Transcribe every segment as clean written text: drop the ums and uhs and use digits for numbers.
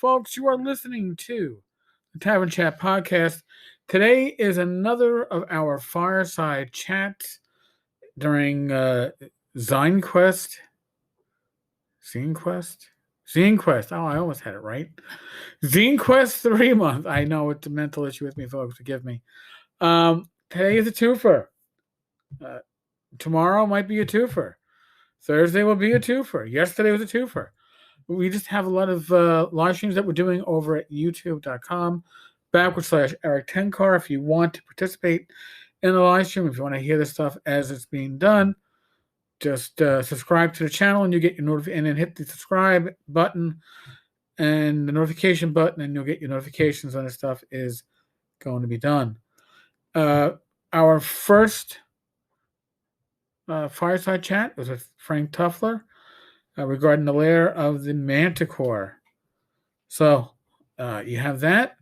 folks. You are listening to the Tavern Chat podcast. Today is another of our fireside chats during ZineQuest. ZineQuest. Oh, I almost had it right. ZineQuest 3-month. I know it's a mental issue with me, folks. Forgive me. Today is a twofer. Tomorrow might be a twofer. Thursday will be a twofer. Yesterday was a twofer. We just have a lot of live streams that we're doing over at youtube.com/Eric Tenkar. If you want to participate in the live stream, if you want to hear the stuff as it's being done, just subscribe to the channel and you get your notification, and then hit the subscribe button and the notification button, and you'll get your notifications when the stuff is going to be done. Our first fireside chat was with Frank Tufler regarding the Lair of the Manticore. So you have that.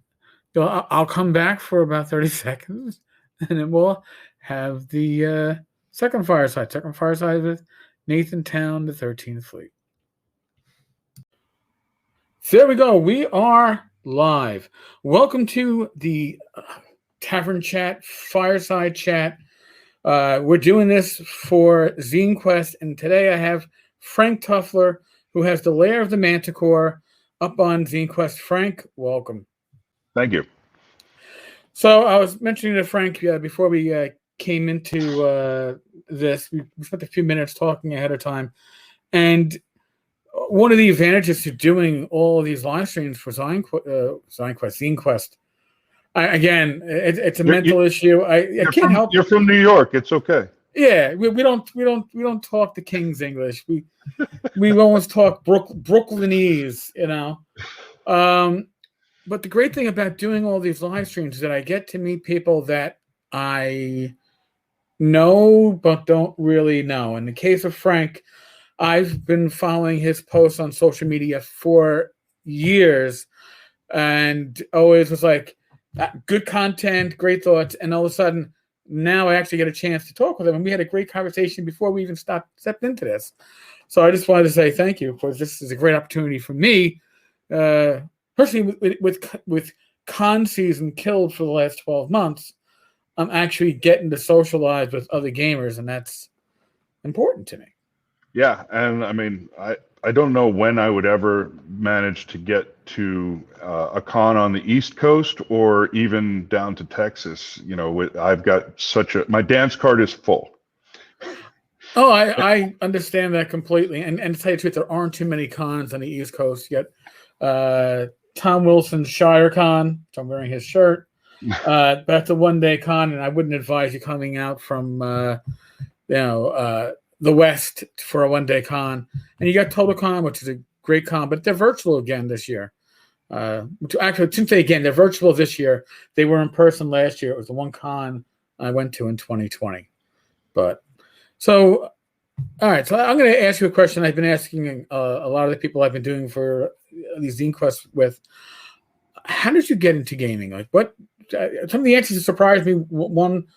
I'll come back for about 30 seconds, and then we'll have the second fireside with Nathan Town, the 13th Fleet. So there we go. We are live. Welcome to the Tavern Chat, Fireside Chat. We're doing this for ZineQuest, and today I have Frank Tufler, who has the Lair of the Manticore up on ZineQuest. Frank, welcome. Thank you. So I was mentioning to Frank before we came into this, we spent a few minutes talking ahead of time, and one of the advantages to doing all of these live streams for ZineQuest, again, it's a mental issue. I can't help. You're from New York. It's okay. Yeah, we don't talk the King's English. We almost talk Brooklynese, you know. But the great thing about doing all these live streams is that I get to meet people that I know but don't really know. In the case of Frank, I've been following his posts on social media for years, and always was like, good content, great thoughts, and all of a sudden, now I actually get a chance to talk with him, and we had a great conversation before we even stepped into this. So I just wanted to say thank you, because this is a great opportunity for me, especially with con season killed for the last 12 months. I'm actually getting to socialize with other gamers, and that's important to me. Yeah, and I mean, I don't know when I would ever manage to get to a con on the East Coast or even down to Texas. You know, I've got my dance card is full. Oh, I understand that completely. And to tell you the truth, there aren't too many cons on the East Coast yet. Tom Wilson's Shire Con, which I'm wearing his shirt. That's a one-day con, and I wouldn't advise you coming out from, the West for a one-day con. And you got TotalCon, which is a great con, but they're virtual again this year. Actually, I shouldn't say again, they're virtual this year. They were in person last year. It was the one con I went to in 2020. But so, all right. So I'm going to ask you a question I've been asking a lot of the people I've been doing for these ZineQuests with. How did you get into gaming? Like, what? Some of the answers surprised me. One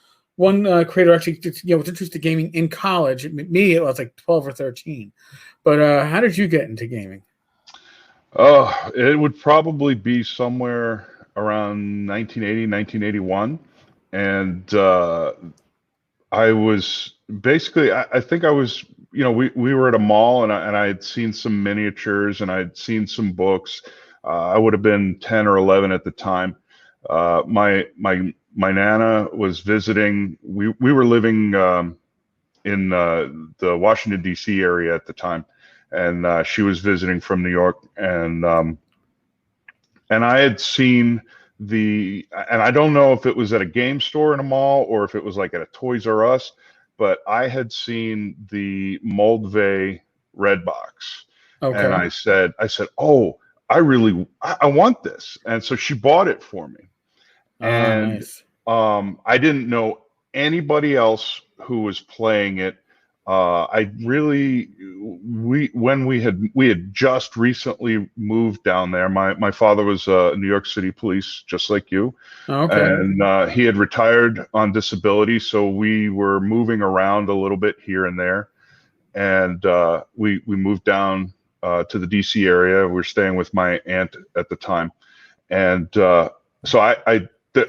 creator actually, was interested in gaming in college. Me, it was like 12 or 13. But how did you get into gaming? It would probably be somewhere around 1980, 1981. And I was basically, I think I was, we were at a mall, and I had seen some miniatures, and I'd seen some books. I would have been 10 or 11 at the time. My Nana was visiting. We were living in the Washington, D.C. area at the time, and she was visiting from New York, and I had seen and I don't know if it was at a game store in a mall or if it was like at a Toys R Us, but I had seen the Moldvay red box. Okay. And I said, oh, I want this. And so she bought it for me. And nice. I didn't know anybody else who was playing it. We had just recently moved down there. My father was New York City police, just like you. Okay. And he had retired on disability, so we were moving around a little bit here and there. And we moved down to the DC area. We were staying with my aunt at the time, and so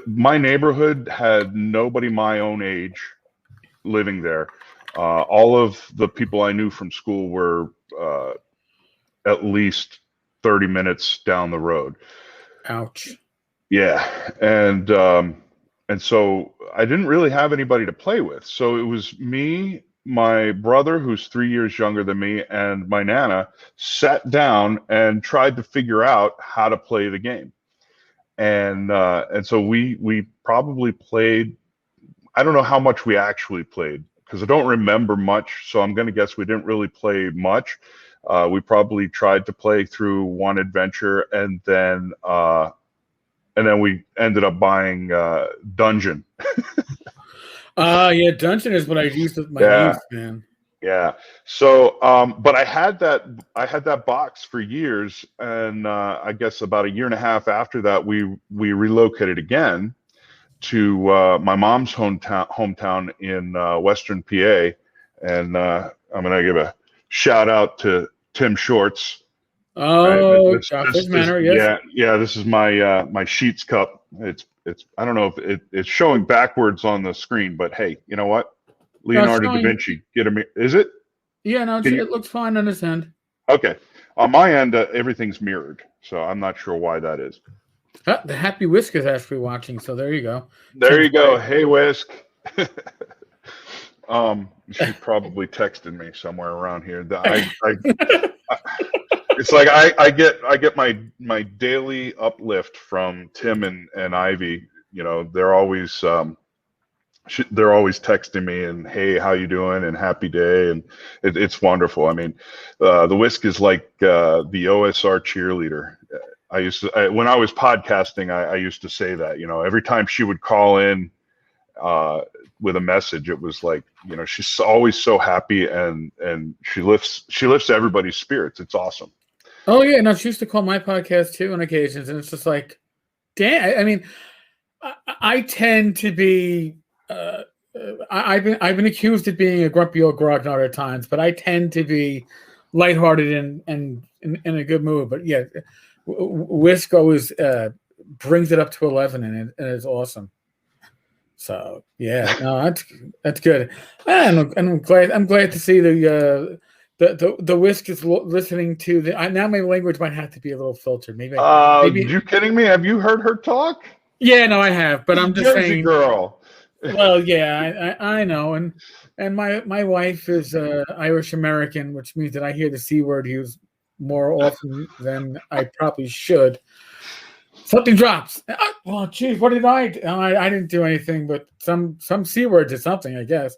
my neighborhood had nobody my own age living there. All of the people I knew from school were at least 30 minutes down the road. Ouch. Yeah, and so I didn't really have anybody to play with. So it was me, my brother, who's 3 years younger than me, and my nana sat down and tried to figure out how to play the game. And so we probably played. I don't know how much we actually played because I don't remember much. So I'm going to guess we didn't really play much. We probably tried to play through one adventure, and then we ended up buying Dungeon. Yeah, Dungeon is what I used with my youth, man. Yeah. So, but I had that box for years, and I guess about a year and a half after that, we relocated again to my mom's hometown in Western PA, and I'm gonna give a shout out to Tim Shorts. Oh, Josh's Manor, yes. Yeah. This is my my Sheets cup. It's I don't know if it's showing backwards on the screen, but hey, you know what? Leonardo da Vinci, get him. Is it? Yeah, no, it looks fine on this end. Okay, on my end, everything's mirrored, so I'm not sure why that is. The Happy Whisk is actually watching, so there you go. There you go. Hey, Whisk. She's probably texting me somewhere around here. It's like I get my daily uplift from Tim and Ivy. You know, they're always texting me and, hey, how you doing, and happy day, and it's wonderful. I mean, the Whisk is like the OSR cheerleader. When I was podcasting, I used to say that, you know, every time she would call in with a message, it was like, you know, she's always so happy, and she lifts everybody's spirits. It's awesome. Oh yeah, no, she used to call my podcast too on occasions, and it's just like, damn. I mean, I tend to be. I've been accused of being a grumpy old grognard at times, but I tend to be lighthearted and in a good mood. But yeah, Whisk always brings it up to 11, and it's awesome. So yeah, no, that's good. And I'm glad to see the Whisk is listening to the. Now my language might have to be a little filtered. Maybe. You kidding me? Have you heard her talk? Yeah, no, I have, but I'm just Jersey saying. Girl. Well, yeah, I know, and my wife is Irish American, which means that I hear the C word used more often than I probably should. Something drops. Oh, geez, what did I do? I didn't do anything, but some C words or something, I guess.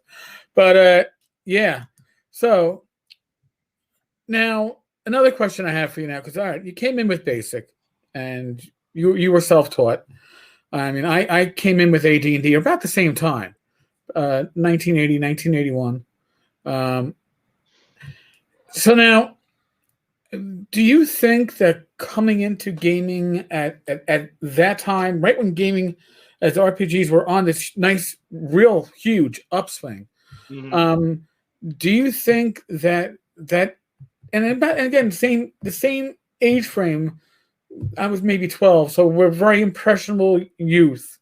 But yeah. So now another question I have for you now, because all right, you came in with basic, and you were self-taught. I mean, I came in with AD&D about the same time, 1980, 1981. So now, do you think that coming into gaming at that time, right when gaming as RPGs were on this nice, real huge upswing, do you think that and again, the same age frame, I was maybe 12, so we're very impressionable youth.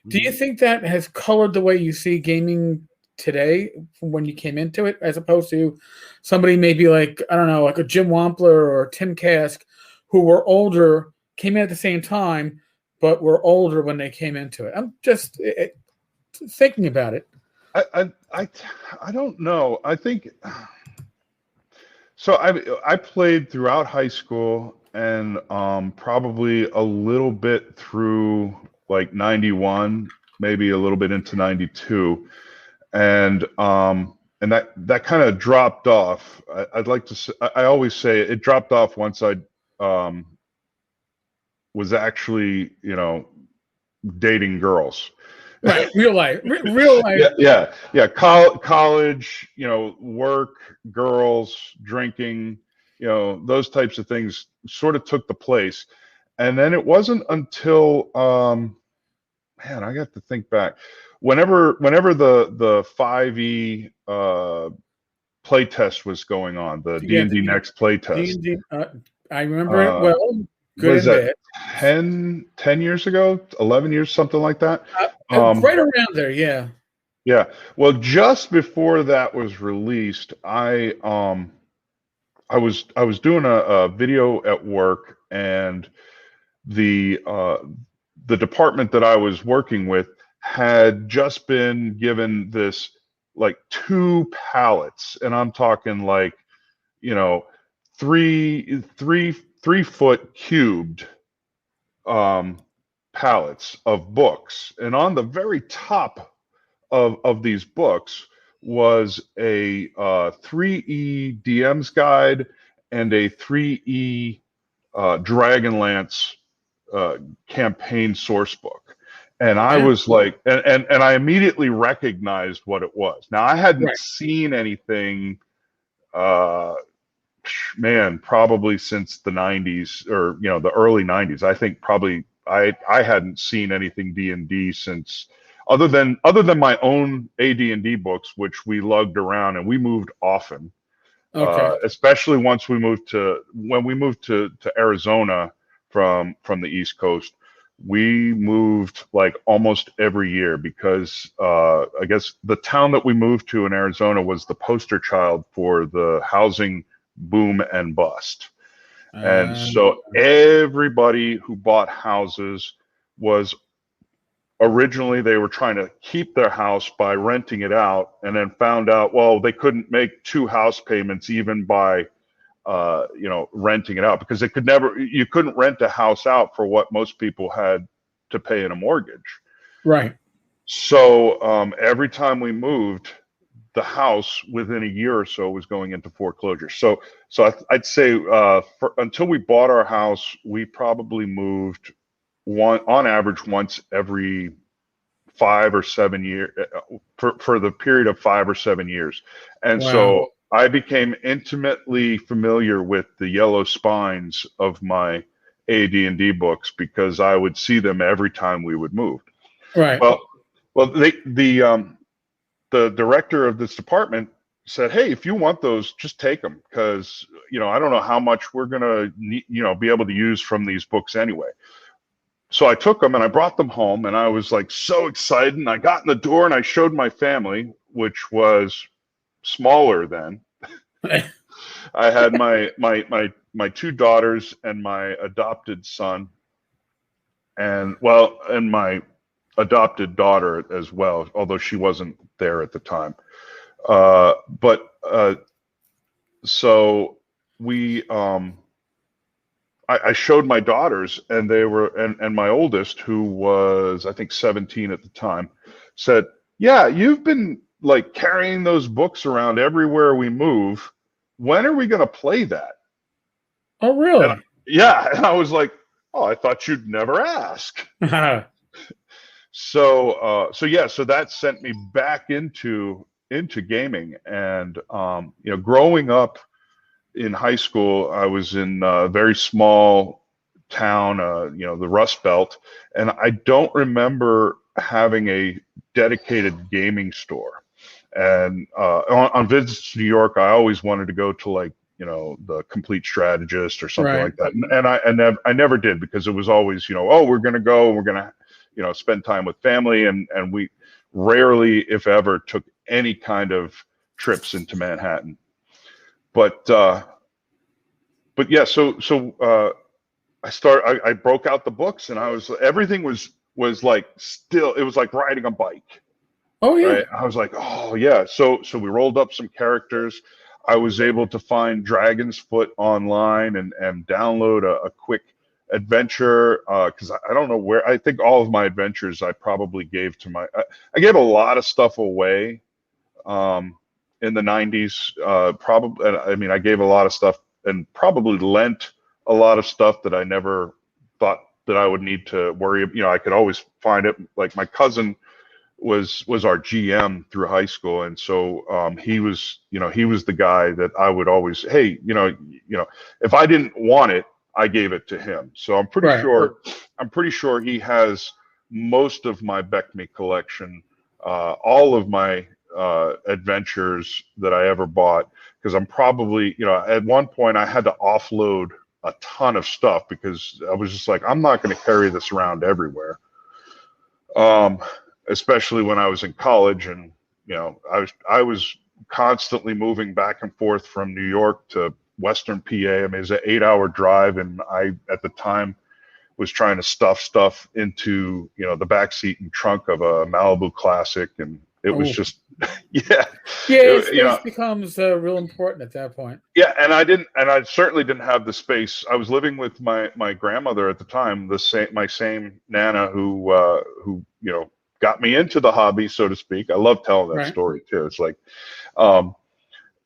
Do you think that has colored the way you see gaming today from when you came into it, as opposed to somebody maybe like, I don't know, like a Jim Wampler or Tim Kask, who were older, came in at the same time, but were older when they came into it? I'm just thinking about it. I don't know. I think so. I played throughout high school, and probably a little bit through like 91, maybe a little bit into 92, and that kind of dropped off. I'd like to say, I always say it dropped off once I was actually, you know, dating girls. Right, real life. Yeah. College, you know, work, girls, drinking, you know, those types of things sort of took the place. And then it wasn't until, man, I got to think back. Whenever the 5e play test was going on, the Yeah, D&D Next play test. D&D, I remember it well. Good Was and that bad. 10 years ago, 11 years, something like that? Right around there, yeah. Yeah. Well, just before that was released, I was doing a video at work, and the department that I was working with had just been given this like 2 pallets, and I'm talking like, you know, 3 foot cubed pallets of books, and on the very top of these books was a 3E DM's guide and a 3E Dragonlance campaign source book. And I was like, and I immediately recognized what it was. Now, I hadn't seen anything, probably since the 90s, or, the early 90s. I think probably I hadn't seen anything D&D since, other than my own AD&D books, which we lugged around, and we moved often. Especially when we moved to Arizona from the East Coast. We moved like almost every year, because I guess the town that we moved to in Arizona was the poster child for the housing boom and bust. And so everybody who bought houses was, originally they were trying to keep their house by renting it out, and then found out, well, they couldn't make 2 house payments even by renting it out, because you couldn't rent a house out for what most people had to pay in a mortgage. Right. So every time we moved, the house within a year or so was going into foreclosure. So I'd say until we bought our house, we probably moved on average once every 5 or 7 years, for the period of 5 or 7 years. And so I became intimately familiar with the yellow spines of my AD&D books, because I would see them every time we would move. Right. Well, the director of this department said, "Hey, if you want those, just take them, because I don't know how much we're gonna be able to use from these books anyway." So I took them and I brought them home, and I was like so excited. And I got in the door and I showed my family, which was smaller then. I had my 2 daughters and my adopted son, and my adopted daughter as well, although she wasn't there at the time. So we I showed my daughters, and they were, and my oldest, who was I think 17 at the time, said, "Yeah, you've been like carrying those books around everywhere we move. When are we going to play that?" Oh, really? And I was like, "Oh, I thought you'd never ask." So that sent me back into gaming. And growing up in high school, I was in a very small town, the Rust Belt, and I don't remember having a dedicated gaming store. And on visits to New York, I always wanted to go to, like, the Complete Strategist or something like that, and I never did, because it was always, oh, we're going to go, and we're going to spend time with family, and we rarely, if ever, took any kind of trips into Manhattan. But yeah, so I broke out the books, and everything was like, still, it was like riding a bike. Oh yeah. Right? I was like, oh yeah. So we rolled up some characters. I was able to find Dragon's Foot online and download a quick adventure, because I don't know where. I think all of my adventures I probably gave to I gave a lot of stuff away in the 90s. Probably, I mean, I gave a lot of stuff and probably lent a lot of stuff that I never thought that I would need to worry. I could always find it. Like, my cousin was our GM through high school, and so he was the guy that I would always, hey, if I didn't want it, I gave it to him. So I'm pretty sure he has most of my Beckme collection, all of my adventures that I ever bought, because I'm probably, at one point I had to offload a ton of stuff because I was just like, I'm not going to carry this around everywhere. Especially when I was in college, and I was constantly moving back and forth from New York to Western PA. I mean, it's an 8-hour drive, and I at the time was trying to stuff stuff into the back seat and trunk of a Malibu Classic, and it was just space becomes real important at that point. Yeah, and I certainly didn't have the space. I was living with my grandmother at the time, my same Nana who got me into the hobby, so to speak. I love telling that story too. It's like,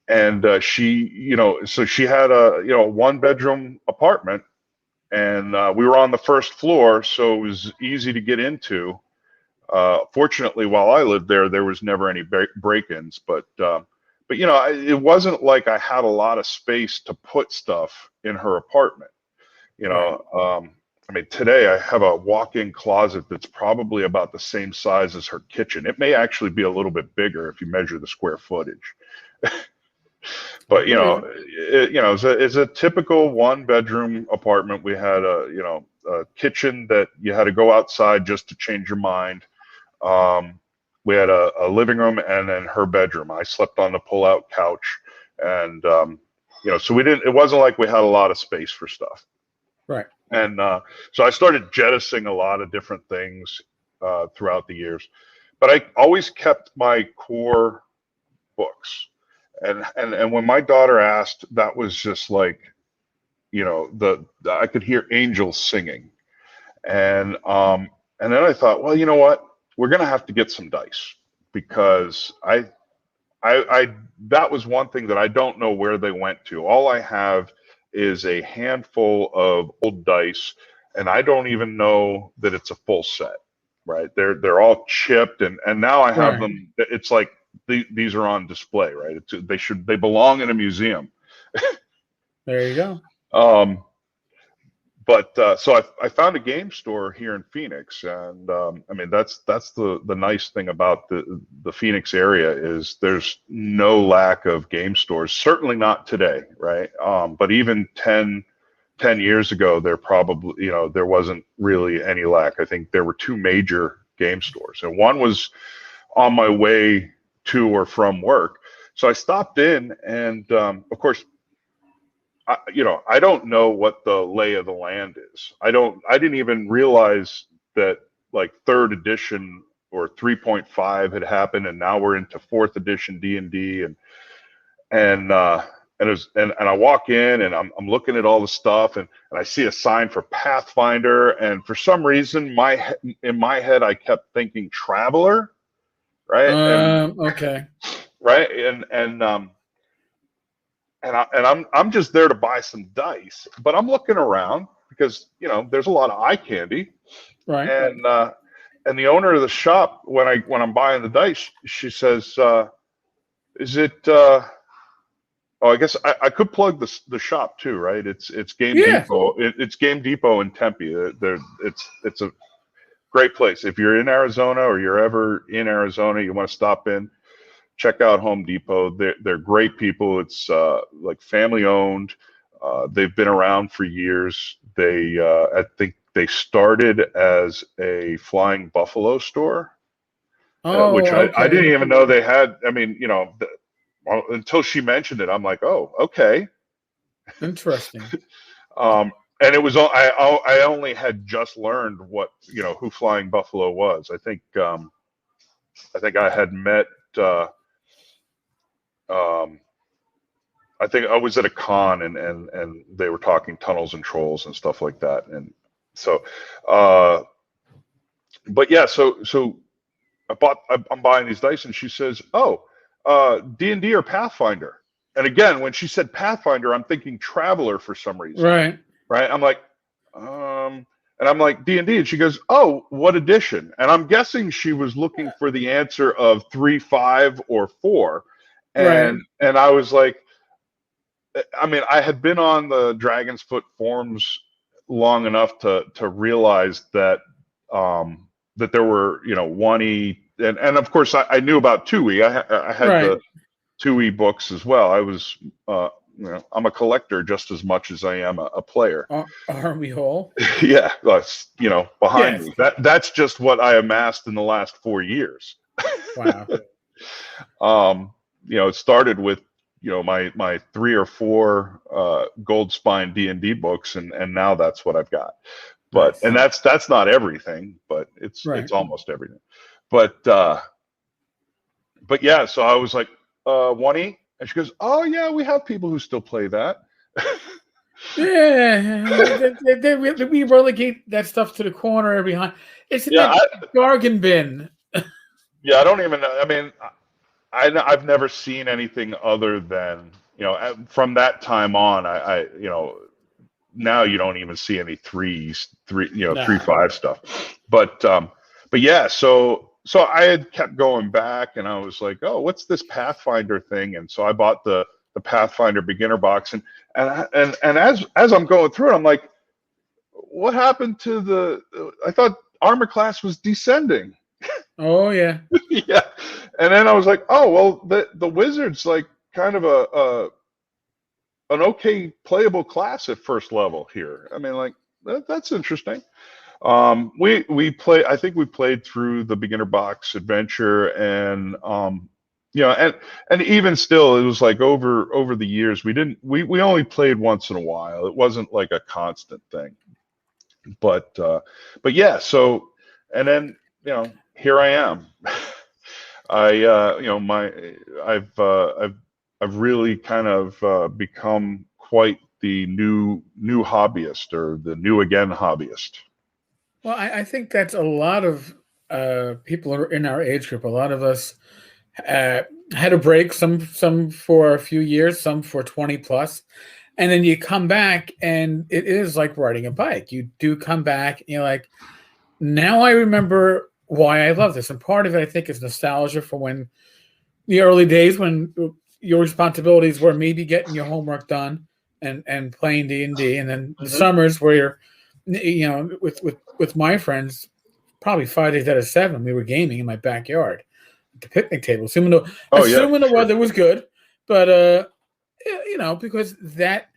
and she, so she had a 1-bedroom apartment, and we were on the first floor, so it was easy to get into. Fortunately, while I lived there was never any break-ins, but it wasn't like I had a lot of space to put stuff in her apartment. I mean, today I have a walk-in closet that's probably about the same size as her kitchen. It may actually be a little bit bigger if you measure the square footage. But it's a typical 1-bedroom apartment. We had a kitchen that you had to go outside just to change your mind. We had a living room and then her bedroom. I slept on the pull-out couch, and so it wasn't like we had a lot of space for stuff. Right. And so I started jettisoning a lot of different things throughout the years, but I always kept my core books. And when my daughter asked, that was just like, I could hear angels singing, and then I thought, well, you know what, we're gonna have to get some dice, because I that was one thing that I don't know where they went to. All I have is a handful of old dice, and I don't even know that it's a full set. Right? They're all chipped, and now I have them. It's like these are on display, right? They belong in a museum. There you go. But so I found a game store here in Phoenix, and I mean that's the nice thing about the Phoenix area is there's no lack of game stores. Certainly not today, right? But even 10 years ago, there probably there wasn't really any lack. I think there were 2 major game stores, and one was on my way to or from work. So I stopped in, and of course, I don't know what the lay of the land is. I didn't even realize that like 3rd edition or 3.5 had happened, and now we're into 4th edition D&D, and I walk in, and I'm looking at all the stuff, and I see a sign for Pathfinder, and for some reason in my head I kept thinking Traveler, right? Okay. Right, and I'm just there to buy some dice, but I'm looking around because there's a lot of eye candy, right? And the owner of the shop, when I'm buying the dice, she says, "Is it?" I guess I could plug the shop too, right? It's Game Depot. It's Game Depot in Tempe. It's a great place. If you're in Arizona or you're ever in Arizona, you want to stop in. Check out Home Depot. They're great people. It's like family owned. They've been around for years. I think they started as a Flying Buffalo store, which I didn't even know they had. I mean, until she mentioned it, I'm like, oh, okay, interesting. And it was I only had just learned what who Flying Buffalo was. I think I had met. I think I was at a con, and they were talking tunnels and trolls and stuff like that, and so but yeah, so I'm buying these dice, and she says, oh, D&D or Pathfinder. And again, when she said Pathfinder, I'm thinking Traveler for some reason, right? I'm like and I'm like, D&D, and she goes, oh, what edition? And I'm guessing she was looking for the answer of 3, 5, or 4. And I was like, I mean, I had been on the Dragon's Foot forums long enough to realize that that there were 1E, and of course I knew about TUI. I had the TUI books as well. I was I'm a collector just as much as I am a player. Aren't we all? Yeah, that's behind me. That's just what I amassed in the last 4 years. Wow. It started with my 3 or 4 gold spine D&D books, and now that's what I've got. But Nice. and that's not everything, but it's almost everything. But yeah, so I was like, 1E, and she goes, "Oh yeah, we have people who still play that." Yeah, we relegate that stuff to the corner behind. It's in that bargain bin. Yeah, I don't even know. I mean, I've never seen anything other than from that time on. I now you don't even see any 3.5 stuff, but yeah. So I had kept going back, and I was like, oh, what's this Pathfinder thing? And so I bought the Pathfinder beginner box, and as I'm going through it, I'm like, what happened to I thought armor class was descending. Oh yeah. Yeah. And then I was like, oh well, the wizard's like kind of an okay playable class at first level here. I mean, like that's interesting. We play. I think we played through the beginner box adventure, and and even still, it was like over the years we only played once in a while. It wasn't like a constant thing. But yeah. So and then here I am. I've really kind of become quite the new hobbyist, or the new again hobbyist. Well, I think that's a lot of people are in our age group. A lot of us had a break, some for a few years, some for 20 plus. And then you come back, and it is like riding a bike. You do come back, and you're like, now I remember why I love this. And part of it, I think, is nostalgia for when the early days when your responsibilities were maybe getting your homework done and playing D&D, and then the summers where you're, with my friends, probably 5 days out of 7, we were gaming in my backyard at the picnic table, assuming the weather was good, but because that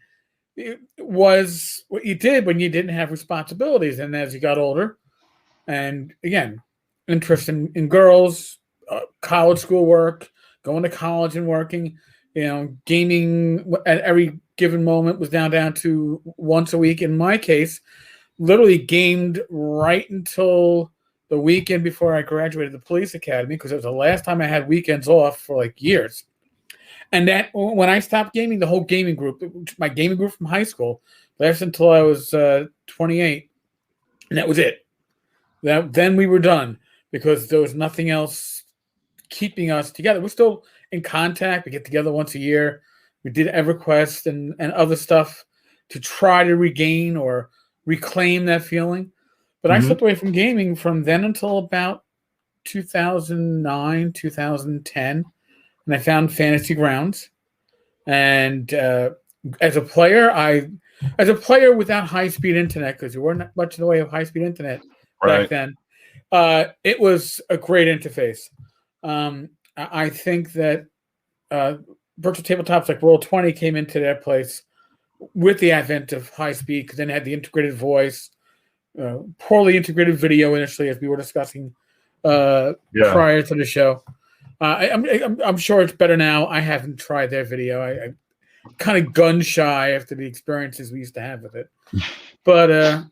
it was what you did when you didn't have responsibilities. And as you got older, and again, interest in girls, college school work, going to college and working, gaming at every given moment was down to once a week. In my case, literally gamed right until the weekend before I graduated the police academy, because it was the last time I had weekends off for like years. And that when I stopped gaming, the whole gaming group, my gaming group from high school, lasted until I was 28, and that was it. Then we were done, because there was nothing else keeping us together. We're still in contact. We get together once a year. We did EverQuest and other stuff to try to regain or reclaim that feeling. But I stepped away from gaming from then until about 2009, 2010. And I found Fantasy Grounds. And as a player without high-speed internet, because there weren't much in the way of high-speed internet back then, it was a great interface. I think that virtual tabletops like Roll20 came into their place with the advent of high-speed, because then it had the integrated voice, poorly integrated video initially, as we were discussing prior to the show. I'm sure it's better now. I haven't tried their video. I'm kind of gun shy after the experiences we used to have with it. But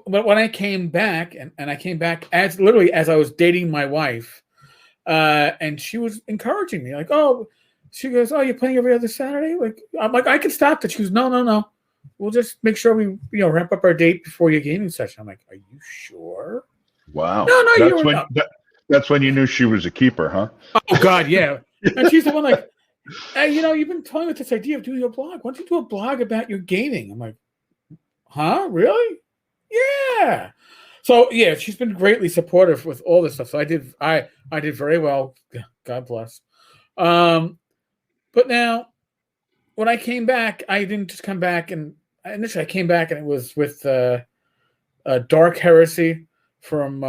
when I came back, and I came back as I was dating my wife, and she was encouraging me, like, oh, she goes, oh, you're playing every other Saturday? Like, I'm like, I can stop that. She goes, no. We'll just make sure we wrap up our date before your gaming session. I'm like, are you sure? Wow. No, that's when you knew she was a keeper, huh? Oh God, yeah. And she's the one like, hey, you've been toying with this idea of doing a blog. Why don't you do a blog about your gaming? I'm like, huh? Really? Yeah. So yeah, she's been greatly supportive with all this stuff. So I did very well. God bless. But now when I came back, I didn't just come back, and initially I came back and it was with Dark Heresy from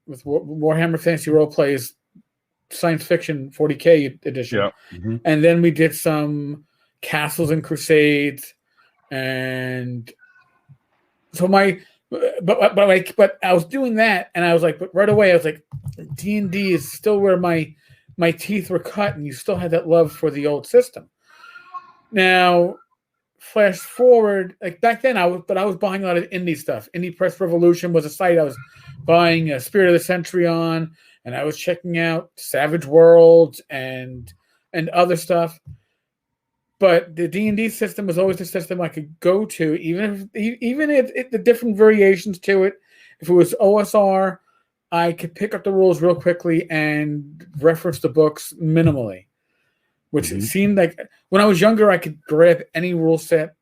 with Warhammer Fantasy Roleplay's science fiction 40K edition. Yeah. Mm-hmm. And then we did some Castles and Crusades, and so but I was doing that, and I was like, but right away I was like, D&D is still where my teeth were cut, and you still had that love for the old system. Now, flash forward, like back then, I was buying a lot of indie stuff. Indie Press Revolution was a site I was buying Spirit of the Century on, and I was checking out Savage Worlds and other stuff. But the D&D system was always the system I could go to, even if the different variations to it. If it was OSR, I could pick up the rules real quickly and reference the books minimally, which Mm-hmm. seemed like when I was younger, I could grab any rule set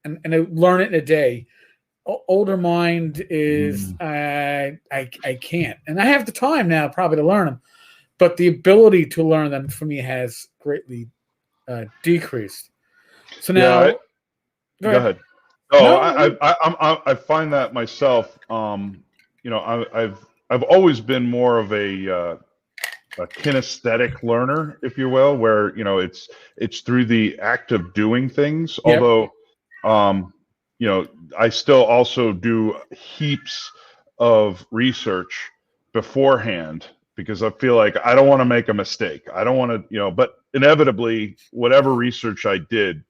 and learn it in a day. Older mind is I can't, and I have the time now probably to learn them, but the ability to learn them for me has greatly decreased. So now, go ahead. I find that myself. I've always been more of a kinesthetic learner, if you will, where it's through the act of doing things. Yep. Although, I still also do heaps of research beforehand, because I feel like I don't want to make a mistake. I don't want to, but inevitably, whatever research I did,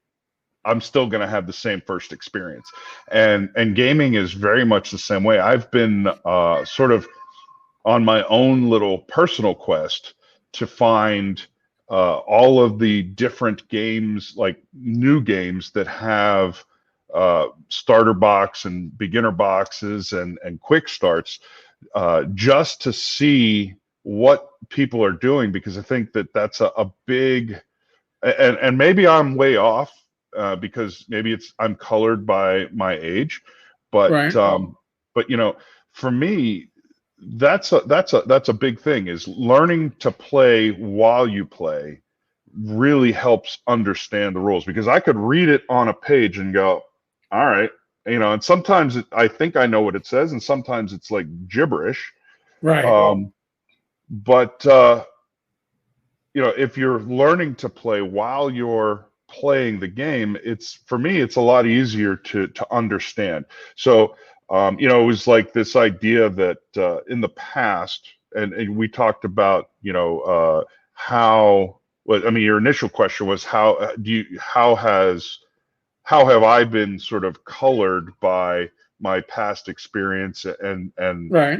I'm still going to have the same first experience. And gaming is very much the same way. I've been sort of on my own little personal quest to find all of the different games, like new games that have starter box and beginner boxes and quick starts, just to see what people are doing, because I think that that's a big, and maybe I'm way off, because maybe I'm colored by my age, but right. For me, that's a big thing, is learning to play while you play really helps understand the rules, because I could read it on a page and go, all right, and sometimes I think I know what it says, and sometimes it's like gibberish. Right. But if you're learning to play while you're playing the game, for me it's a lot easier to understand. So it was like this idea that in the past, and we talked about how, well, I mean, your initial question was how have I been sort of colored by my past experience and right.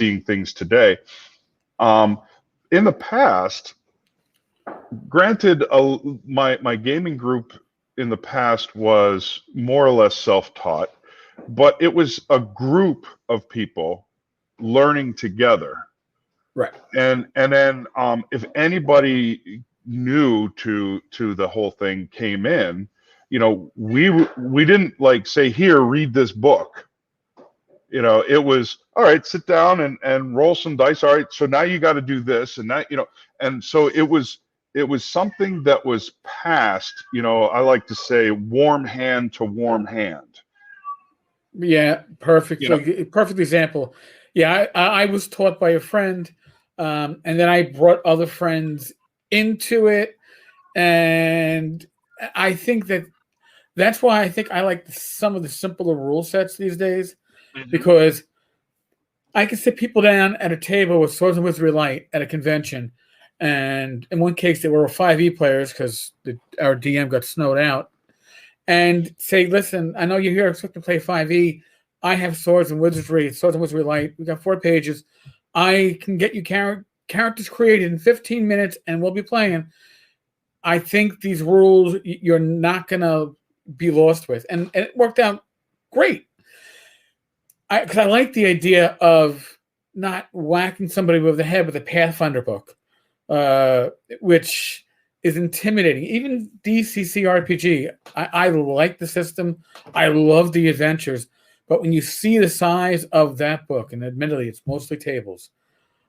seeing things today. In the past, granted, my gaming group in the past was more or less self-taught, but it was a group of people learning together. Right. And then if anybody new to the whole thing came in, we didn't like say, here, read this book. It was, all right, sit down and roll some dice. All right, so now you got to do this, and that, and so it was something that was passed, I like to say, warm hand to warm hand. Yeah, perfect. Perfect example. Yeah, I was taught by a friend, and then I brought other friends into it, and I think that's why I think I like some of the simpler rule sets these days, because I can sit people down at a table with Swords and Wizardry Light at a convention, and in one case they were 5e players because our DM got snowed out, and say, listen, I know you're here expecting to play 5e. I have Swords and Wizardry Light. We got 4 pages. I can get you characters created in 15 minutes, and we'll be playing. I think these rules you're not going to be lost with. And it worked out great. Because I like the idea of not whacking somebody over the head with a Pathfinder book, which is intimidating. Even DCC RPG, I like the system. I love the adventures. But when you see the size of that book, and admittedly, it's mostly tables.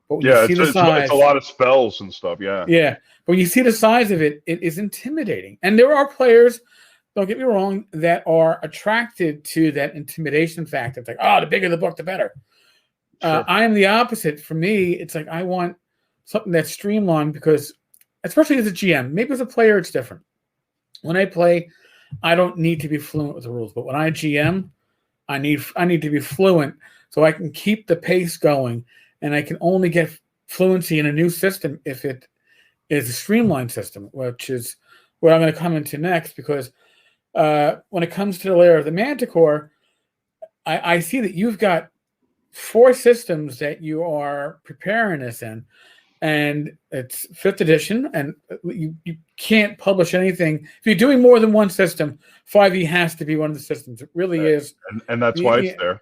But when you see the size, it's a lot of spells and stuff. Yeah. Yeah. But when you see the size of it, it is intimidating. And there are players, don't get me wrong, that are attracted to that intimidation factor. It's like, oh, the bigger the book, the better. Sure. I am the opposite. For me, it's like I want something that's streamlined because, especially as a GM, maybe as a player, it's different. When I play, I don't need to be fluent with the rules, but when I GM, I need to be fluent so I can keep the pace going, and I can only get fluency in a new system if it is a streamlined system, which is what I'm going to come into next. Because when it comes to the Lair of the Manticore, I see that you've got 4 systems that you are preparing this in, and it's 5th edition, and you can't publish anything if you're doing more than one system. 5e has to be one of the systems. It really is, and that's why it's there.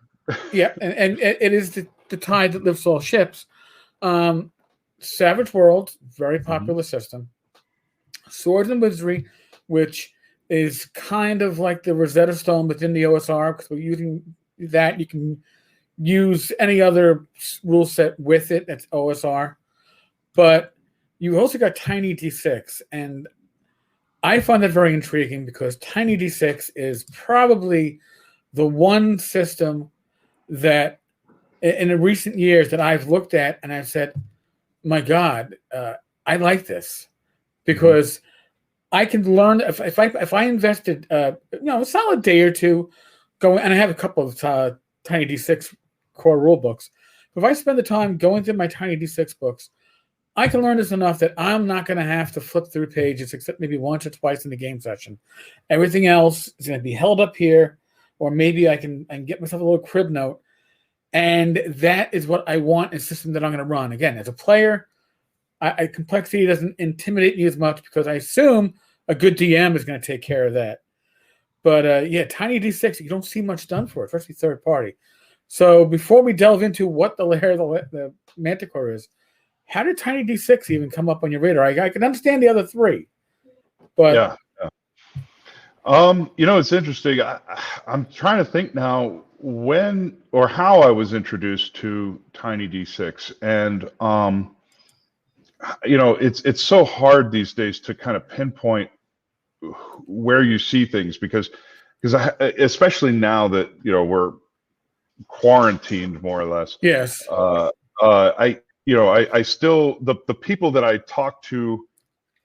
Yeah, and it is the tide that lifts all ships. Savage World, very popular system. Swords and Wizardry, which is kind of like the Rosetta Stone within the OSR, because we're using that. You can use any other rule set with it. That's OSR. But you also got Tiny D6, and I find that very intriguing because Tiny D6 is probably the one system that in the recent years that I've looked at and I've said, my God, I like this because I can learn if I invested a solid day or two going, and I have a couple of Tiny D6 core rule books. If I spend the time going through my Tiny D6 books, I can learn this enough that I'm not going to have to flip through pages except maybe once or twice in the game session. Everything else is going to be held up here, or maybe I can get myself a little crib note. And that is what I want in a system that I'm going to run. Again, as a player, complexity doesn't intimidate me as much because I assume a good DM is going to take care of that. But yeah, Tiny D6, you don't see much done for it, especially third party. So before we delve into what the Lair of the Manticore is, how did Tiny D6 even come up on your radar? I can understand the other 3, but yeah. It's interesting. I'm trying to think now when or how I was introduced to Tiny D6, and it's so hard these days to kind of pinpoint where you see things because especially now that we're quarantined more or less. Yes. I still the people that I talk to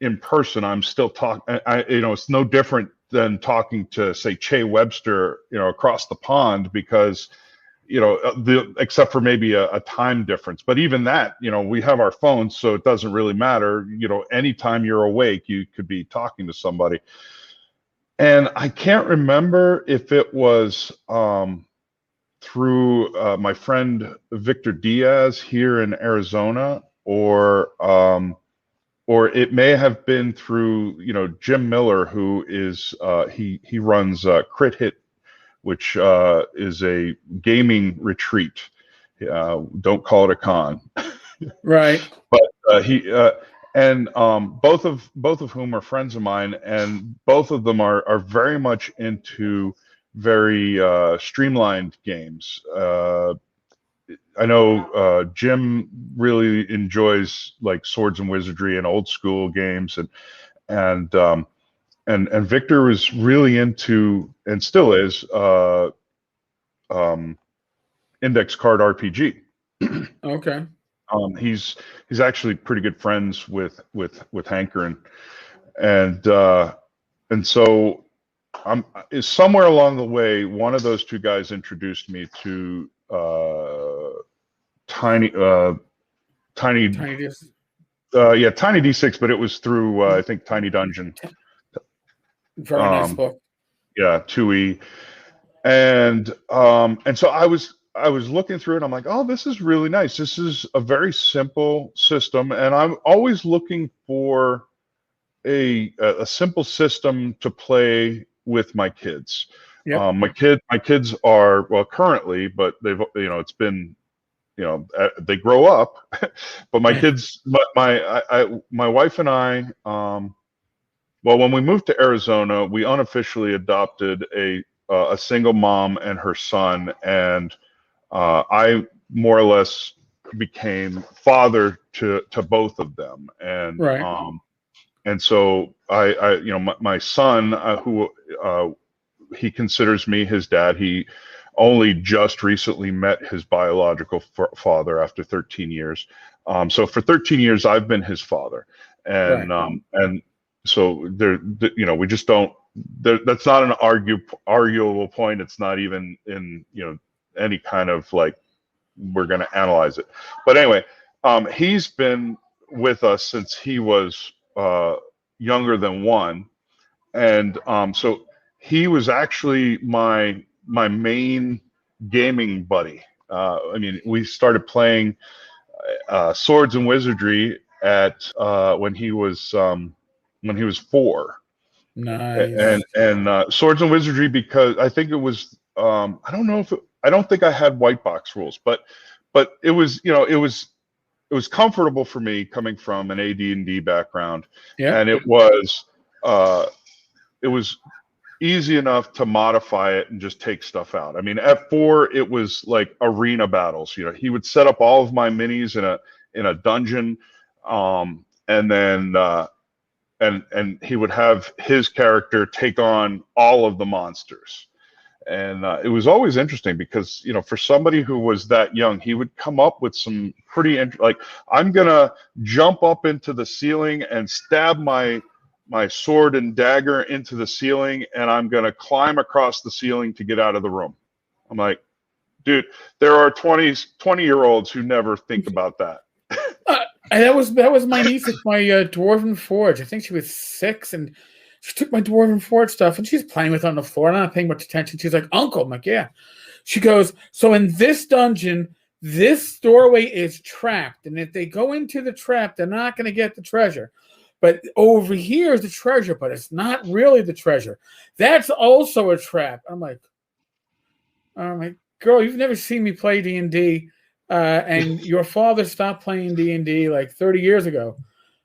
in person, I'm still talking. It's no different than talking to, say, Che Webster, across the pond, because except for maybe a time difference. But even that, we have our phones, so it doesn't really matter. Anytime you're awake, you could be talking to somebody. And I can't remember if it was through my friend Victor Diaz here in Arizona, or it may have been through Jim Miller, who is he runs Crit Hit, which is a gaming retreat. Don't call it a con, right? But he and both of whom are friends of mine, and both of them are very much into very streamlined games. I know Jim really enjoys like Swords and Wizardry and old school games, and Victor was really into, and still is, index card RPG. Okay. He's actually pretty good friends with Hankerin, and so is somewhere along the way, one of those two guys introduced me to Tiny D6, but it was through I think Tiny Dungeon. Very nice book. Yeah, 2E, and so I was looking through it. I'm like, oh, this is really nice. This is a very simple system, and I'm always looking for a simple system to play with my kids. Yep. My kids are, well, currently, but they've it's been, they grow up. But my kids, my wife and I, well, when we moved to Arizona, we unofficially adopted a single mom and her son, and I more or less became father to both of them, and right. And so my son, who he considers me his dad, he only just recently met his biological father after 13 years. So for 13 years, I've been his father, and and so we just don't. That's not an arguable point. It's not even in any kind of like we're going to analyze it. But anyway, he's been with us since he was younger than 1, and so he was actually my main gaming buddy. I mean, we started playing Swords and Wizardry at when he was 4. Nice. And Swords and Wizardry, because I think it was I don't think I had white box rules, but it was it was comfortable for me coming from an AD&D background, and it was easy enough to modify it and just take stuff out. I mean, at 4, it was like arena battles. He would set up all of my minis in a dungeon, and then and he would have his character take on all of the monsters. And it was always interesting because, for somebody who was that young, he would come up with some pretty like, I'm gonna jump up into the ceiling and stab my sword and dagger into the ceiling, and I'm going to climb across the ceiling to get out of the room. I'm like, dude, there are 20-year-olds who never think about that. That was my niece at my Dwarven Forge. I think she was 6, and she took my Dwarven Forge stuff, and she's playing with it on the floor, and I'm not paying much attention. She's like, Uncle. I'm like, yeah. She goes, so in this dungeon, this doorway is trapped, and if they go into the trap, they're not going to get the treasure. But over here is the treasure, but it's not really the treasure. That's also a trap. I'm like, girl, you've never seen me play D&D, and your father stopped playing D&D like 30 years ago.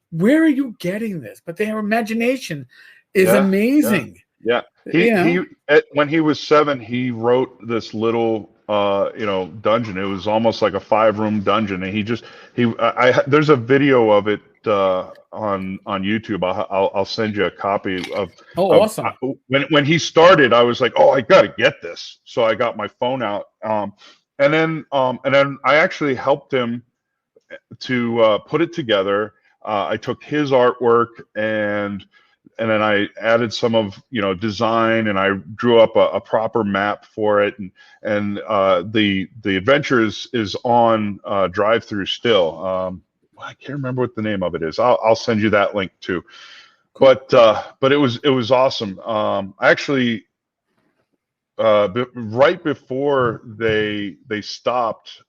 Where are you getting this? But their imagination is amazing. Yeah. When he was 7, he wrote this little dungeon. It was almost like a 5-room dungeon, and there's a video of it on YouTube. I'll send you a copy of. Oh, awesome! When he started, I was like, oh, I got to get this. So I got my phone out, and then I actually helped him to put it together. I took his artwork and then I added some of design, and I drew up a proper map for it, and the adventure is on drive-through still. I can't remember what the name of it is. I'll send you that link too. Cool. But it was awesome. Actually, right before they stopped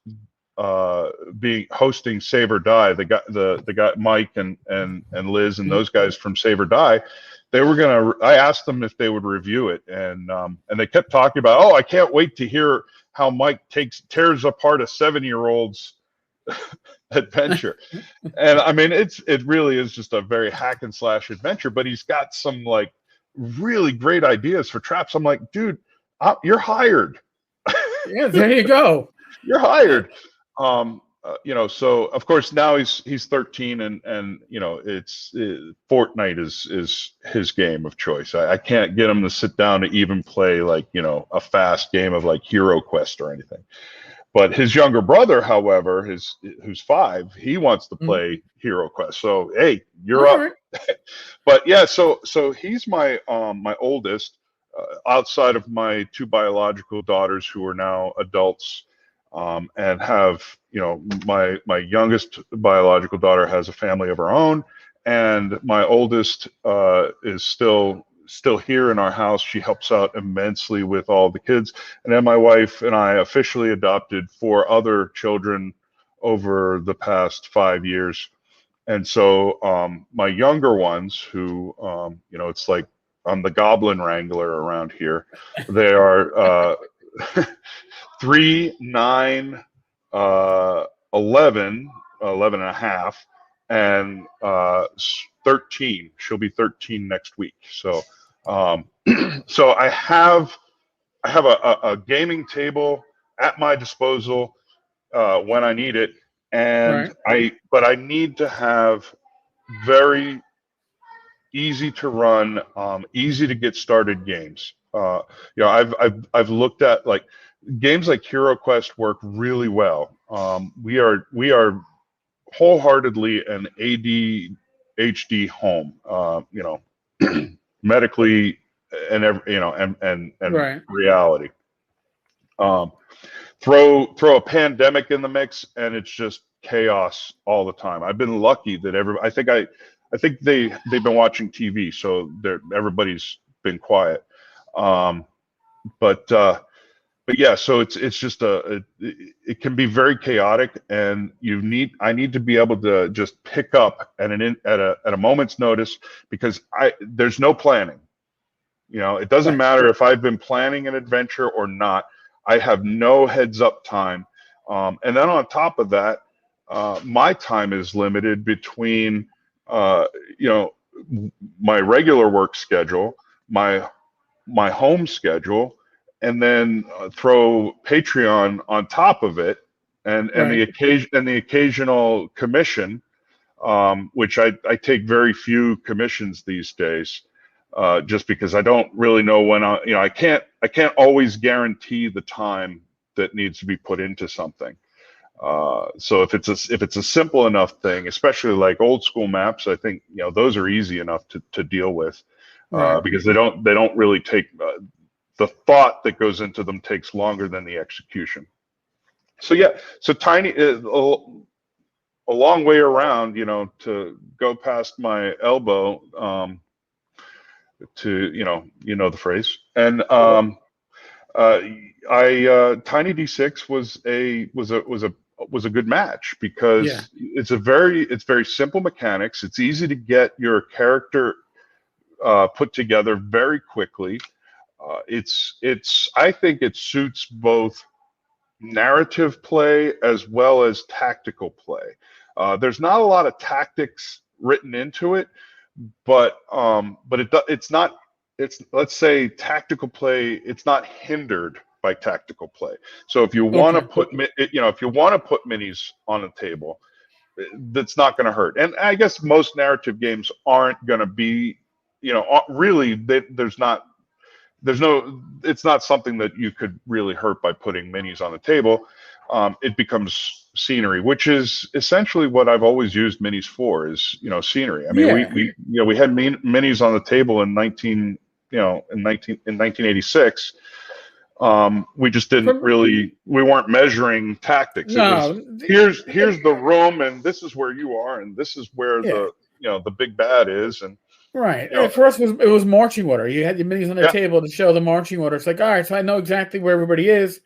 hosting Save or Die, the guy Mike and Liz and those guys from Save or Die, I asked them if they would review it, and they kept talking about, oh, I can't wait to hear how Mike tears apart a 7-year-old's adventure. And I mean, it really is just a very hack and slash adventure, but he's got some like really great ideas for traps. I'm like, dude, you're hired. Yeah, there you go. You're hired. So of course now he's 13, and Fortnite is his game of choice. I can't get him to sit down to even play like a fast game of like Hero Quest or anything. But his younger brother, however, who's 5, he wants to play Hero Quest. So hey, you're up. Right. But yeah, so he's my oldest, outside of my 2 biological daughters who are now adults. And have, my youngest biological daughter has a family of her own, and my oldest is still here in our house. She helps out immensely with all the kids. And then my wife and I officially adopted 4 other children over the past 5 years. And so my younger ones, who, it's like I'm the goblin wrangler around here. They are 3, 9, 11 and a half, and 13. She'll be 13 next week. So so I have a gaming table at my disposal when I need it, and right. But I need to have very easy to run, easy to get started games. I've looked at like games like Hero Quest work really well. We are wholeheartedly an ADHD home. Medically and Right. reality. Throw a pandemic in the mix, and it's just chaos all the time. I've been lucky that I think they've been watching TV, so everybody's been quiet. Um, but yeah, so it's just it can be very chaotic, and I need to be able to just pick up at a moment's notice, because there's no planning. It doesn't Right. matter if I've been planning an adventure or not. I have no heads up time. And then on top of that, my time is limited between, my regular work schedule, my home schedule, and then throw Patreon on top of it, and Right. the occasional commission, which I take very few commissions these days. Just because I don't really know when I can't always guarantee the time that needs to be put into something. So if it's a simple enough thing, especially like old school maps, I think those are easy enough to deal with, Right. because they don't really take the thought that goes into them takes longer than the execution. So yeah, so tiny a long way around, to go past my elbow. To the phrase, and Tiny D6 was a good match, Yeah. because it's very simple mechanics. It's easy to get your character put together very quickly. I think it suits both narrative play as well as tactical play. There's not a lot of tactics written into it, but let's say tactical play, it's not hindered by tactical play. So if you want to Okay. put minis on the table, that's not going to hurt. And I guess most narrative games aren't going to be, really, it's not something that you could really hurt by putting minis on the table. It becomes scenery, which is essentially what I've always used minis for, is scenery. I mean, Yeah. we had minis on the table in 1986. We just didn't really, we weren't measuring tactics. It was, here's the room, and this is where you are, and this is where the big bad is. And right. For us, it was marching order. You had your minis on the table to show the marching order. It's like, all right, so I know exactly where everybody is.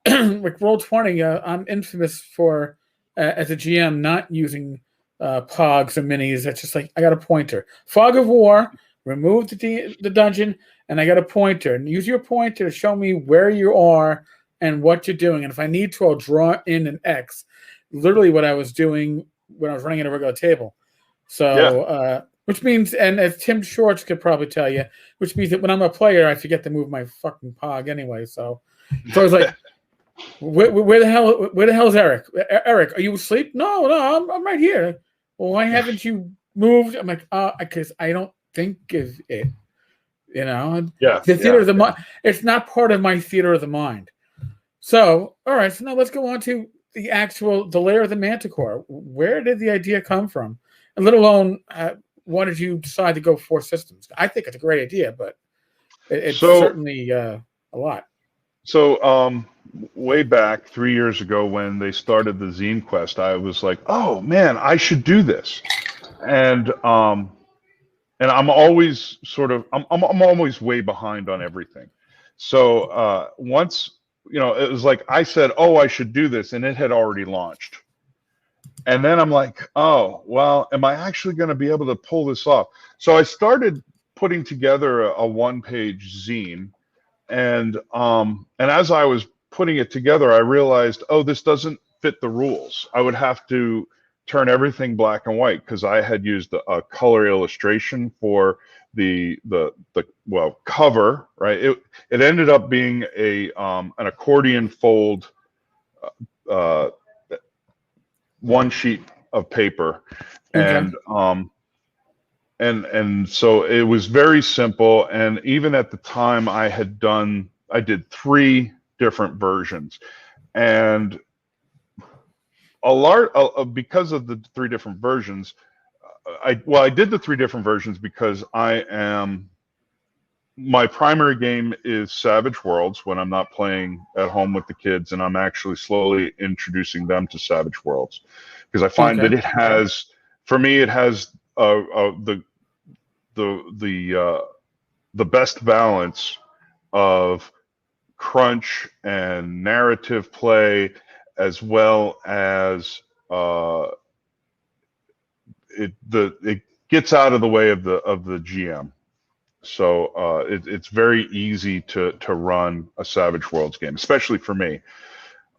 Like Roll20, I'm infamous for, as a GM, not using pogs or minis. That's just like, I got a pointer. Fog of War, remove the dungeon, and I got a pointer. And use your pointer to show me where you are and what you're doing. And if I need to, I'll draw in an X. Literally what I was doing when I was running at a regular table. So, which means, and as Tim Shorts could probably tell you, which means that when I'm a player, I forget to move my fucking pog anyway. So I was like, where the hell is Eric? Eric, are you asleep? No, I'm right here. Well, why haven't you moved? I'm like, because I don't think of it. The theater of the mind. It's not part of my theater of the mind. So, all right. So now let's go on to the Lair of the Manticore. Where did the idea come from? And let alone, why did you decide to go 4 systems? I think it's a great idea, but it's certainly a lot. So, way back 3 years ago when they started the ZineQuest, I was like, oh man, I should do this. And I'm always I'm always way behind on everything. So once, it was like I said, oh, I should do this, and it had already launched. And then I'm like, oh, well, am I actually going to be able to pull this off? So I started putting together a one-page zine, and as I was putting it together, I realized, oh, this doesn't fit the rules. I would have to turn everything black and white, because I had used a color illustration for the cover, right? It ended up being an accordion fold, one sheet of paper, and and so it was very simple. And even at the time, I did 3 different versions, and because of the 3 different versions, I did the 3 different versions because my primary game is Savage Worlds when I'm not playing at home with the kids, and I'm actually slowly introducing them to Savage Worlds because I find that it has, for me, it has the best balance of crunch and narrative play, as well as it gets out of the way of the GM. So it's very easy to run a Savage Worlds game, especially for me.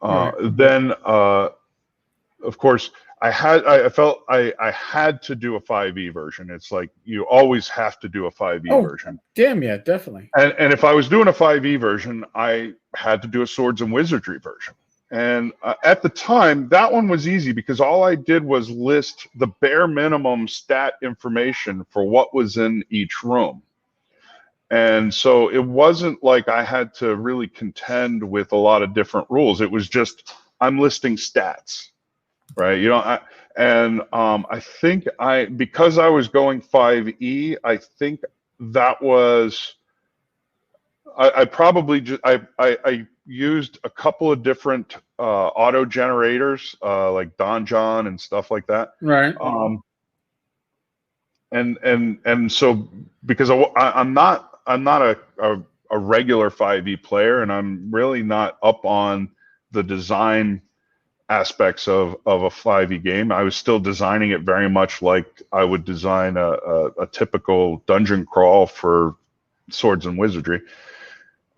Then, of course, I felt I had to do a 5e version. It's like you always have to do a 5e version. Damn yeah, definitely. And if I was doing a 5e version, I had to do a Swords and Wizardry version. And at the time, that one was easy because all I did was list the bare minimum stat information for what was in each room. And so it wasn't like I had to really contend with a lot of different rules. It was just, I'm listing stats, right? I think because I was going 5e, I think that was, I used a couple of different auto generators, like Don John and stuff like that. Right. And so because I'm not a regular 5e player, and I'm really not up on the design aspects of a 5e game. I was still designing it very much like I would design a typical dungeon crawl for Swords and Wizardry.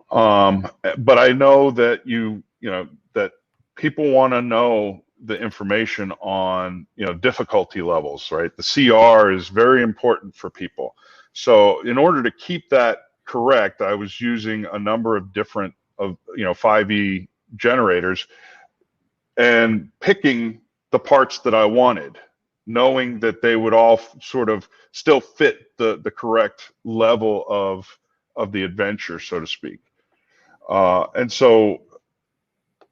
But I know that that people want to know the information on difficulty levels, right? The CR is very important for people. So in order to keep that correct, I was using a number of different 5e generators and picking the parts that I wanted, knowing that they would all sort of still fit the correct level of the adventure, so to speak. And so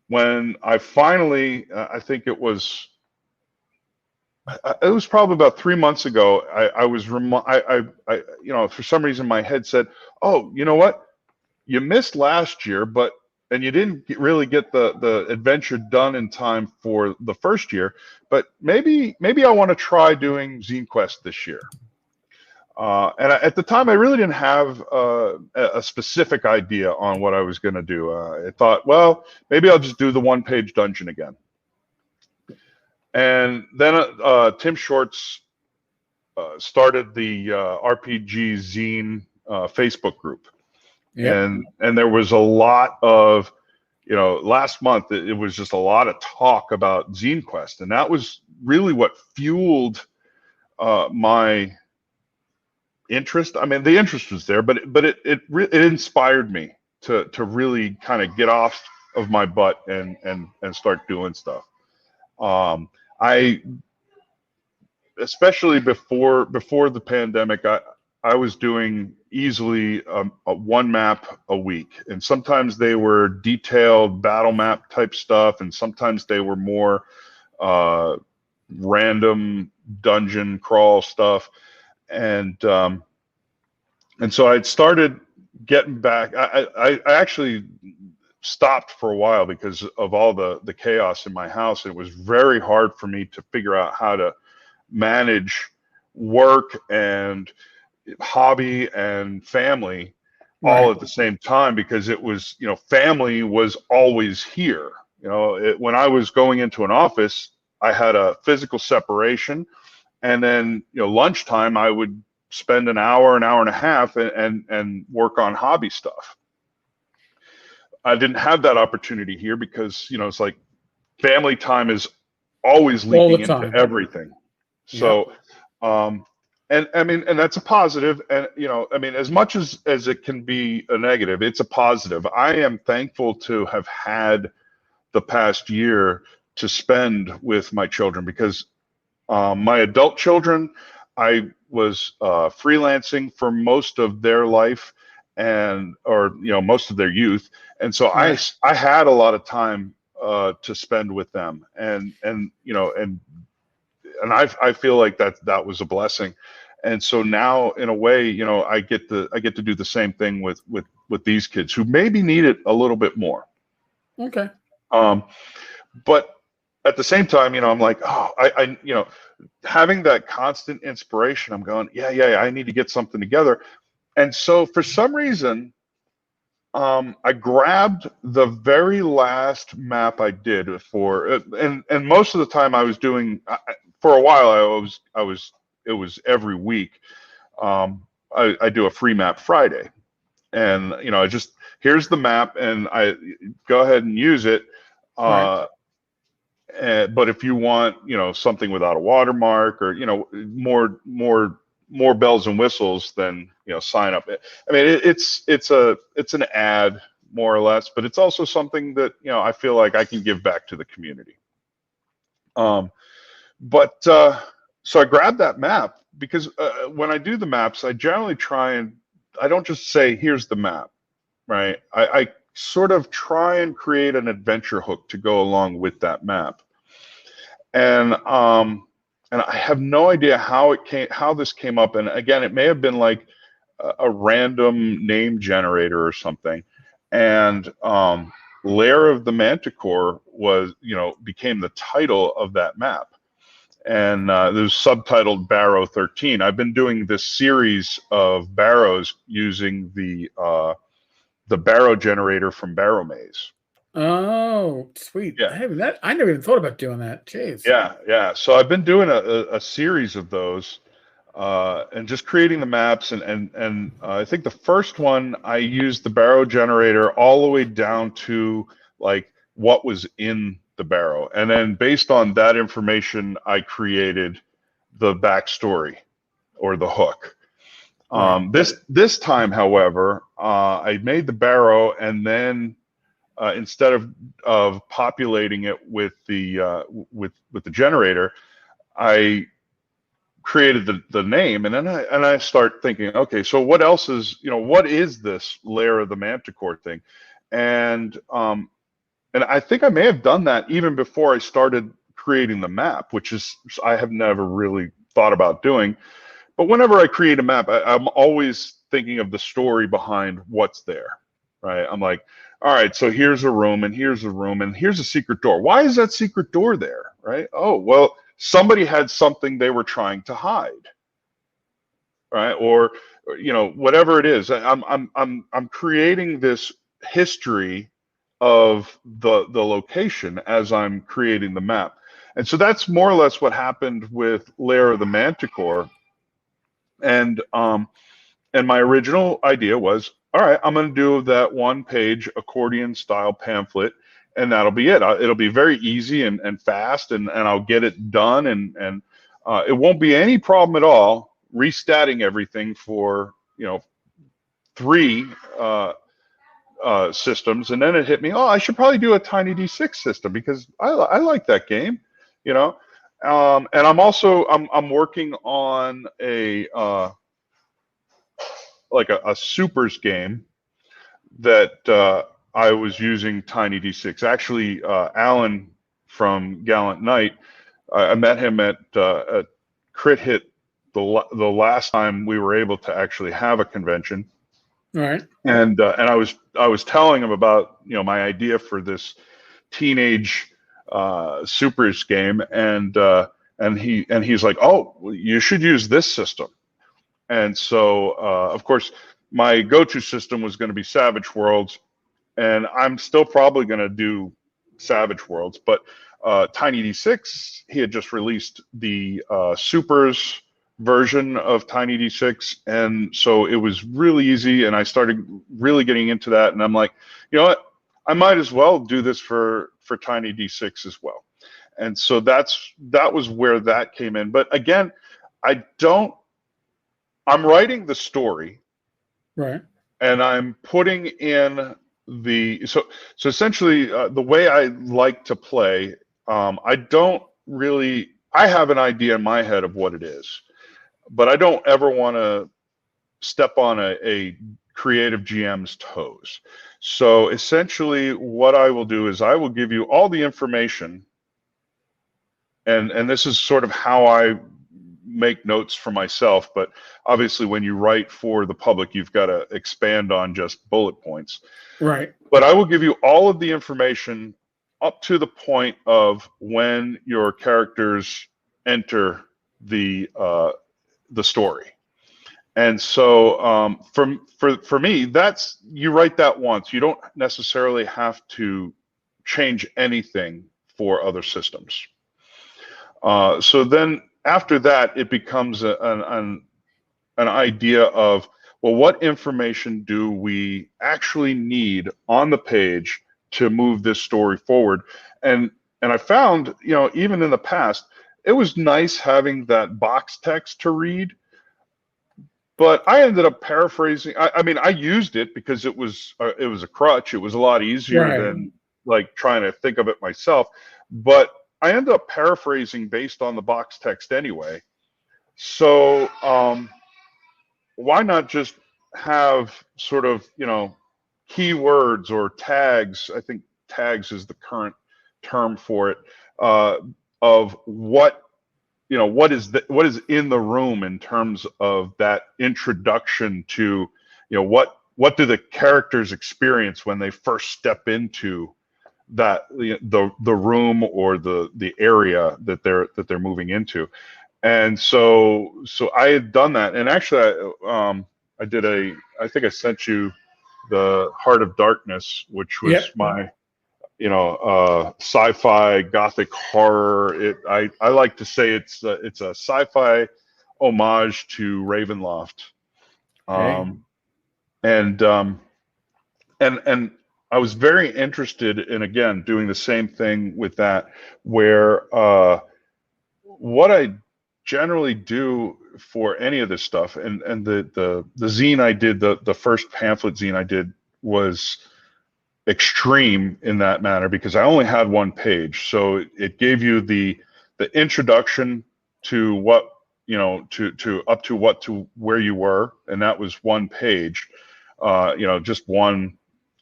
when I finally, I think it was probably about 3 months ago, for some reason my head said, oh, you know what? You missed last year, and you didn't really get the adventure done in time for the first year, but maybe I want to try doing ZineQuest this year. And at the time, I really didn't have a specific idea on what I was going to do. I thought, well, maybe I'll just do the one-page dungeon again. And then Tim Shorts started the RPG Zine Facebook group. Yep. And there was a lot of, last month, it was just a lot of talk about ZineQuest. And that was really what fueled my interest. I mean, the interest was there, but it inspired me to really kind of get off of my butt and start doing stuff. Especially before the pandemic, I was doing easily a 1 map a week, and sometimes they were detailed battle map type stuff, and sometimes they were more random dungeon crawl stuff. And so I'd started getting back. I actually stopped for a while because of all the chaos in my house. It was very hard for me to figure out how to manage work and hobby and family all at the same time, because it was, family was always here. When I was going into an office, I had a physical separation. And then, lunchtime, I would spend an hour and a half and work on hobby stuff. I didn't have that opportunity here because, it's like family time is always leaking into everything. So, and I mean, and that's a positive. And, as much as it can be a negative, it's a positive. I am thankful to have had the past year to spend with my children, because my adult children, I freelancing for most of their life or most of their youth, and so Right. I had a lot of time to spend with them, and I feel like that was a blessing. And so now, in a way, I get to do the same thing with these kids who maybe need it a little bit more. Okay. But at the same time, I'm like, oh, I having that constant inspiration, I'm going, yeah, I need to get something together. And so for some reason, I grabbed the very last map I did for, and most of the time I was doing, for a while, it was every week. I do a free map Friday, and I just, here's the map, and I go ahead and use it. Right. But if you want, something without a watermark, or more bells and whistles, then sign up. I mean, it's an ad, more or less, but it's also something that I feel like I can give back to the community. But so I grabbed that map because when I do the maps, I generally I don't just say, here's the map, right? I sort of try and create an adventure hook to go along with that map. And I have no idea how this came up. And again, it may have been like a random name generator or something. And Lair of the Manticore became the title of that map. And it was subtitled Barrow 13. I've been doing this series of barrows using the barrow generator from Barrow Maze. Oh, sweet. Yeah. I never even thought about doing that. Jeez. Yeah. So I've been doing a series of those, and just creating the maps. And I think the first one, I used the barrow generator all the way down to like what was in the barrow. And then based on that information, I created the backstory or the hook. Right. This time, however, I made the barrow, and then instead of populating it with the generator, I created the name, and then I start thinking, okay, so what else is, what is this Lair of the Manticore thing? And I think I may have done that even before I started creating the map, which is I have never really thought about doing. But whenever I create a map, I'm always thinking of the story behind what's there, right? I'm like, all right, so here's a room, and here's a room, and here's a secret door. Why is that secret door there, right? Oh, well, somebody had something they were trying to hide, right? Or whatever it is. I'm creating this history of the location as I'm creating the map. And so that's more or less what happened with Lair of the Manticore. And my original idea was, all right, I'm going to do that one-page accordion-style pamphlet, and that'll be it. It'll be very easy and fast, and I'll get it done, and it won't be any problem at all restatting everything for 3 systems. And then it hit me, oh, I should probably do a Tiny D6 system because I like that game, and I'm also I'm working on a supers game that I was using Tiny D6. Actually, Alan from Gallant Knight, I met him at Crit Hit the last time we were able to actually have a convention. All right. And I was telling him about my idea for this teenage supers game, and he's like, oh, you should use this system. And so of course my go-to system was going to be Savage Worlds, and I'm still probably going to do Savage Worlds, but Tiny D6, he had just released the supers version of Tiny D6, and so it was really easy, and I started really getting into that, and I'm like, you know what, I might as well do this for Tiny D6 as well. And so that was where that came in. But again, I'm writing the story, right, and I'm putting in so essentially the way I like to play, I have an idea in my head of what it is. but I don't ever want to step on a creative GM's toes. So essentially what I will do is I will give you all the information, and this is sort of how I make notes for myself, but obviously when you write for the public, you've got to expand on just bullet points. Right. But I will give you all of the information up to the point of when your characters enter the story. And so for me, that's, you write that once. You don't necessarily have to change anything for other systems. So then after that, it becomes an idea of, well, what information do we actually need on the page to move this story forward? And I found, you know, even in the past, it was nice having that box text to read, but I ended up paraphrasing. I mean, I used it because it was a crutch. It was a lot easier than like trying to think of it myself. But I ended up paraphrasing based on the box text anyway. So why not just have sort of, you know, keywords or tags? I think tags is the current term for it, of what, you know, what is in the room in terms of that introduction to, you know, what do the characters experience when they first step into that the room or the area that they're moving into. And so I had done that, and actually I did I think I sent you the Heart of Darkness, which was my, you know, sci-fi gothic horror. I like to say it's a sci-fi homage to Ravenloft. And I was very interested in, again, doing the same thing with that, where what I generally do for any of this stuff, and the zine I did, the first pamphlet zine I did, was extreme in that manner because I only had one page. So it gave you the introduction to what, you know, to up to what, to where you were, and that was one page, you know, just one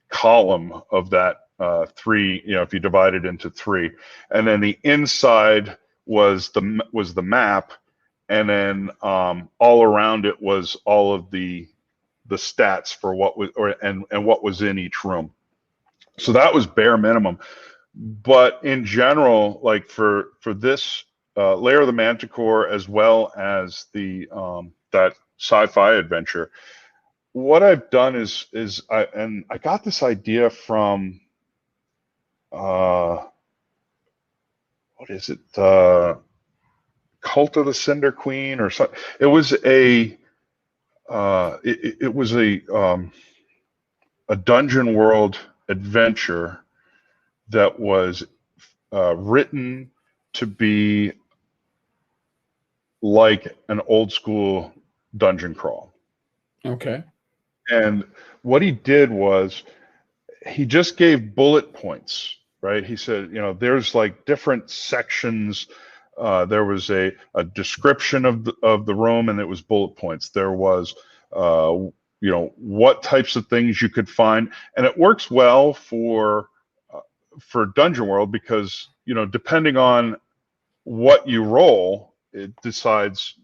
column of that three, you know, if you divide it into three. And then the inside was the map, and then all around it was all of the stats for what was, and what was in each room. So that was bare minimum. But in general, like for this Lair of the Manticore, as well as the that sci-fi adventure, what I've done is I got this idea from what is it, Cult of the Cinder Queen or something. It was a it was a dungeon world adventure that was written to be like an old school dungeon crawl. Okay. And what he did was he just gave bullet points, right? He said, you know, there's like different sections. There was a description of the room, and it was bullet points. There was, you know, what types of things you could find, and it works well for Dungeon World because, you know, depending on what you roll, it decides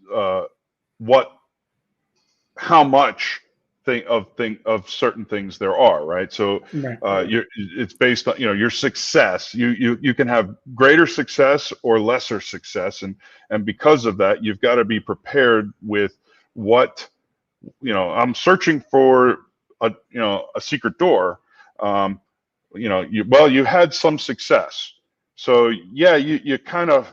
how much of certain things there are, right? So it's based on, you know, your success. You can have greater success or lesser success, and because of that, you've got to be prepared with what, you know, I'm searching for a secret door. You know, you had some success, so yeah, you kind of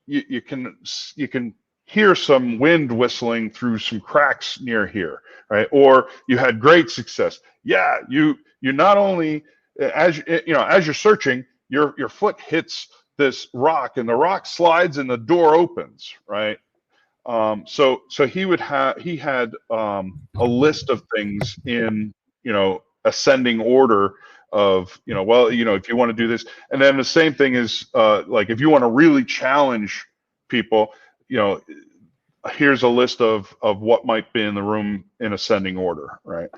you can hear some wind whistling through some cracks near here, right? Or you had great success. Yeah, you not only, as you know, as you're searching, your foot hits this rock, and the rock slides and the door opens, right? So he had a list of things in, you know, ascending order of, you know, well, you know, if you want to do this, and then the same thing is like if you want to really challenge people, you know, here's a list of what might be in the room in ascending order, right?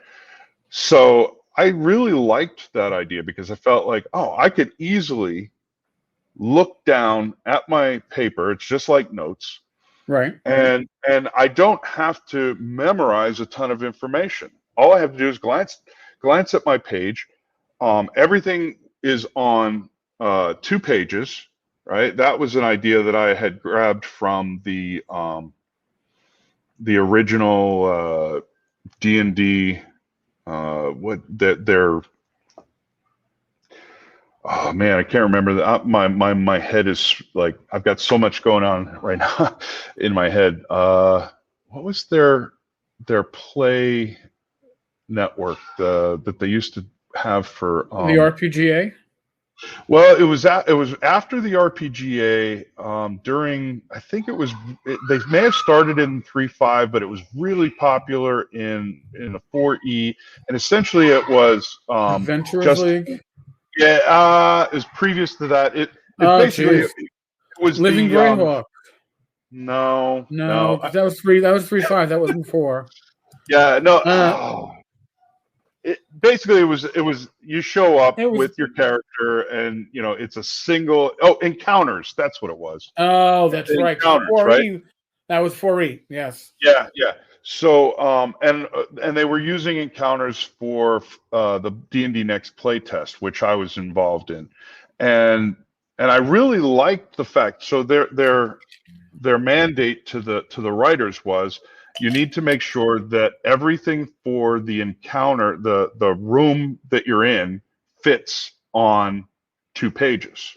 So I really liked that idea because I felt like, oh, I could easily look down at my paper. It's just like notes. Right. And I don't have to memorize a ton of information. All I have to do is glance at my page. Everything is on 2 pages, right? That was an idea that I had grabbed from the original D&D. Oh man, I can't remember that. My head is like, I've got so much going on right now in my head. What was their play network that they used to have for The RPGA? well, it was after the RPGA, during, I think they may have started in 3.5, but it was really popular in the 4E, and essentially it was Adventurers just League? yeah, it was previous to that. It basically geez. it was Living the Greyhawk. no, No, that was 3.5. That wasn't 4. yeah, no. Basically it was you show up with your character, and it's a single encounters. That's what it was. Oh, that's right. Encounters, 4E. right? That was 4E. Yes. Yeah. So and they were using encounters for the D&D Next playtest, which I was involved in, and I really liked the fact. So their mandate to the writers was, you need to make sure that everything for the encounter, the room that you're in, fits on 2 pages.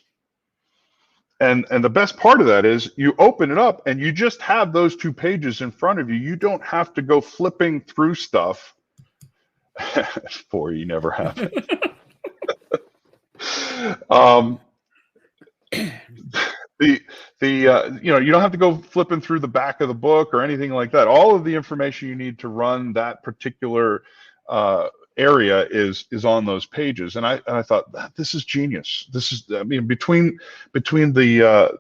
And the best part of that is you open it up and you just have those 2 pages in front of you. You don't have to go flipping through stuff. 4E never happened. You don't have to go flipping through the back of the book or anything like that. All of the information you need to run that particular area is on those pages. And I thought, this is genius. This is, I mean, between the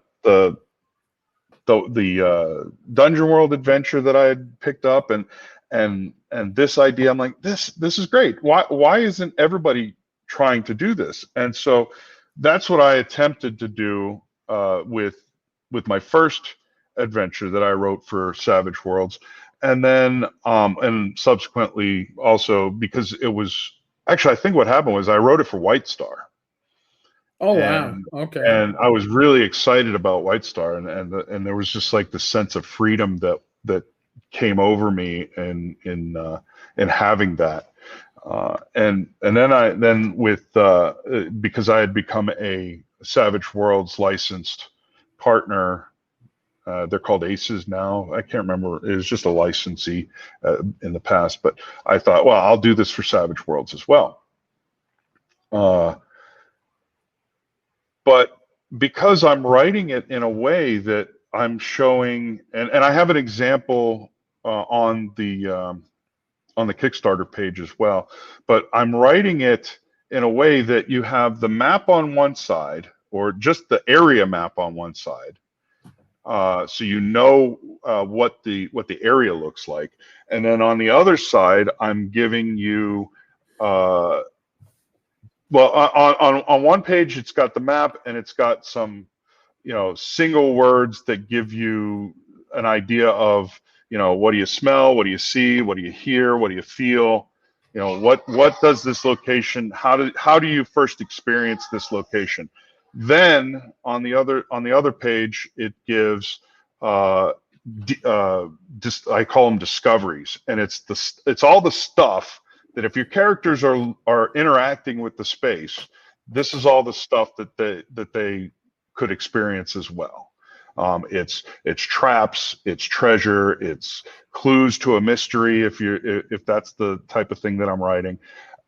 Dungeon World adventure that I had picked up and this idea, I'm like, this is great. Why isn't everybody trying to do this? And so that's what I attempted to do with my first adventure that I wrote for Savage Worlds, and then and subsequently also, because it was actually, I think what happened was I wrote it for White Star. Oh wow! Okay. And I was really excited about White Star, and there was just like the sense of freedom that came over me in having that. And then with because I had become a Savage Worlds licensed partner, they're called ACES now. I can't remember. It was just a licensee in the past, but I thought, well, I'll do this for Savage Worlds as well. But because I'm writing it in a way that I'm showing, and I have an example on the Kickstarter page as well, but I'm writing it in a way that you have the map on one side, or just the area map on one side, so you know what the area looks like, and then on the other side, I'm giving you well, on one page, it's got the map, and it's got some, single words that give you an idea of, what do you smell, what do you see, what do you hear, what do you feel, what does this location, how do you first experience this location? Then on the other page, it gives I call them discoveries, and it's all the stuff that if your characters are interacting with the space, this is all the stuff that they could experience as well. It's traps, it's treasure, it's clues to a mystery if that's the type of thing that I'm writing.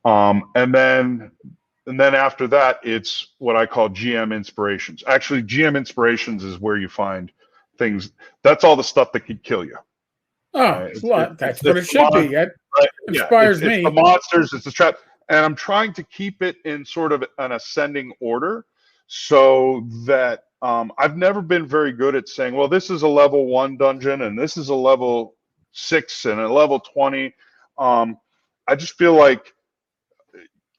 And then after that, it's what I call GM inspirations. Actually, GM inspirations is where you find things. That's all the stuff that could kill you. Oh, that's what it should be. That inspires me. It's the monsters, it's the trap, and I'm trying to keep it in sort of an ascending order, so that I've never been very good at saying, well, this is a level 1 dungeon and this is a level 6 and a level 20. I just feel like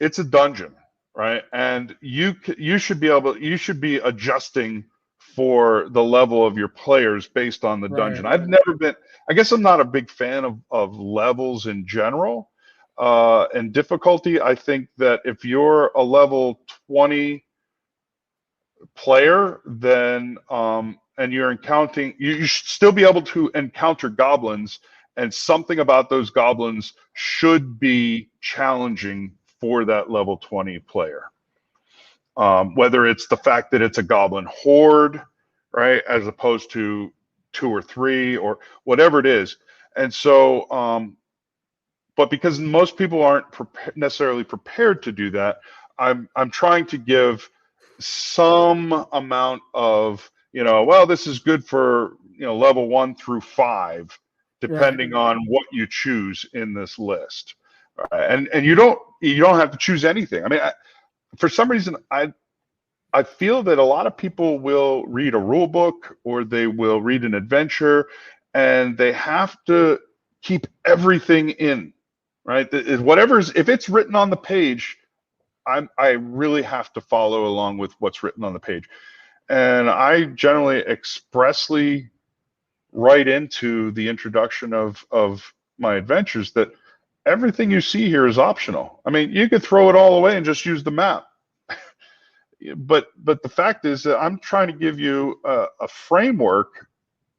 it's a dungeon, right? And you should be adjusting for the level of your players based on the dungeon. Right. I've never been. I guess I'm not a big fan of levels in general and difficulty. I think that if you're a level 20 player, then and you're encountering, you should still be able to encounter goblins, and something about those goblins should be challenging for that level 20 player. Whether it's the fact that it's a goblin horde, right, as opposed to 2 or 3 or whatever it is. And so, but because most people aren't necessarily prepared to do that, I'm trying to give some amount of, well, this is good for, level 1 through 5, depending on what you choose in this list. And you don't have to choose anything. I mean, for some reason, I feel that a lot of people will read a rule book or they will read an adventure, and they have to keep everything in, right? If it's written on the page, I really have to follow along with what's written on the page. And I generally expressly write into the introduction of my adventures that everything you see here is optional. I mean, you could throw it all away and just use the map. But the fact is that I'm trying to give you a framework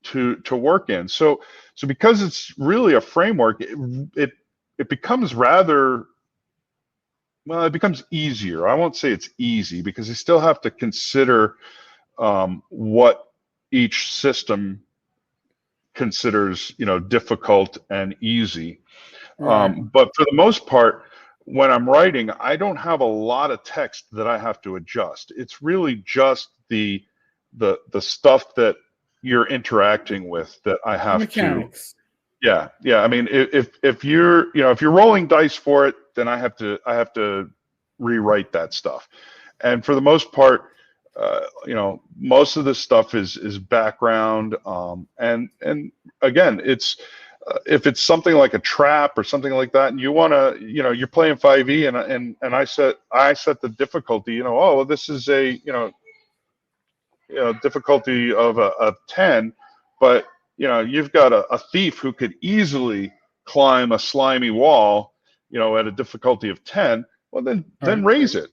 to work in. So because it's really a framework, it becomes rather, well, it becomes easier. I won't say it's easy because you still have to consider what each system considers, difficult and easy. But for the most part, when I'm writing, I don't have a lot of text that I have to adjust. It's really just the stuff that you're interacting with that I have mechanics. Yeah. I mean, if you're rolling dice for it, then I have to rewrite that stuff. And for the most part, most of this stuff is background. And again, it's if it's something like a trap or something like that, and you want to, you're playing 5e, and I set the difficulty. Oh, this is a difficulty of a 10, but you've got a thief who could easily climb a slimy wall, at a difficulty of 10. Well, then raise it.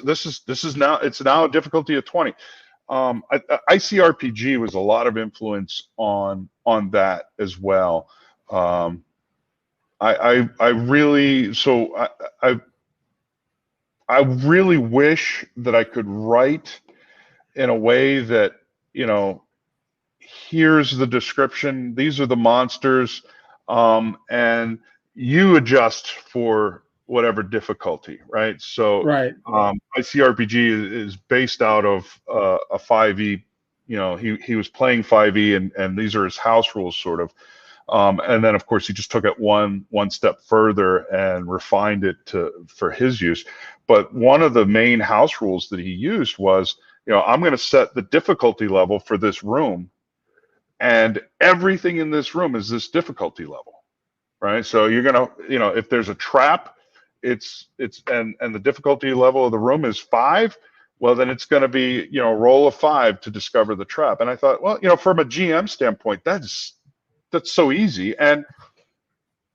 This is now, it's now a difficulty of 20. ICRPG was a lot of influence on that as well. I really wish that I could write in a way that, here's the description, these are the monsters, and you adjust for whatever difficulty, right? So ICRPG is based out of a 5e. He was playing 5e, and these are his house rules, sort of. And then, of course, he just took it one step further and refined it for his use. But one of the main house rules that he used was, I'm going to set the difficulty level for this room, and everything in this room is this difficulty level, right? So you're going to, if there's a trap, and the difficulty level of the room is 5. Well, then it's going to be, roll a 5 to discover the trap. And I thought, well, from a GM standpoint, that's so easy, and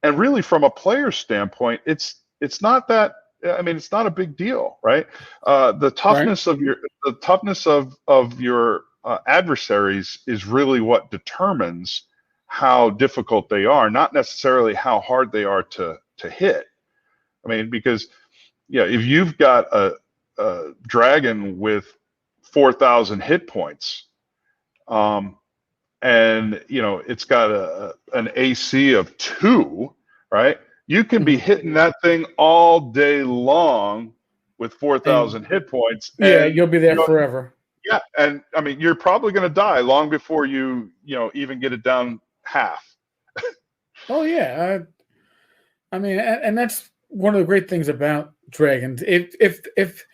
really from a player standpoint, it's not that. I mean, it's not a big deal, right? The toughness of your adversaries is really what determines how difficult they are, not necessarily how hard they are to hit. I mean, because if you've got a dragon with 4,000 hit points, and it's got an AC of 2, right? You can be hitting that thing all day long with 4,000 hit points. And, you'll be there forever. Yeah, and I mean, you're probably going to die long before you even get it down half. Oh yeah, I mean, and that's one of the great things about dragons. If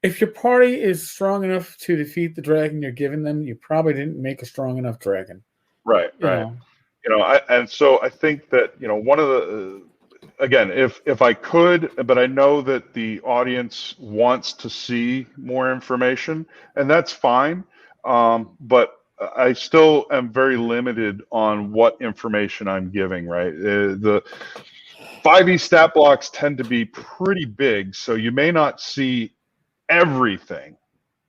if your party is strong enough to defeat the dragon you're giving them, you probably didn't make a strong enough dragon. Right. You know. And so I think that, one of the, again, if I could, but I know that the audience wants to see more information, and that's fine. But I still am very limited on what information I'm giving, right? The 5e stat blocks tend to be pretty big, so you may not see everything,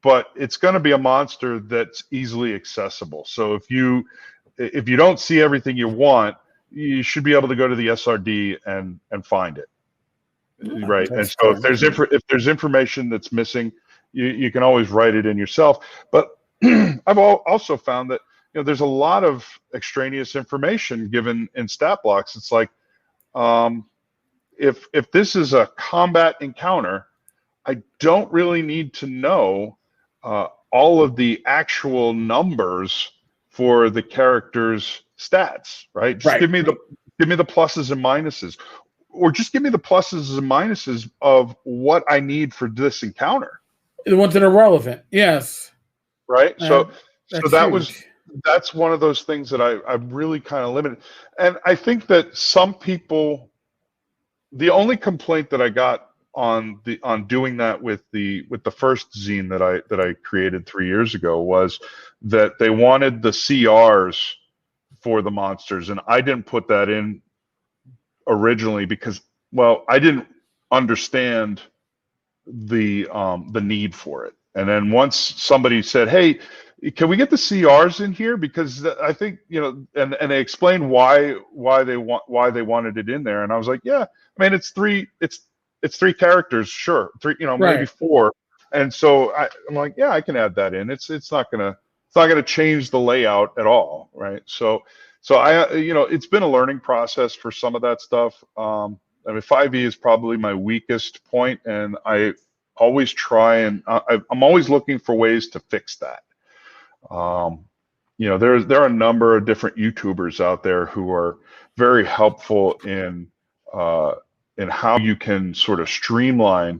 but it's going to be a monster that's easily accessible. So if you don't see everything you want, you should be able to go to the SRD and find it, right? And so if there's information that's missing, you can always write it in yourself. But I've also found that there's a lot of extraneous information given in stat blocks. It's like if this is a combat encounter, I don't really need to know all of the actual numbers for the character's stats, right? Just give me the pluses and minuses, or just give me the pluses and minuses of what I need for this encounter. The ones that are relevant, yes. Right. So huge. That's one of those things that I'm really kind of limited. And I think that some people, the only complaint that I got on doing that with the first zine that I created 3 years ago was that they wanted the CRs for the monsters, and I didn't put that in originally because, well, I didn't understand the need for it. And then once somebody said, "Hey, can we get the CRs in here?" Because I think and they explained why they wanted it in there, and I was like, "Yeah, I mean it's three characters, sure, three, maybe four." And so I'm like, "Yeah, I can add that in. It's not gonna change the layout at all, right?" So I it's been a learning process for some of that stuff. I mean, 5e is probably my weakest point, and I always try and I'm always looking for ways to fix that. There are a number of different YouTubers out there who are very helpful in how you can sort of streamline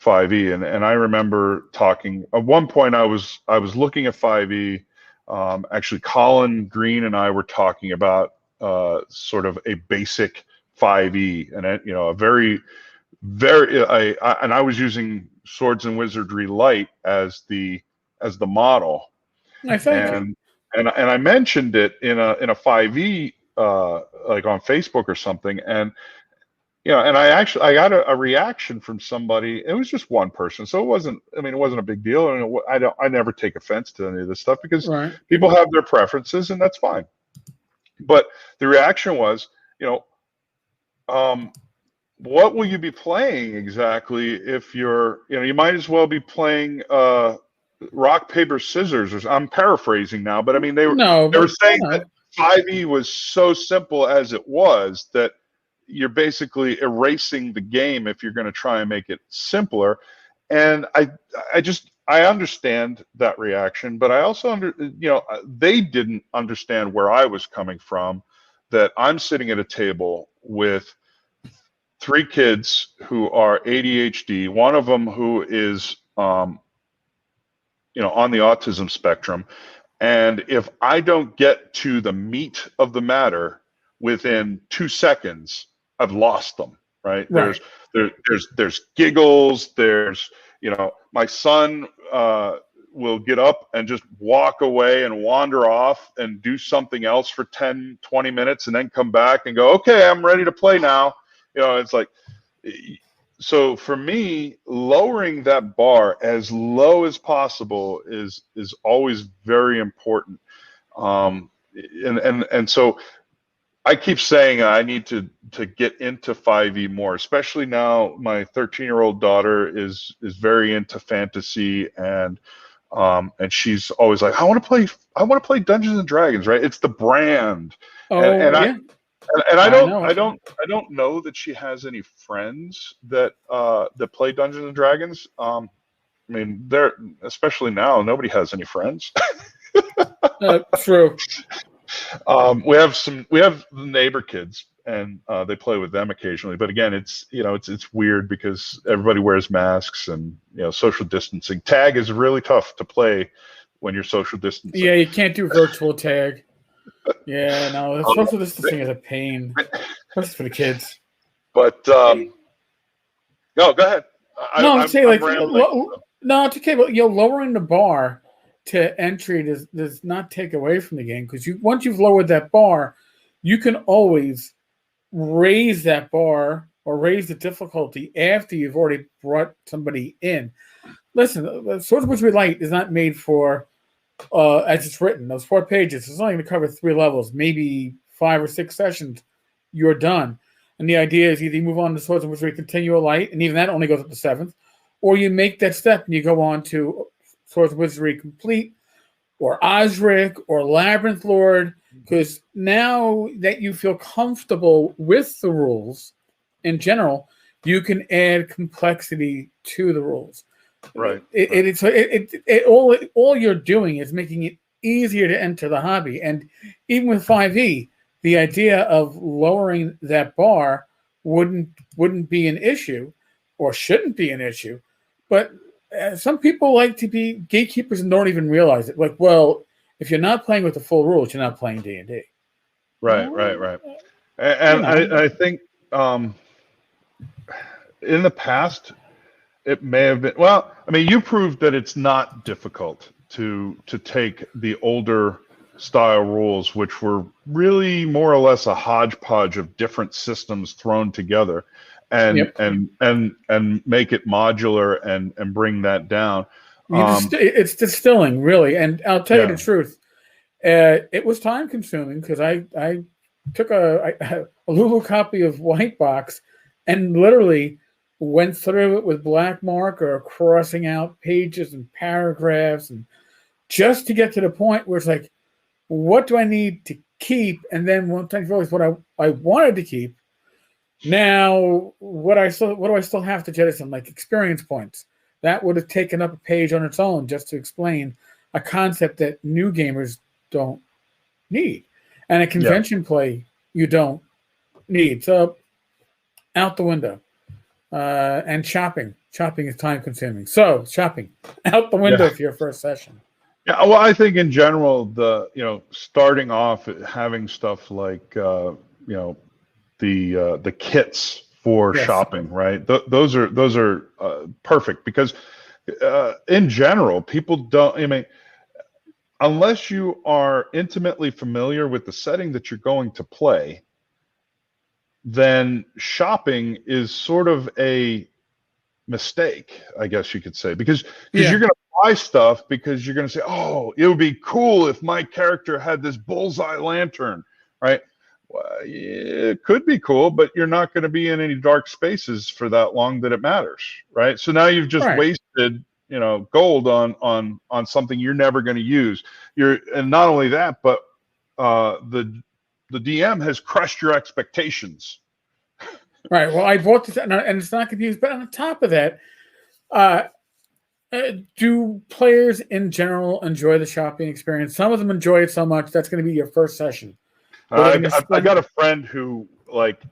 5e. And I remember talking at one point. I was looking at 5e. Actually, Colin Green and I were talking about sort of a basic 5e, and a very I was using Swords and Wizardry Light as the model. And I mentioned it in a 5e like on Facebook or something, and and I got a reaction from somebody. It was just one person, so it wasn't a big deal. And I never take offense to any of this stuff because people have their preferences, and that's fine. But the reaction was, what will you be playing exactly if you're, you might as well be playing rock, paper, scissors. Or I'm paraphrasing now, but I mean, they were saying that 5e was so simple as it was that you're basically erasing the game if you're going to try and make it simpler. And I understand that reaction, but I also they didn't understand where I was coming from, that I'm sitting at a table with 3 kids who are ADHD, one of them who is on the autism spectrum. And if I don't get to the meat of the matter within 2 seconds, I've lost them, right? There's giggles. There's, my son will get up and just walk away and wander off and do something else for 10, 20 minutes and then come back and go, "Okay, I'm ready to play now." It's like, so for me, lowering that bar as low as possible is always very important. And so I keep saying I need to get into 5e more, especially now my 13-year-old daughter is very into fantasy, and she's always like, I want to play Dungeons and Dragons, right? It's the brand. I don't know that she has any friends that play Dungeons and Dragons. I mean, especially now, nobody has any friends. True. We have the neighbor kids, and they play with them occasionally. But again, it's weird because everybody wears masks and social distancing. Tag is really tough to play when you're social distancing. Yeah, you can't do virtual tag. Yeah, no, social distancing is a pain, especially for the kids. But no, go ahead. No, it's okay. But lowering the bar to entry does not take away from the game, because once you've lowered that bar, you can always raise that bar or raise the difficulty after you've already brought somebody in. Listen, Swords of Wizardry Light is not made for, as it's written, those 4 pages. It's only going to cover 3 levels, maybe 5 or 6 sessions. You're done. And the idea is either you move on to Swords of Wizardry Continual Light, and even that only goes up to 7th, or you make that step and you go on to Swords of Wizardry Complete, or Osric, or Labyrinth Lord, because now that you feel comfortable with the rules in general, you can add complexity to the rules. Right. All you're doing is making it easier to enter the hobby. And even with 5e, the idea of lowering that bar wouldn't be an issue, or shouldn't be an issue. But some people like to be gatekeepers and don't even realize it. Like, well, if you're not playing with the full rules, you're not playing D&D. Right. And I think in the past, it may have been. Well, I mean, you proved that it's not difficult to take the older style rules, which were really more or less a hodgepodge of different systems thrown together, and make it modular and bring that down. It's distilling, really. And I'll tell you the truth. It was time consuming, because I took a Lulu copy of White Box and literally went through it with black marker, crossing out pages and paragraphs, and just to get to the point where it's like, what do I need to keep? And then once I realized what I wanted to keep, now what do I still have to jettison? Like experience points. That would have taken up a page on its own just to explain a concept that new gamers don't need, and a convention play you don't need. So out the window. And shopping is time consuming. So shopping out the window for your first session. Yeah, well, I think in general, starting off having stuff like the kits for shopping, right? Those are perfect, because in general, people don't. I mean, unless you are intimately familiar with the setting that you're going to play, then shopping is sort of a mistake, I guess you could say, because you're going to buy stuff because you're going to say, oh, it would be cool if my character had this bullseye lantern, right? Well, it could be cool, but you're not going to be in any dark spaces for that long that it matters, right? So now you've just wasted, gold on something you're never going to use. And not only that, but the DM has crushed your expectations. Right. Well, I bought this, and it's not confused. But on top of that, do players in general enjoy the shopping experience? Some of them enjoy it so much that's going to be your first session. I got a friend who, like,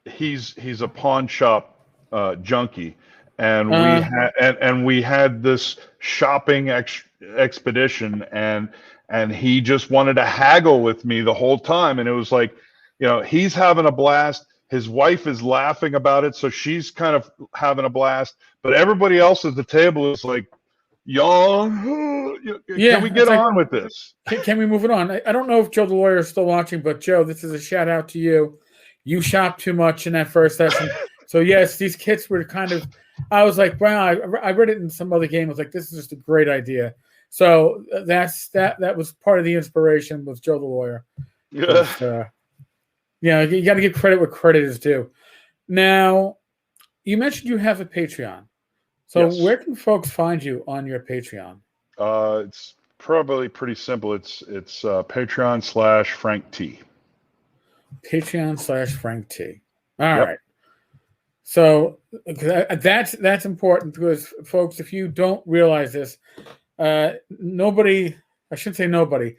he's a pawn shop junkie, and we had this shopping expedition, and he just wanted to haggle with me the whole time, and it was like, he's having a blast. His wife is laughing about it, so she's kind of having a blast. But everybody else at the table is like, can we get on with this? Can we move it on? I don't know if Joe the lawyer is still watching, but Joe, this is a shout out to you. You shopped too much in that first session. So yes, these kits were kind of, I was like, wow, I read it in some other game. I was like, this is just a great idea. So that was part of the inspiration with Joe the lawyer. Yeah. You got to give credit where credit is due. Now, you mentioned you have a Patreon. So where can folks find you on your Patreon? It's probably pretty simple. It's Patreon/Frank T. Patreon/Frank T. All right. So that's important, because folks, if you don't realize this, nobody, I shouldn't say nobody,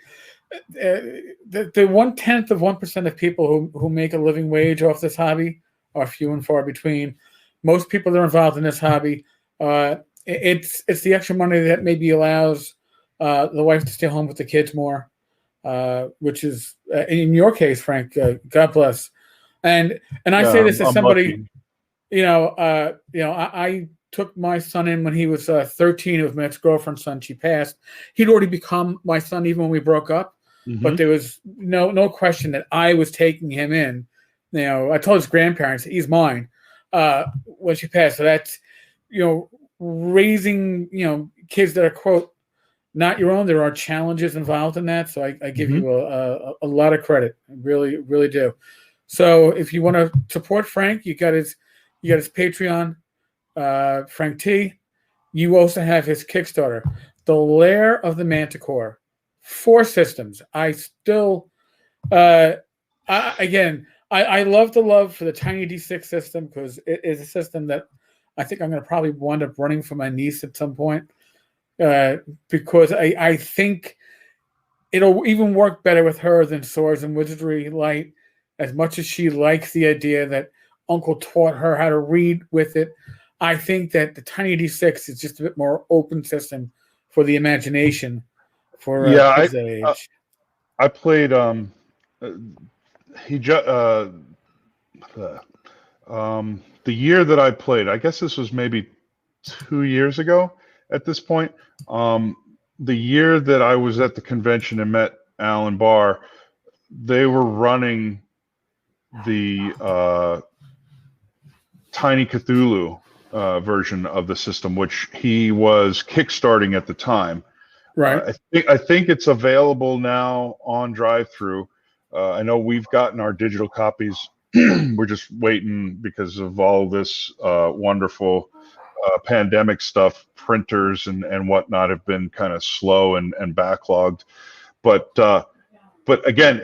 the 0.1% of people who make a living wage off this hobby are few and far between. Most people that are involved in this hobby, it's the extra money that maybe allows the wife to stay home with the kids more, which is in your case, Frank. God bless. And I say this as somebody, I took my son in when he was 13. It was my ex-girlfriend's son. She passed. He'd already become my son even when we broke up. Mm-hmm. But there was no question that I was taking him in. I told his grandparents he's mine when she passed. So that's raising kids that are quote not your own. There are challenges involved in that. So I give you a lot of credit. I really, really do. So if you want to support Frank, you got his Patreon, Frank T. You also have his Kickstarter, The Lair of the Manticore. 4 systems. I still, I love the love for the Tiny D6 system because it is a system that I think I'm going to probably wind up running for my niece at some point because I think it'll even work better with her than Swords and Wizardry Light. As much as she likes the idea that Uncle taught her how to read with it, I think that the Tiny D6 is just a bit more open system for the imagination for kids that age. I played the year that I played, I guess this was maybe 2 years ago at this point. The year that I was at the convention and met Alan Barr, they were running the Tiny Cthulhu version of the system, which he was kickstarting at the time. Right. I think it's available now on drive-through. I know we've gotten our digital copies. We're just waiting because of all this wonderful pandemic stuff. Printers and whatnot have been kind of slow and backlogged. But again,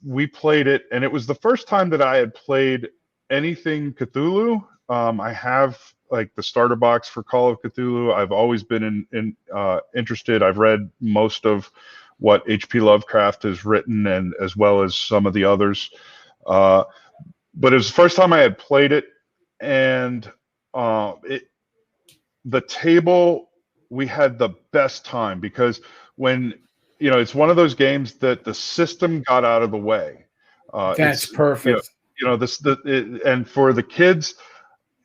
we played it, and it was the first time that I had played anything Cthulhu. I have like the starter box for Call of Cthulhu. I've always been interested. I've read most of what H.P. Lovecraft has written, and as well as some of the others. But it was the first time I had played it, and the table, we had the best time because when it's one of those games that the system got out of the way. That's perfect. And for the kids,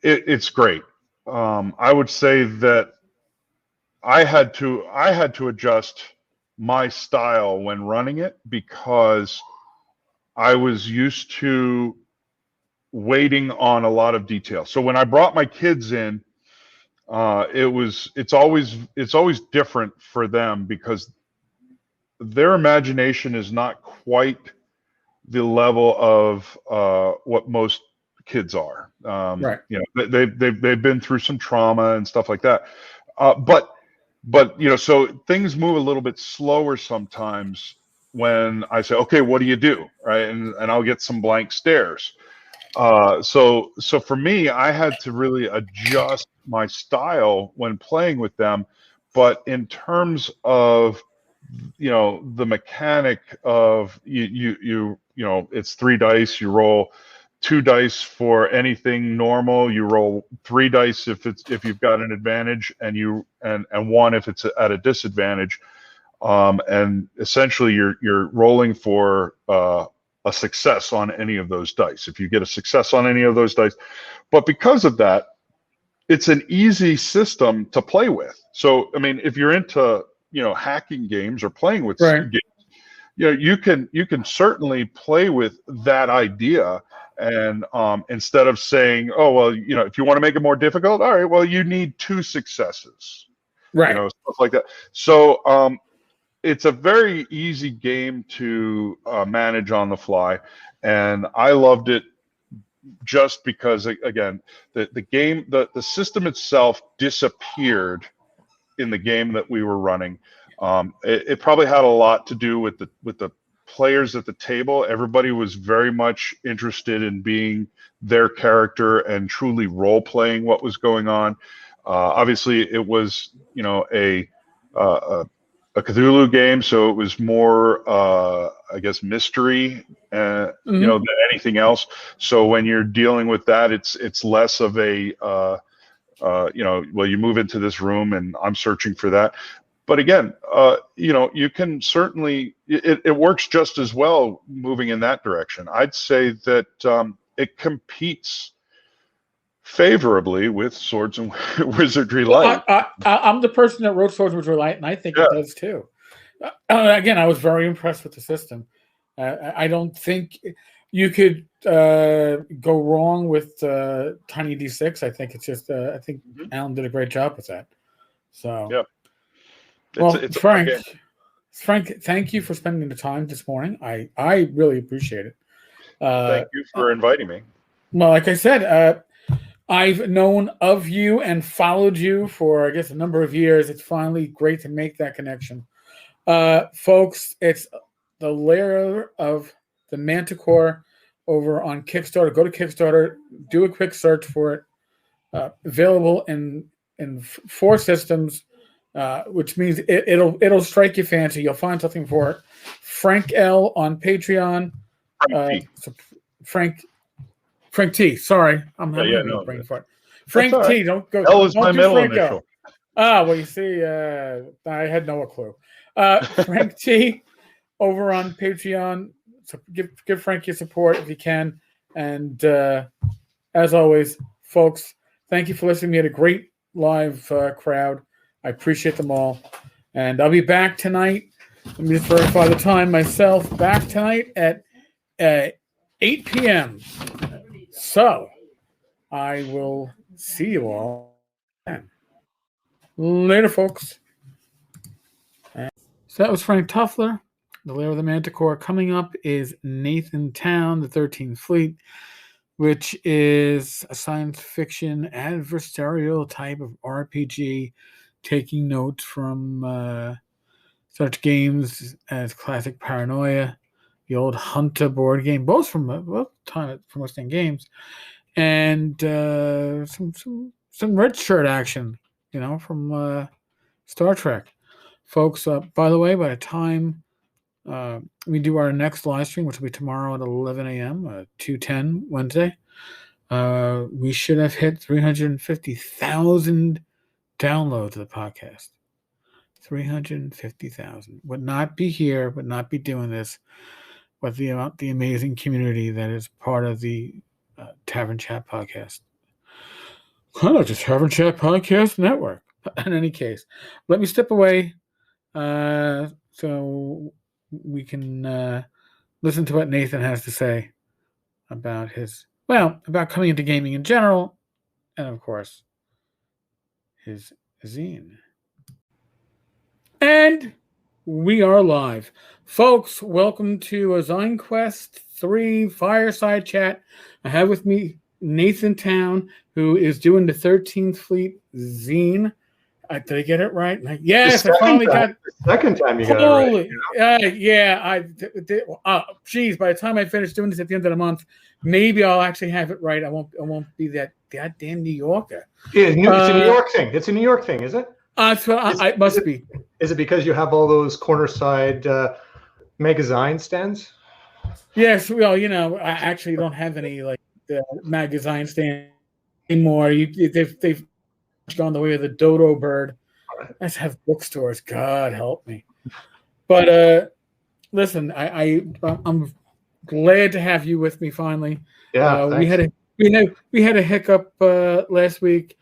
it's great. I would say that I had to adjust my style when running it because I was used to waiting on a lot of detail. So when I brought my kids in, it's always different for them because their imagination is not quite the level of what most kids are. Right. They've been through some trauma and stuff like that. But so things move a little bit slower sometimes when I say, okay, what do you do? Right. And I'll get some blank stares. So for me, I had to really adjust my style when playing with them. But in terms of, the mechanic of it's 3 dice, you roll 2 dice for anything normal, you roll 3 dice if you've got an advantage, and 1 if it's at a disadvantage, and essentially you're rolling for a success on any of those dice if you get a success on any of those dice. But because of that, it's an easy system to play with. So I mean, if you're into hacking games or playing with right. games, you can certainly play with that idea. And instead of saying, oh, well, if you want to make it more difficult, all right, well, you need 2 successes, right? Stuff like that. So it's a very easy game to manage on the fly, and I loved it just because, again, the game, the system itself disappeared in the game that we were running. It probably had a lot to do with the players at the table. Everybody was very much interested in being their character and truly role playing what was going on. Obviously, it was a a Cthulhu game, so it was more, I guess, mystery, than anything else. So when you're dealing with that, it's less of a, well, you move into this room and I'm searching for that. But again, you can certainly, it works just as well moving in that direction. I'd say that it competes favorably with Swords and Wizardry Light. I'm the person that wrote Swords and Wizardry Light, and I think it does too. Again, I was very impressed with the system. I don't think you could go wrong with Tiny D6. I think it's just, I think Alan did a great job with that. So, yeah. Well, Frank, thank you for spending the time this morning. I really appreciate it. Thank you for inviting me. Well, like I said, I've known of you and followed you for, I guess, a number of years. It's finally great to make that connection. Folks, it's the Lair of the Manticore over on Kickstarter. Go to Kickstarter, do a quick search for it. Available in 4 systems, which means it'll strike your fancy. You'll find something for it. Frank L on Patreon. Frank T. Sorry, I'm having a brain fart. Frank T. Right. Don't go. L is my middle initial. Well, you see, I had no clue. Frank T. over on Patreon. So give Frank your support if you can. And as always, folks, thank you for listening. We had a great live crowd. I appreciate them all. And I'll be back tonight. Let me just verify the time myself. Back tonight at 8 p.m. So I will see you all then. Later, folks. So that was Frank Tufler, the Lair of the Manticore. Coming up is Nathan Town, the 13th Fleet, which is a science fiction adversarial type of RPG, taking notes from such games as classic Paranoia, the old Hunter board game, both from West End Games, and some red shirt action, from Star Trek. Folks, by the way, by the time we do our next live stream, which will be tomorrow at 11 a.m., 2/10 Wednesday, we should have hit 350,000 downloads of the podcast. 350,000. Would not be here, would not be doing this with the amazing community that is part of the Tavern Chat podcast. Kind of just Tavern Chat Podcast Network. In any case, let me step away so we can listen to what Nathan has to say about about coming into gaming in general, and of course, his zine. And we are live. Folks, welcome to a ZineQuest 3 Fireside Chat. I have with me Nathan Town, who is doing the 13th Fleet zine. Did I get it right? Yes, I finally got it. The second time you got it right. Yeah. Geez, by the time I finish doing this at the end of the month, maybe I'll actually have it right. I won't be that goddamn New Yorker. Yeah, it's a New York thing. It's a New York thing, is it? It must be. Is it because you have all those corner side magazine stands? Yes. Well, I actually don't have any magazine stands anymore. They've gone the way of the dodo bird. I just have bookstores. God help me. But listen, I'm glad to have you with me finally. Yeah, we had a hiccup last week.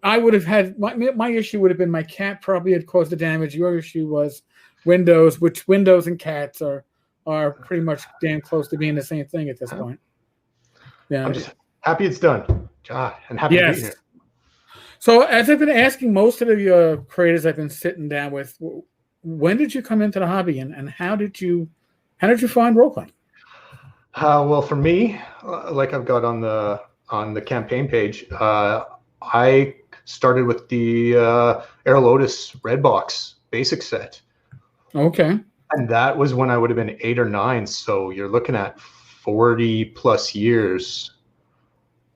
I would have had my issue would have been my cat probably had caused the damage. Your issue was Windows, which Windows and cats are pretty much damn close to being the same thing at this point. Yeah, I'm just happy it's done. God, and happy to be here. So as I've been asking most of the creators I've been sitting down with, when did you come into the hobby and how did you find role playing? Well, for me, like I've got on the campaign page, I started with the Air Lotus Red Box basic set. Okay. And that was when I would have been 8 or 9. So you're looking at 40 plus years.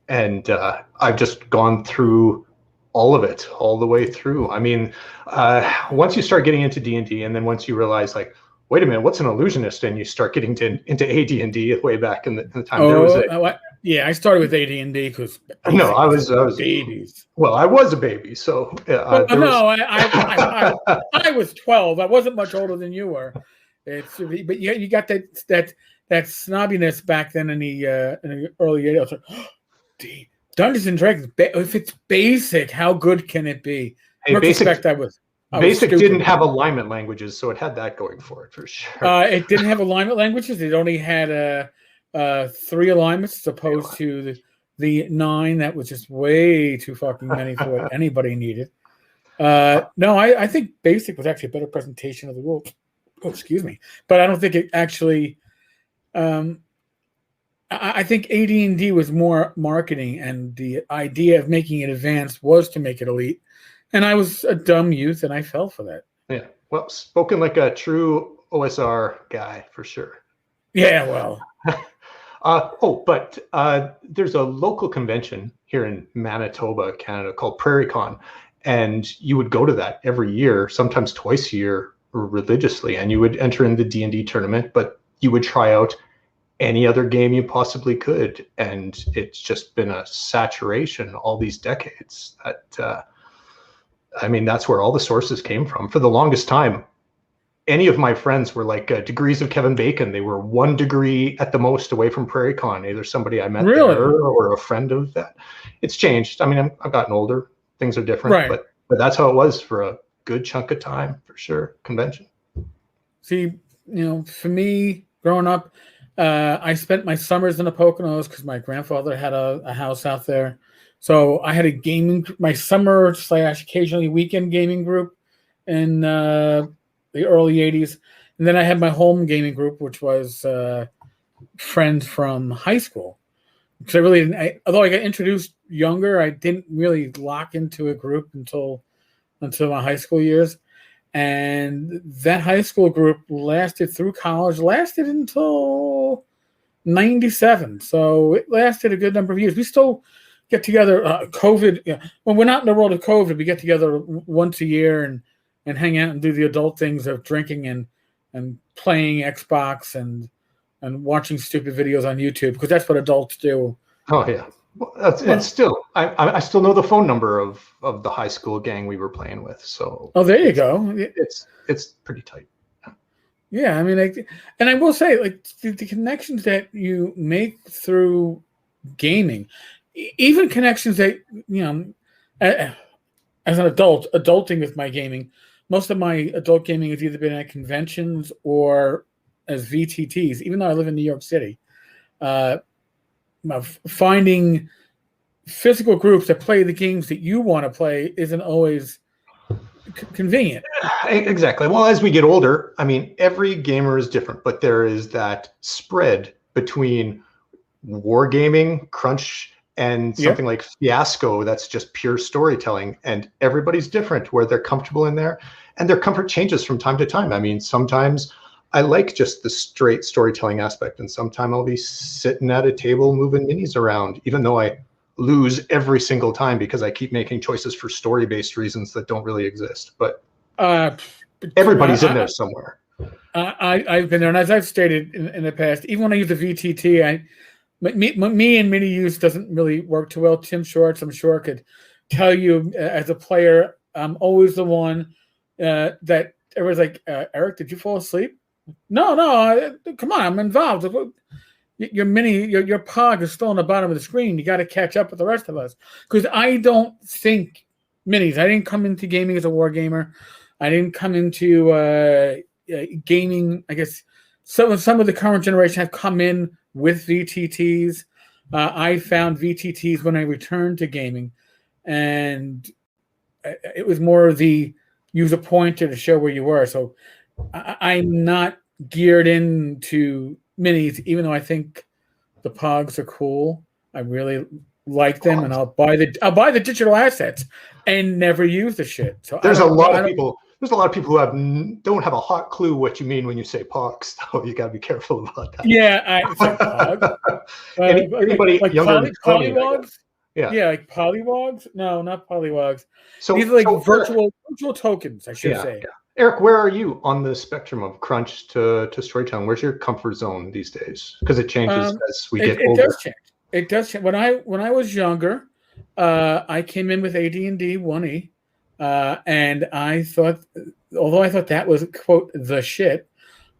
And I've just gone through all of it, all the way through. I mean, once you start getting into D&D, and then once you realize, like, wait a minute, what's an illusionist? And you start getting into AD&D way back in the time. Yeah, I started with AD&D because I was babies. Well, I was a baby, so I was 12. I wasn't much older than you were. But you got that snobbiness back then in the early 80s. I was like, oh, Dungeons and Dragons. If it's basic, how good can it be? Hey, Basic didn't have alignment languages, so it had that going for it for sure. It didn't have alignment languages. It only had 3 alignments as opposed to the 9 that was just way too fucking many for what anybody needed. No, I think basic was actually a better presentation of the rules. Oh, excuse me, but I don't think it actually. I think AD&D was more marketing, and the idea of making it advanced was to make it elite. And I was a dumb youth, and I fell for that. Yeah, well, spoken like a true OSR guy for sure. Yeah, well. But there's a local convention here in Manitoba, Canada, called PrairieCon, and you would go to that every year, sometimes twice a year, religiously, and you would enter in the D&D tournament, but you would try out any other game you possibly could, and it's just been a saturation all these decades. That I mean, that's where all the sources came from. For the longest time, any of my friends were like degrees of Kevin Bacon. They were 1 degree at the most away from PrairieCon, either somebody I met there or a friend of that. It's changed. I mean, I've gotten older. Things are different, right. but that's how it was for a good chunk of time, for sure. Convention. See, for me, growing up, I spent my summers in the Poconos because my grandfather had a house out there. So I had my summer / occasionally weekend gaming group in the early 80s. And then I had my home gaming group, which was friends from high school. Because I really didn't, although I got introduced younger, I didn't really lock into a group until my high school years. And that high school group lasted through college, lasted until 97. So it lasted a good number of years. We still get together. COVID, when we're not in the world of COVID, we get together once a year and hang out and do the adult things of drinking and playing Xbox and watching stupid videos on YouTube, because that's what adults do. Oh yeah. Well, it's still. I still know the phone number of the high school gang we were playing with. So there you go. It's pretty tight. Yeah, I mean, and I will say, like, the connections that you make through gaming, even connections that as an adult, adulting with my gaming, most of my adult gaming has either been at conventions or as VTTs. Even though I live in New York City. Finding physical groups that play the games that you want to play isn't always convenient. Exactly. Well, as we get older, I mean, every gamer is different, but there is that spread between wargaming, crunch, and something like Fiasco that's just pure storytelling, and everybody's different where they're comfortable in there, and their comfort changes from time to time. I mean, sometimes I like just the straight storytelling aspect, and sometimes I'll be sitting at a table moving minis around, even though I lose every single time because I keep making choices for story-based reasons that don't really exist. But everybody's in there somewhere. I've been there, and as I've stated in the past, even when I use the VTT, me and mini use doesn't really work too well. Tim Shorts, I'm sure, could tell you as a player, I'm always the one that everyone's like, Eric, did you fall asleep? No, come on, I'm involved. Your pog is still on the bottom of the screen. You got to catch up with the rest of us. Because I don't think minis. I didn't come into gaming as a war gamer. I didn't come into gaming. I guess some of the current generation have come in with VTTs. I found VTTs when I returned to gaming, and it was more of the use a pointer to show where you were. So I'm not geared into minis, even though I think the pogs are cool. I really like them, and I'll buy the digital assets and never use the shit. So there's a lot of people who don't have a hot clue what you mean when you say pogs. So you got to be careful about that. Yeah, it's like pogs. Anybody like younger than pollywogs? Yeah, like polywogs? No, not polywogs. So these are like so virtual tokens, I should say. Yeah. Eric, where are you on the spectrum of crunch to storytelling? Where's your comfort zone these days? Because it changes as we get older. It does change. It does change. When I was younger, I came in with AD&D 1E, and I thought, although I thought that was quote the shit,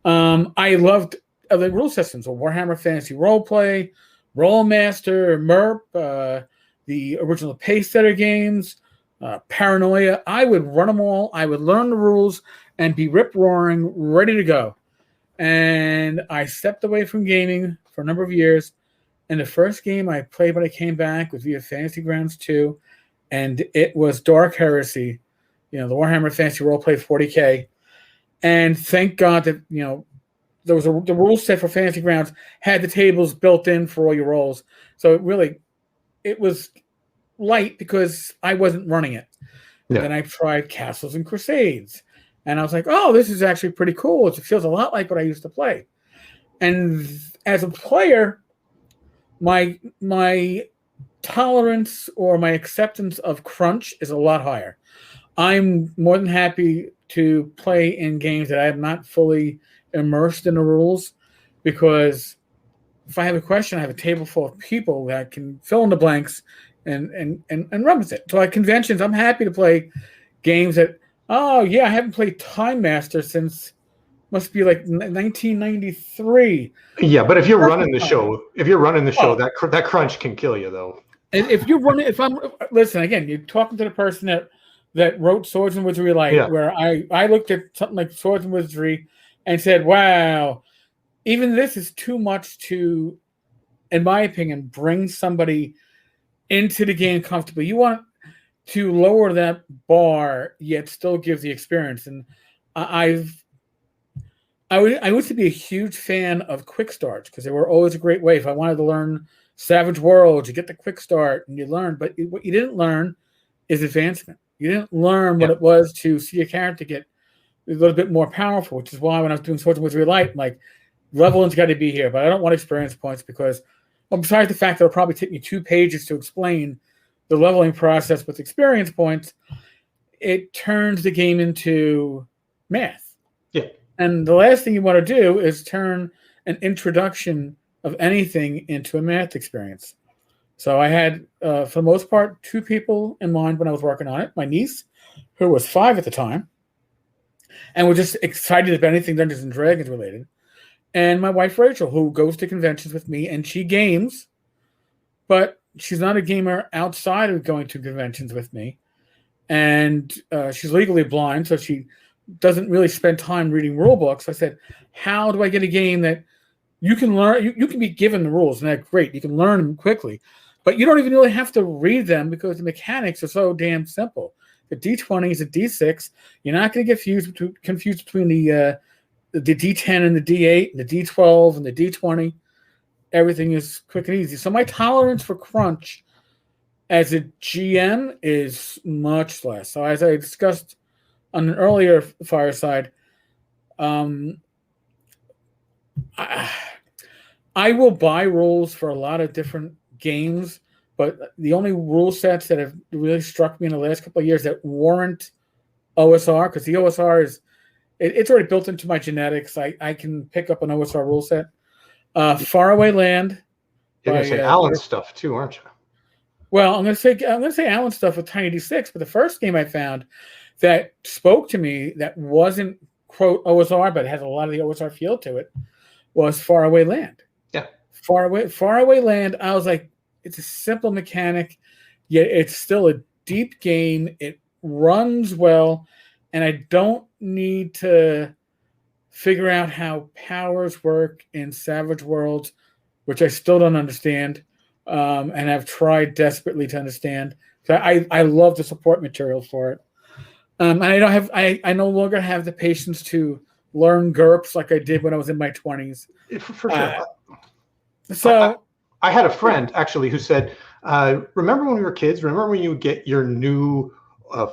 I loved the rule systems of Warhammer Fantasy Roleplay, Rollmaster, MERP, the original Pacesetter games, Paranoia. I would run them all. I would learn the rules and be rip roaring, ready to go. And I stepped away from gaming for a number of years. And the first game I played when I came back was via Fantasy Grounds 2, and it was Dark Heresy, the Warhammer Fantasy Roleplay 40K. And thank God that there was the rule set for Fantasy Grounds had the tables built in for all your rolls. So it was light because I wasn't running it. Yeah. And then I tried Castles and Crusades, and I was like, oh, this is actually pretty cool. It feels a lot like what I used to play. And as a player, my tolerance or my acceptance of crunch is a lot higher. I'm more than happy to play in games that I am not fully immersed in the rules, because if I have a question, I have a table full of people that can fill in the blanks and run with it. So at conventions, I'm happy to play games that, I haven't played Time Master since must be like 1993. Yeah, but if you're running the show, that crunch can kill you, though. And listen again, you're talking to the person that wrote Swords and Wizardry Light, where I looked at something like Swords and Wizardry and said, wow, even this is too much to, in my opinion, bring somebody into the game comfortably. You want to lower that bar, yet still give the experience. And I used to be a huge fan of quick starts because they were always a great way. If I wanted to learn Savage Worlds, you get the quick start and you learn. But what you didn't learn is advancement. You didn't learn what it was to see a character get a little bit more powerful, which is why when I was doing Swords and Wizardry Light, I'm like, leveling's got to be here, but I don't want experience points because, besides the fact that it'll probably take me 2 pages to explain the leveling process with experience points, it turns the game into math. Yeah. And the last thing you want to do is turn an introduction of anything into a math experience. So I had, for the most part, 2 people in mind when I was working on it. My niece, who was 5 at the time, and was just excited about anything Dungeons and Dragons related. And my wife, Rachel, who goes to conventions with me, and she games, but she's not a gamer outside of going to conventions with me. And she's legally blind, so she doesn't really spend time reading rule books. I said, how do I get a game that you can learn? You can be given the rules, and that's great. You can learn them quickly. But you don't even really have to read them because the mechanics are so damn simple. The D20 is a D6. You're not going to get confused between the D10 and the D8, and the D12 and the D20. Everything is quick and easy. So my tolerance for crunch as a GM is much less. So as I discussed on an earlier fireside, I will buy rules for a lot of different games, but the only rule sets that have really struck me in the last couple of years that warrant OSR, because the OSR is it's already built into my genetics. I can pick up an OSR rule set. Faraway Land. You're going to say Alan stuff too, aren't you? Well, I'm going to say Alan stuff with Tiny D6, but the first game I found that spoke to me that wasn't quote OSR, but has a lot of the OSR feel to it was Faraway Land. Yeah. Faraway Land. I was like, it's a simple mechanic, yet it's still a deep game. It runs well, and I don't need to figure out how powers work in Savage Worlds, which I still don't understand, and have tried desperately to understand. So I love the support material for it, and I no longer have the patience to learn GURPS like I did when I was in my 20s. For sure. So I had a friend actually who said, remember when we were kids? Remember when you would get your new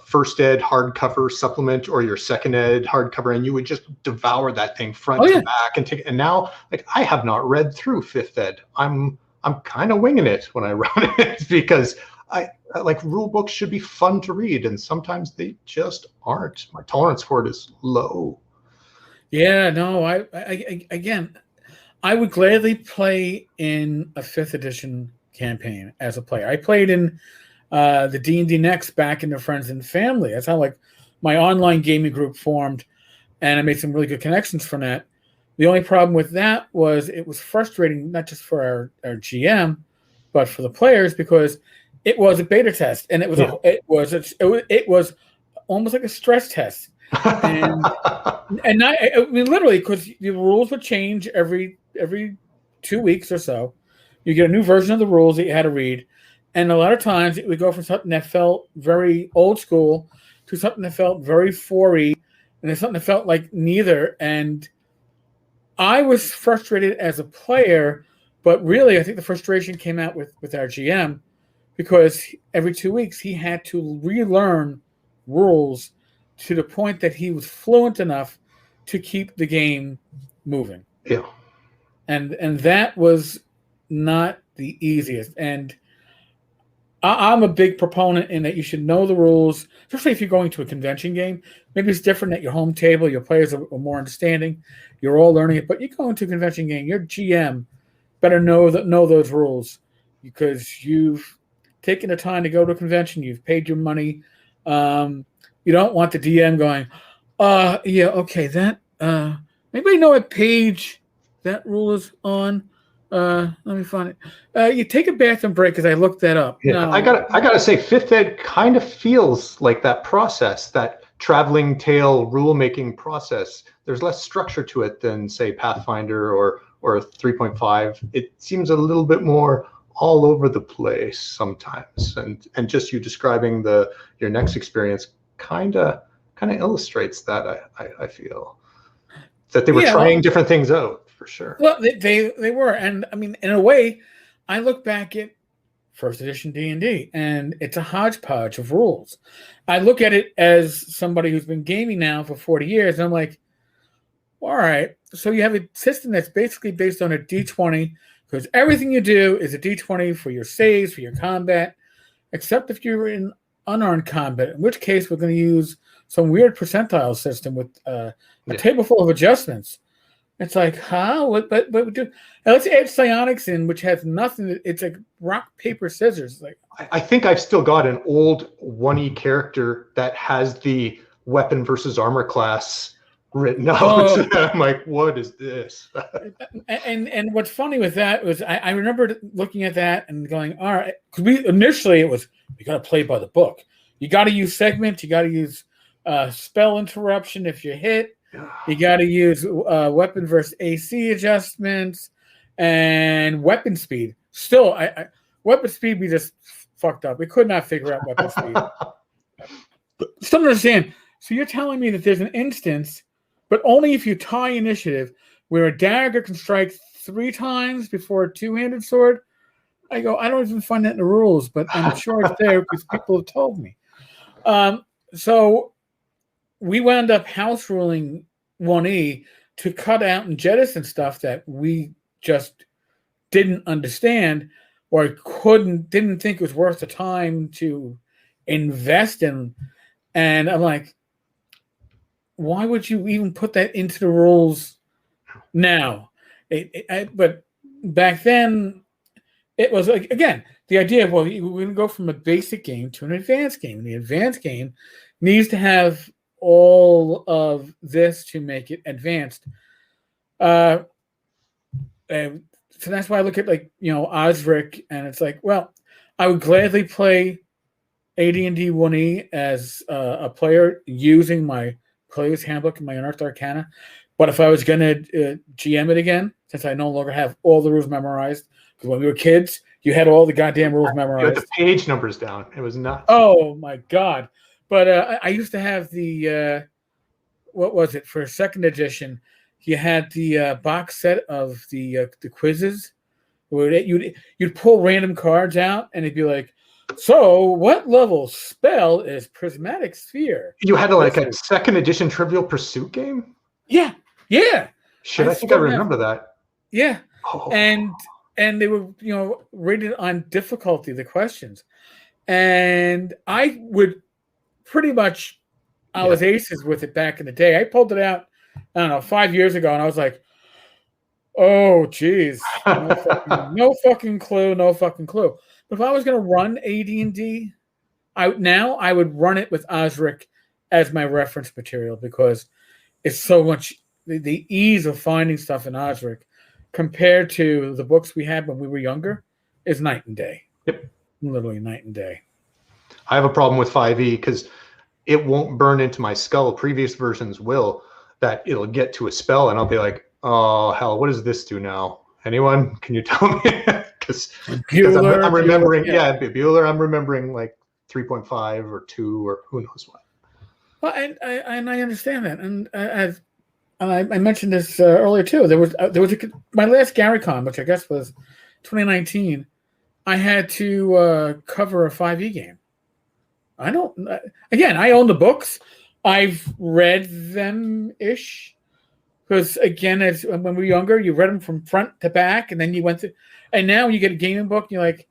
first ed hardcover supplement or your second ed hardcover, and you would just devour that thing front to back and take. And now, like, I have not read through fifth ed. I'm kind of winging it when I run it because I like rule books should be fun to read, and sometimes they just aren't. My tolerance for it is low. Yeah, no, I again, I would gladly play in a 5th edition campaign as a player. I played in the D&D Next back into Friends and Family. That's how like my online gaming group formed, and I made some really good connections from that. The only problem with that was it was frustrating, not just for our GM, but for the players, because it was a beta test, and it was almost like a stress test, and not, I mean literally, because the rules would change every 2 weeks or so. You get a new version of the rules that you had to read, and a lot of times it would go from something that felt very old school to something that felt very 4E, and then something that felt like neither. And I was frustrated as a player, but really I think the frustration came out with our GM, because every 2 weeks he had to relearn rules to the point that he was fluent enough to keep the game moving. Yeah. And that was not the easiest. And I'm a big proponent in that you should know the rules, especially if you're going to a convention game. Maybe it's different at your home table. Your players are more understanding. You're all learning it. But you go into a convention game, your GM better know those rules, because you've taken the time to go to a convention. You've paid your money. You don't want the DM going, yeah, okay, that anybody know what page that rule is on? Let me find it. You take a bathroom break, because I looked that up. Yeah, no. I gotta say, 5th Ed kind of feels like that process, that traveling tale rule making process. There's less structure to it than, say, Pathfinder or 3.5. It seems a little bit more all over the place sometimes, and just you describing your next experience kind of illustrates that. I feel that they were trying different things out. For sure. Well, they were, and I mean, in a way, I look back at 1st edition D&D, and it's a hodgepodge of rules. I look at it as somebody who's been gaming now for 40 years, and I'm like, all right, so you have a system that's basically based on a D20, because everything you do is a D20 for your saves, for your combat, except if you're in unarmed combat, in which case we're going to use some weird percentile system with a table full of adjustments. It's like, huh? But do, let's add psionics in, which has nothing. It's like rock, paper, scissors. Like, I think I've still got an old 1E character that has the weapon versus armor class written out. Oh. I'm like, what is this? and what's funny with that was I remember looking at that and going, all right, because initially it was, you got to play by the book. You got to use segment. You got to use spell interruption if you hit. You got to use weapon versus AC adjustments and weapon speed. Still, weapon speed we just fucked up. We could not figure out weapon speed. Still don't understand. So you're telling me that there's an instance, but only if you tie initiative, where a dagger can strike 3 times before a 2-handed sword? I go, I don't even find that in the rules, but I'm sure it's there because people have told me. So we wound up house ruling 1E to cut out and jettison stuff that we just didn't understand or didn't think it was worth the time to invest in. And I'm like, why would you even put that into the rules now? But back then, it was like, again, the idea of, well, we're going to go from a basic game to an advanced game. And the advanced game needs to have all of this to make it advanced. So that's why I look at, like, Osric, and it's like, well, I would gladly play AD&D 1E as a player using my Player's Handbook and my Unearthed Arcana. But if I was going to GM it again, since I no longer have all the rules memorized, because when we were kids, you had all the goddamn rules memorized. You had the page numbers down. It was nuts. Oh, my God. But I used to have the, what was it, for 2nd edition, you had the box set of the quizzes, where you'd pull random cards out, and it'd be like, so what level spell is Prismatic Sphere? You had a 2nd edition Trivial Pursuit game? Yeah. Shit, I think I remember that. Yeah. Oh. And they were, rated on difficulty, the questions. And I would pretty much, I was aces with it back in the day. I pulled it out, I don't know, 5 years ago, and I was like, oh, geez, no fucking clue. But if I was going to run AD&D, I would run it with Osric as my reference material, because it's so much, the ease of finding stuff in Osric compared to the books we had when we were younger is night and day. Yep. Literally night and day. I have a problem with 5e because it won't burn into my skull. Previous versions will, that it'll get to a spell and I'll be like, oh, hell, what does this do now? Anyone? Can you tell me? Because I'm remembering, Bueller, I'm remembering like 3.5 or 2 or who knows what. Well, and I understand that. And as I mentioned this earlier too, there was my last GaryCon, which I guess was 2019, I had to cover a 5e game. I own the books. I've read them ish. Because again, when we were younger, you read them from front to back, and then you went to, and now you get a gaming book, and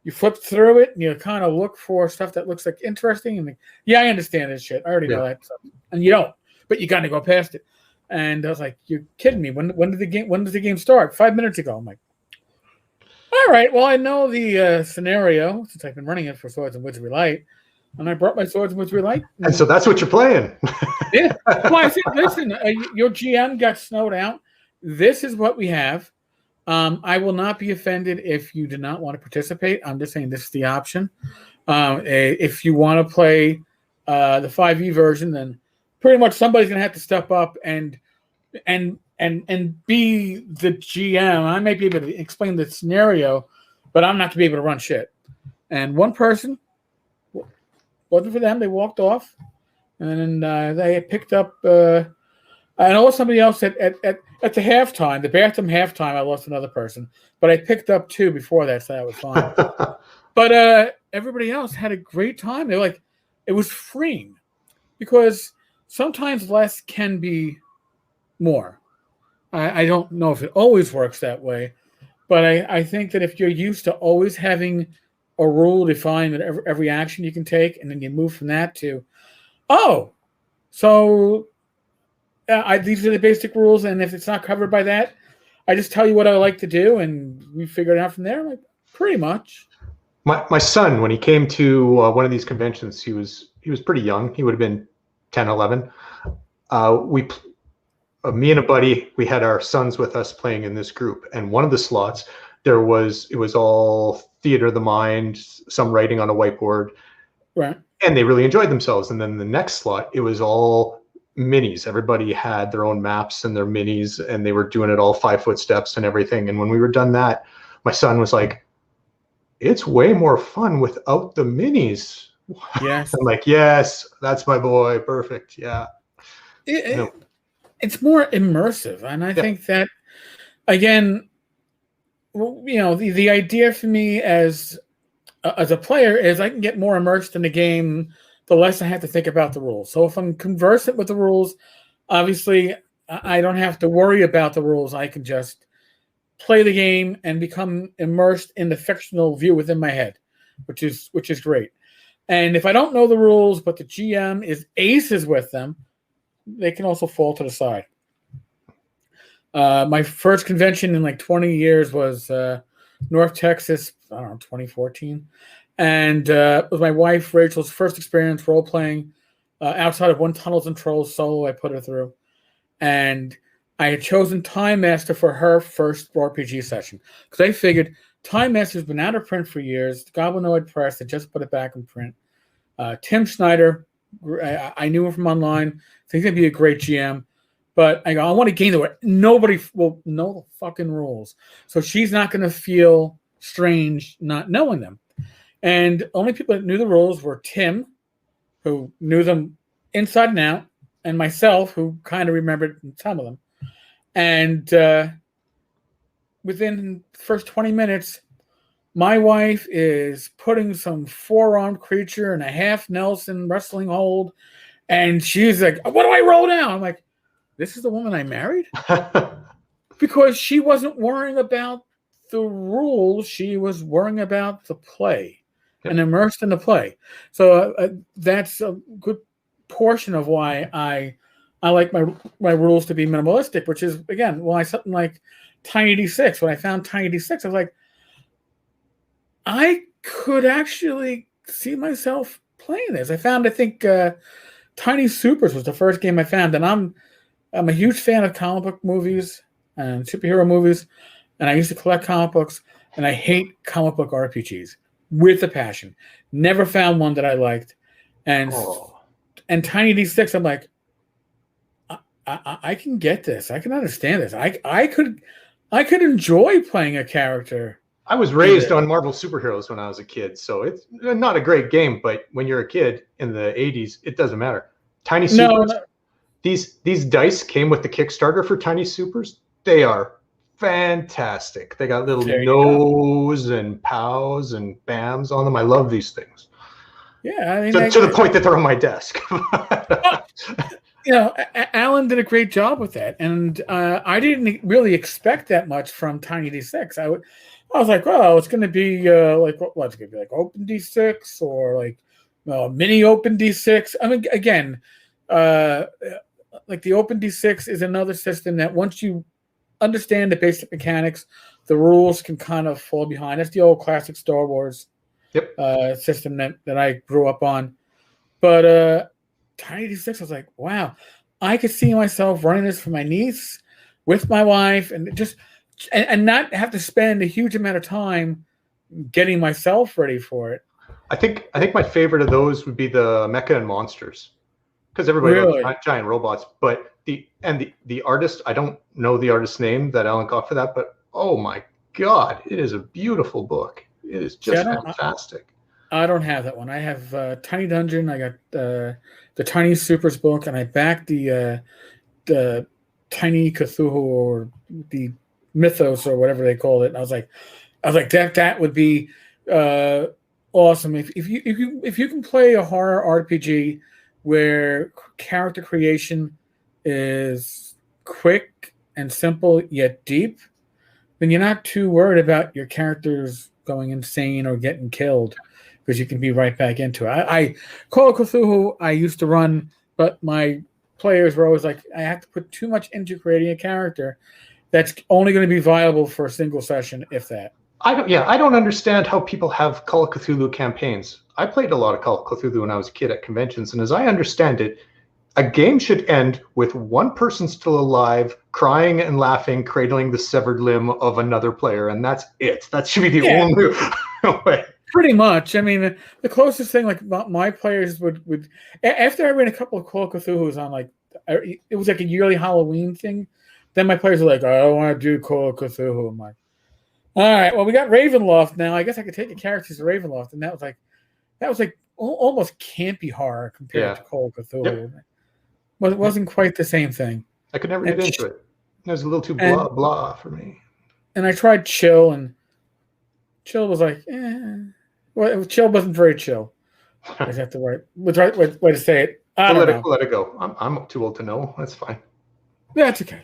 you flip through it, and you kind of look for stuff that looks like interesting, and I understand this shit. I already know that stuff, and you don't, but you got to go past it. And I was like, you're kidding me? When does the game start? 5 minutes ago. I'm like, all right, well, I know the scenario since I've been running it for Swords and Wizardry Light. And I brought my Swords and Wizardry Light. And so that's what you're playing. Yeah. Well, I said, listen, your GM got snowed out. This is what we have. I will not be offended if you do not want to participate. I'm just saying this is the option. If you want to play the 5e version, then pretty much somebody's going to have to step up and be the GM. I may be able to explain the scenario, but I'm not going to be able to run shit. And one person, wasn't for them. They walked off, and they picked up. I know somebody else at the halftime, the bathroom halftime. I lost another person, but I picked up 2 before that, so that was fine. But everybody else had a great time. They were like, it was freeing, because sometimes less can be more. I don't know if it always works that way, but I think that if you're used to always having a rule defined with every action you can take, and then you move from that to, these are the basic rules, and if it's not covered by that, I just tell you what I like to do, and we figure it out from there. Like, pretty much. My son, when he came to one of these conventions, he was pretty young. He would have been 10, 11. Me and a buddy, we had our sons with us playing in this group, and one of the slots, it was all theater of the mind, some writing on a whiteboard, right? And they really enjoyed themselves. And then the next slot, it was all minis. Everybody had their own maps and their minis, and they were doing it all 5-foot steps and everything. And when we were done that, my son was like, "It's way more fun without the minis." Yes. I'm like, "Yes, that's my boy. Perfect. Yeah." It's more immersive, and I think that, again, the idea for me as a player is I can get more immersed in the game the less I have to think about the rules. So if I'm conversant with the rules, obviously I don't have to worry about the rules. I can just play the game and become immersed in the fictional view within my head, which is great. And if I don't know the rules, but the GM is aces with them, they can also fall to the side. My first convention in like 20 years was North Texas, I don't know, 2014. And it was my wife, Rachel's first experience role-playing outside of One Tunnels and Trolls solo I put her through. And I had chosen Time Master for her first RPG session, because I figured Time Master's been out of print for years. Goblinoid Press had just put it back in print. Tim Schneider, I knew him from online. I think he'd be a great GM. But I want a game where nobody will know the fucking rules. So she's not going to feel strange not knowing them. And only people that knew the rules were Tim, who knew them inside and out, and myself, who kind of remembered some of them. And within the first 20 minutes, my wife is putting some 4-armed creature in a half Nelson wrestling hold. And she's like, "What do I roll now?" I'm like, "This is the woman I married?" Because she wasn't worrying about the rules. She was worrying about the play. and immersed in the play. So that's a good portion of why I like my rules to be minimalistic, which is, again, why something like Tiny D6. When I found Tiny D6, I was like, I could actually see myself playing this. I think Tiny Supers was the first game I found, and I'm a huge fan of comic book movies and superhero movies, and I used to collect comic books, and I hate comic book RPGs with a passion. Never found one that I liked, and Tiny D6, I'm like, I can get this. I can understand this. I could enjoy playing a character. I was raised on Marvel superheroes when I was a kid, so it's not a great game. But when you're a kid in the '80s, it doesn't matter. Tiny Supers. No. These dice came with the Kickstarter for Tiny Supers. They are fantastic. They got little no's and pows and bams on them. I love these things. Yeah, I mean, to the point that they're on my desk. Alan did a great job with that, and I didn't really expect that much from Tiny D6. I was like, well, it's going to be like what's going to be like Open D6 or like mini Open D6. I mean, again, like the Open D6 is another system that once you understand the basic mechanics, the rules can kind of fall behind. That's the old classic Star Wars system that I grew up on. But Tiny D6, I was like, wow, I could see myself running this for my niece with my wife, and just and not have to spend a huge amount of time getting myself ready for it. I think my favorite of those would be the Mecha and Monsters, because everybody loves giant robots. But the artist, I don't know the artist's name that Alan got for that, but oh my God, it is a beautiful book. It is just fantastic. I don't have that one. I have Tiny Dungeon. I got the Tiny Supers book, and I backed the Tiny Cthulhu, or the Mythos, or whatever they called it. And I was like that would be awesome if you can play a horror RPG where character creation is quick and simple yet deep, then you're not too worried about your characters going insane or getting killed, because you can be right back into it. I Call of Cthulhu I used to run, but my players were always like, I have to put too much into creating a character that's only going to be viable for a single session, if that. I don't understand how people have Call of Cthulhu campaigns. I played a lot of Call of Cthulhu when I was a kid at conventions, and as I understand it, a game should end with one person still alive, crying and laughing, cradling the severed limb of another player, and that's it. That should be the only way. Pretty much. I mean, the closest thing, like my players would after I ran a couple of Call of Cthulhu's on, like, it was like a yearly Halloween thing. Then my players were like, I don't want to do Call of Cthulhu. I'm like, all right, well, we got Ravenloft now. I guess I could take the characters of Ravenloft, and that was like almost campy horror compared to Call of Cthulhu. Yep. It wasn't quite the same thing. I could never get into it. It was a little too blah for me. And I tried Chill, and Chill was like, well, Chill wasn't very chill. Is that the right way to say it? Let it go. I'm too old to know. That's fine. Yeah, it's okay.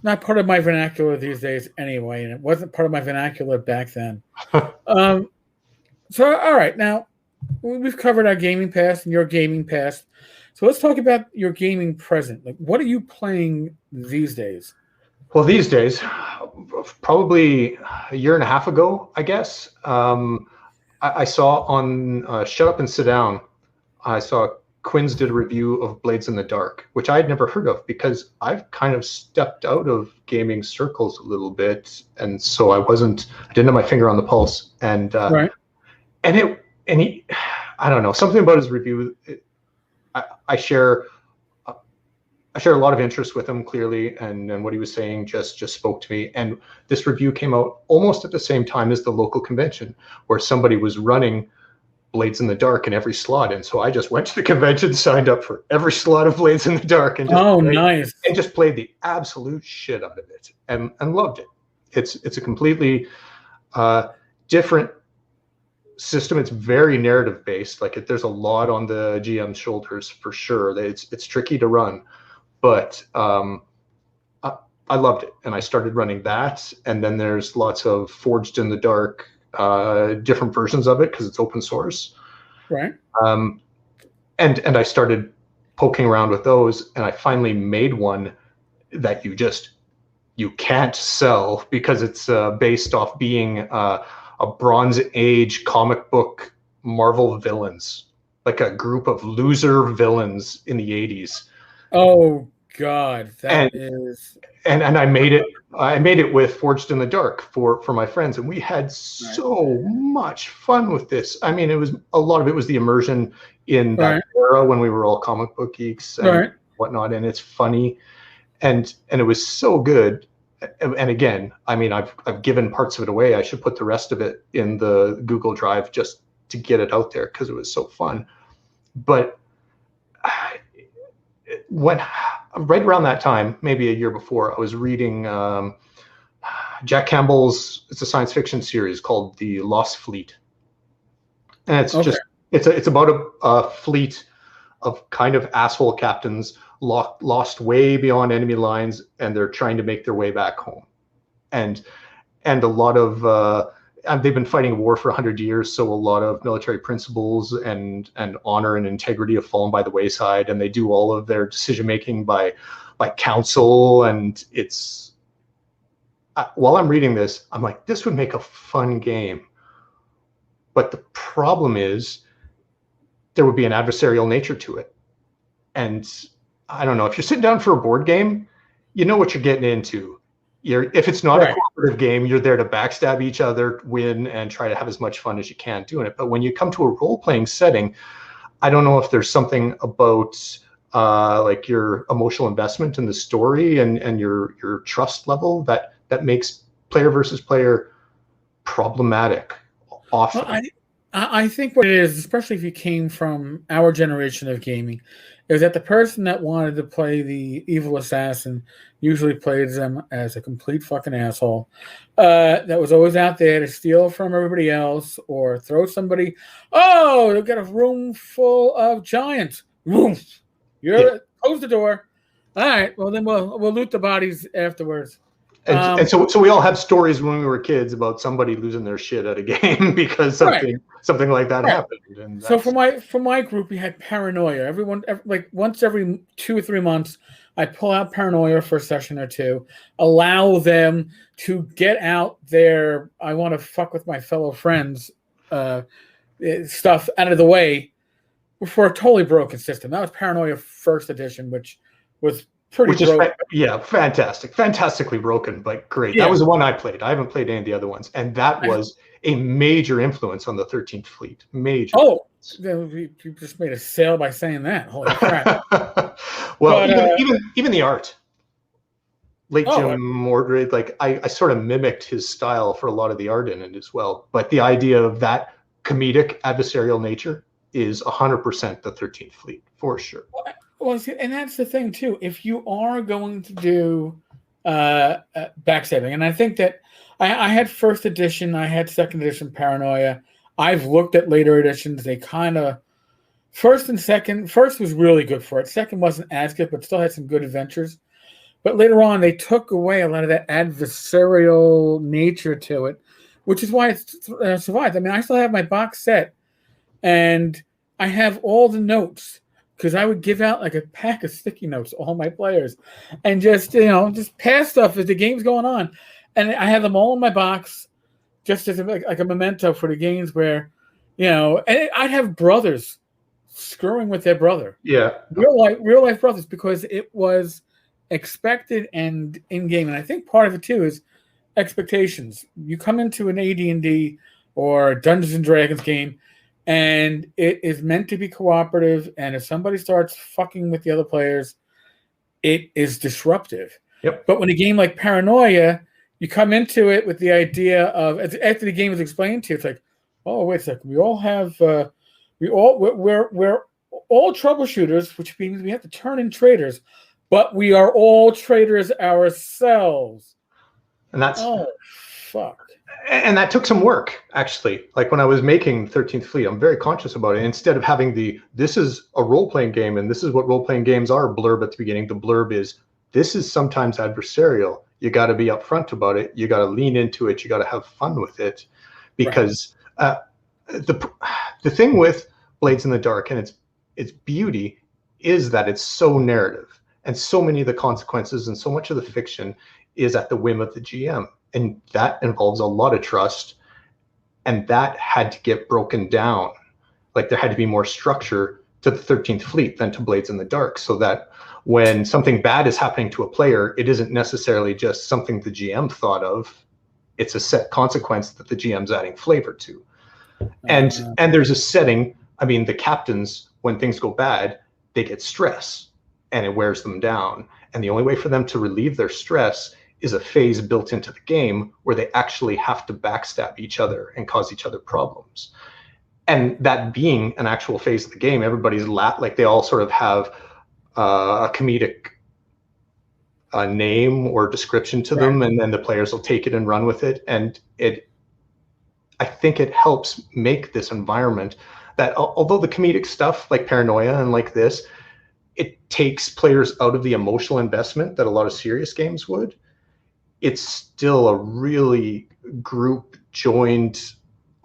Not part of my vernacular these days anyway, and it wasn't part of my vernacular back then. So, all right, now we've covered our gaming past and your gaming past. So let's talk about your gaming present. Like, what are you playing these days? Well, these days, probably a year and a half ago, I guess, I saw on Shut Up and Sit Down, I saw Quinn's did a review of Blades in the Dark, which I had never heard of because I've kind of stepped out of gaming circles a little bit, and so I didn't have my finger on the pulse. And he, I don't know, something about his review. I share a lot of interest with him, clearly, and what he was saying just spoke to me. And this review came out almost at the same time as the local convention, where somebody was running Blades in the Dark in every slot. And so I just went to the convention, signed up for every slot of Blades in the Dark, and just played the absolute shit out of it, and loved it. It's a completely different system. It's very narrative based. Like, there's a lot on the GM's shoulders for sure. It's tricky to run, but I loved it, and I started running that. And then there's lots of Forged in the Dark different versions of it because it's open source. Right. And I started poking around with those, and I finally made one that you can't sell because it's based off being a Bronze Age comic book Marvel villains, like a group of loser villains in the 80s. Oh God, and I made it with Forged in the Dark for my friends, and we had so much fun with this. I mean, a lot of it was the immersion in that era when we were all comic book geeks and whatnot, and it's funny, and it was so good. And again, I mean, I've given parts of it away. I should put the rest of it in the Google Drive just to get it out there because it was so fun. But when right around that time, maybe a year before, I was reading Jack Campbell's. It's a science fiction series called The Lost Fleet, and it's about a fleet of kind of asshole captains lost way beyond enemy lines, and they're trying to make their way back home. And a lot of they've been fighting a war for 100 years, so a lot of military principles and honor and integrity have fallen by the wayside, and they do all of their decision making by council. And it's while I'm reading this, I'm like, this would make a fun game. But the problem is there would be an adversarial nature to it. And I don't know, if you're sitting down for a board game, you know what you're getting into. If it's not a cooperative game, you're there to backstab each other, win, and try to have as much fun as you can doing it. But when you come to a role-playing setting, I don't know if there's something about like your emotional investment in the story and your trust level that makes player versus player problematic often. Well, I think what it is, especially if you came from our generation of gaming, is that the person that wanted to play the evil assassin usually played them as a complete fucking asshole that was always out there to steal from everybody else or throw somebody. Oh, they've got a room full of giants. Close the door. All right, well then we'll loot the bodies afterwards. And so we all have stories when we were kids about somebody losing their shit at a game because something like that happened. And so for my group, we had Paranoia. Everyone, like once every 2 or 3 months, I pull out Paranoia for a session or two, allow them to get out their I want to fuck with my fellow friends stuff out of the way for a totally broken system. That was Paranoia First Edition, which was fantastically broken, but great. That was the one I played. I haven't played any of the other ones, and that was a major influence on the 13th Fleet. Major. Oh, you just made a sale by saying that. Holy crap! Well, but, even the art, Late Jim Mordred, like I sort of mimicked his style for a lot of the art in it as well. But the idea of that comedic adversarial nature is 100% the 13th Fleet for sure. Well, see, and that's the thing too. If you are going to do backstabbing, and I think that I had first edition, I had second edition Paranoia. I've looked at later editions. They kind of first was really good for it. Second wasn't as good, but still had some good adventures. But later on, they took away a lot of that adversarial nature to it, which is why it survived. I mean, I still have my box set, and I have all the notes. Because I would give out like a pack of sticky notes to all my players and just pass stuff as the game's going on. And I have them all in my box just as like a memento for the games where, and I'd have brothers screwing with their brother. Yeah. Real life brothers, because it was expected and in game. And I think part of it too is expectations. You come into an AD&D or Dungeons and Dragons game, and it is meant to be cooperative. And if somebody starts fucking with the other players, it is disruptive. Yep. But when a game like Paranoia, you come into it with the idea of, after the game is explained to you, it's like, oh, wait a second. We all have, we're all troubleshooters, which means we have to turn in traitors, but we are all traitors ourselves. And that's, oh, fuck. And that took some work, actually. Like when I was making 13th Fleet, I'm very conscious about it. Instead of having this is a role-playing game and this is what role-playing games are blurb at the beginning, the blurb is, this is sometimes adversarial. You got to be upfront about it. You got to lean into it. You got to have fun with it, because the thing with Blades in the Dark and its beauty is that it's so narrative, and so many of the consequences and so much of the fiction is at the whim of the GM, and that involves a lot of trust, and that had to get broken down. Like there had to be more structure to the 13th Fleet than to Blades in the Dark, so that when something bad is happening to a player, it isn't necessarily just something the GM thought of. It's a set consequence that the GM's adding flavor to. And there's a setting. I mean, the captains, when things go bad, they get stress and it wears them down. And the only way for them to relieve their stress is a phase built into the game where they actually have to backstab each other and cause each other problems. And that being an actual phase of the game, everybody's like they all sort of have a comedic name or description to them, and then the players will take it and run with it. And I think it helps make this environment that, although the comedic stuff like Paranoia and like this, it takes players out of the emotional investment that a lot of serious games would, it's still a really group joined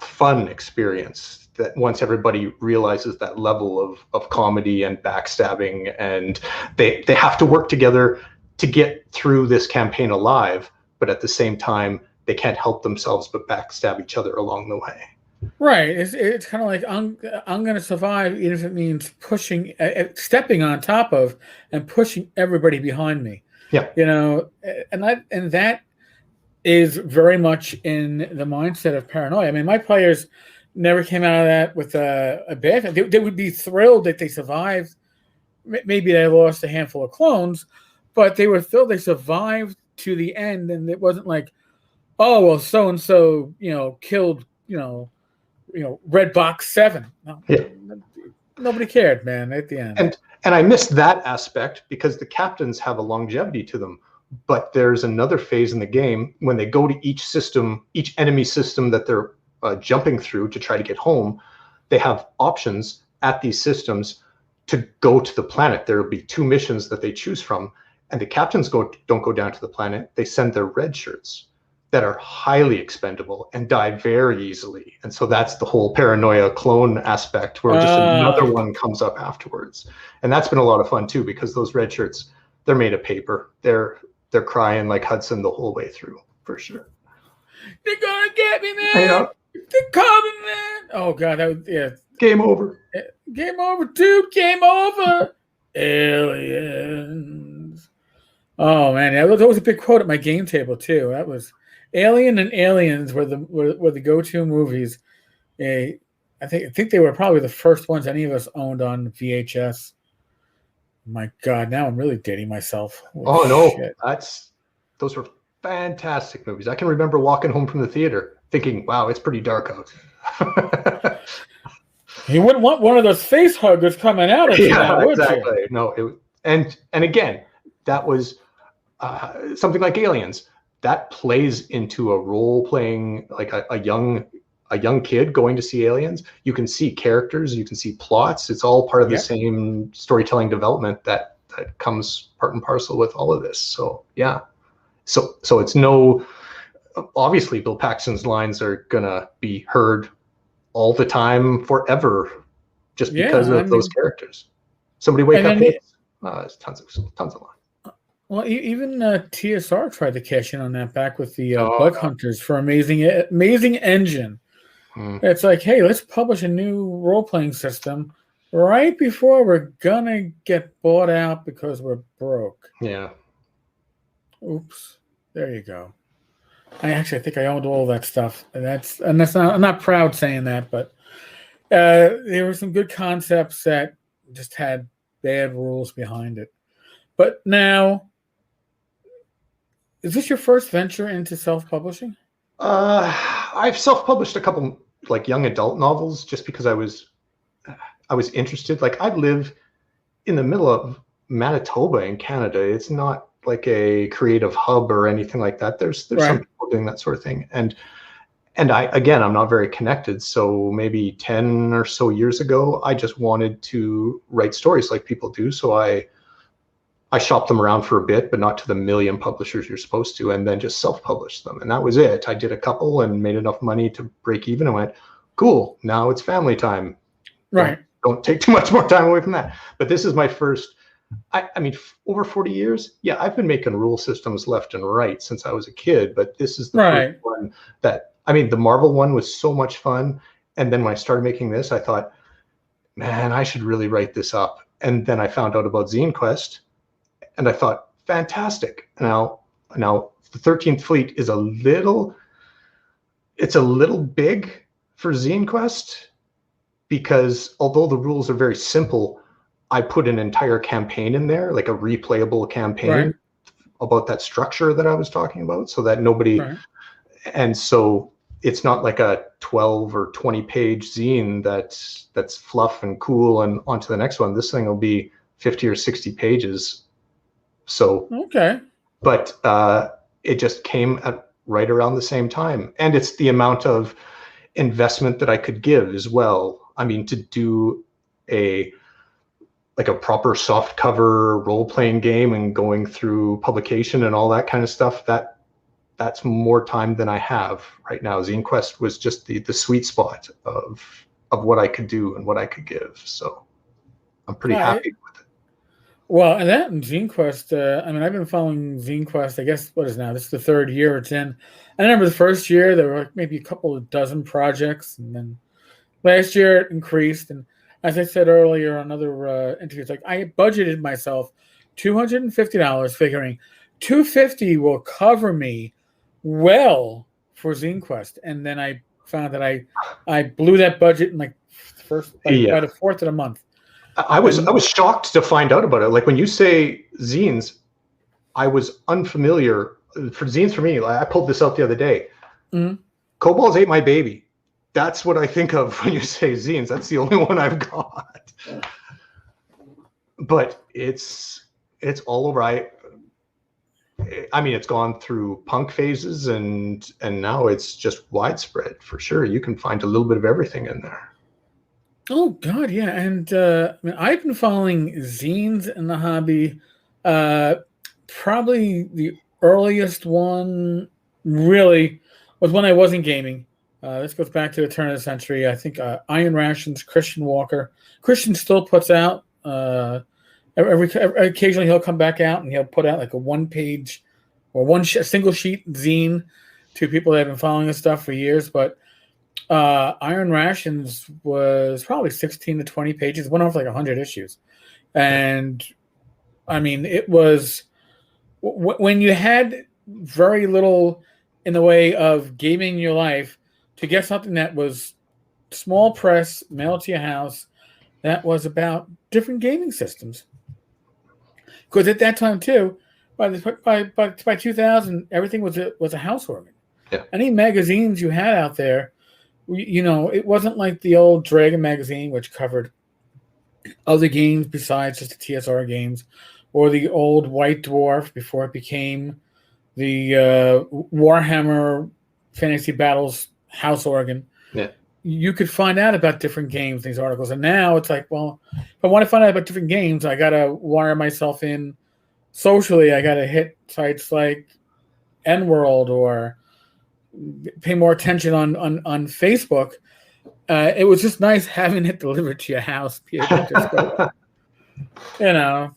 fun experience that once everybody realizes that level of comedy and backstabbing, and they have to work together to get through this campaign alive, but at the same time they can't help themselves but backstab each other along the way. Right. It's kind of like I'm going to survive, even if it means pushing, stepping on top of, and pushing everybody behind me. Yeah. You know, and that is very much in the mindset of Paranoia. I mean, my players never came out of that with a bad thing. They would be thrilled that they survived. Maybe they lost a handful of clones, but they were thrilled they survived to the end, and it wasn't like, oh well, so and so, killed, Red Box 7. No, yeah. Nobody cared, man. At the end, and I missed that aspect because the captains have a longevity to them. But there's another phase in the game when they go to each system, each enemy system that they're jumping through to try to get home. They have options at these systems to go to the planet. There will be 2 missions that they choose from, and the captains don't go down to the planet. They send their red shirts that are highly expendable and die very easily. And so that's the whole Paranoia clone aspect, where just another one comes up afterwards. And that's been a lot of fun too, because those red shirts, they're made of paper. They're crying like Hudson the whole way through, for sure. They're gonna get me, man. They're coming, man. Oh god, Game over. Game over, dude. Game over. Aliens. Oh man, that was a big quote at my game table too. That was Alien and Aliens were the go-to movies. I think they were probably the first ones any of us owned on VHS. My God, now I'm really dating myself. Holy no, shit. Those were fantastic movies. I can remember walking home from the theater thinking, wow, it's pretty dark out. You wouldn't want one of those face huggers coming out of you, would exactly. You? No, and again, that was something like Aliens. That plays into a role-playing, like a young kid going to see Aliens. You can see characters, you can see plots. It's all part of the same storytelling development that comes part and parcel with all of this. So yeah, so it's obviously Bill Paxton's lines are gonna be heard all the time forever, just because of those characters. Somebody wake up, there's tons of lines. Well, even TSR tried to cash in on that back with the Bug Hunters for Amazing Engine. It's like, hey, let's publish a new role-playing system right before we're gonna get bought out because we're broke. Yeah. Oops. There you go. I think I owned all that stuff, and that's not. I'm not proud saying that, but there were some good concepts that just had bad rules behind it. But now, is this your first venture into self-publishing? I've self-published a couple like young adult novels just because I was interested. Like, I live in the middle of Manitoba in Canada. It's not like a creative hub or anything like that. There's some people doing that sort of thing. And I'm not very connected. So maybe 10 or so years ago, I just wanted to write stories like people do. So I I shopped them around for a bit, but not to the million publishers you're supposed to, and then just self-published them. And that was it. I did a couple and made enough money to break even and went, cool, now it's family time. Right. Don't take too much more time away from that. But this is my first, I mean, over 40 years. Yeah, I've been making rule systems left and right since I was a kid, but this is the first one that, I mean, the Marvel one was so much fun. And then when I started making this, I thought, man, I should really write this up. And then I found out about ZineQuest. And I thought, fantastic. Now the 13th Fleet is a little big for ZineQuest, because although the rules are very simple, I put an entire campaign in there, like a replayable campaign about that structure that I was talking about, so that nobody, and so it's not like a 12 or 20 page zine that's fluff and cool and on to the next one. This thing will be 50 or 60 pages. So, but it just came at right around the same time. And it's the amount of investment that I could give as well. I mean, to do a proper soft cover role-playing game and going through publication and all that kind of stuff, that's more time than I have right now. ZineQuest was just the sweet spot of what I could do and what I could give. So I'm pretty happy with it. Well, and that and ZineQuest, I mean, I've been following ZineQuest, I guess, what is now? This is the third year it's in. I remember the first year, there were like maybe a couple of dozen projects, and then last year it increased. And as I said earlier on other interviews, like I budgeted myself $250, figuring $250 will cover me well for ZineQuest. And then I found that I blew that budget in like by the fourth of the month. I was shocked to find out about it. Like when you say zines, I was unfamiliar. For zines, for me, I pulled this out the other day. Kobolds ate my baby. That's what I think of when you say zines. That's the only one I've got. But it's all over. I mean, it's gone through punk phases and now it's just widespread for sure. You can find a little bit of everything in there. Oh God, yeah, and I mean, I've been following zines in the hobby. Probably the earliest one really was when I wasn't gaming. This goes back to the turn of the century. I think Iron Rations, Christian Walker. Christian still puts out occasionally he'll come back out and he'll put out like a one-page or a single sheet zine to people that have been following his stuff for years, but. Iron Rations was probably 16 to 20 pages. It went off like 100 issues. And, I mean, it was... when you had very little in the way of gaming in your life, to get something that was small press, mailed to your house, that was about different gaming systems. Because at that time, too, by 2000, everything was a house organ. Yeah. Any magazines you had out there, you know, it wasn't like the old Dragon magazine, which covered other games besides just the TSR games, or the old White Dwarf before it became the Warhammer Fantasy Battles house organ. Yeah. You could find out about different games in these articles. And now it's like, well, if I want to find out about different games, I got to wire myself in socially. I got to hit sites like N-World or pay more attention on Facebook. It was just nice having it delivered to your house. You know.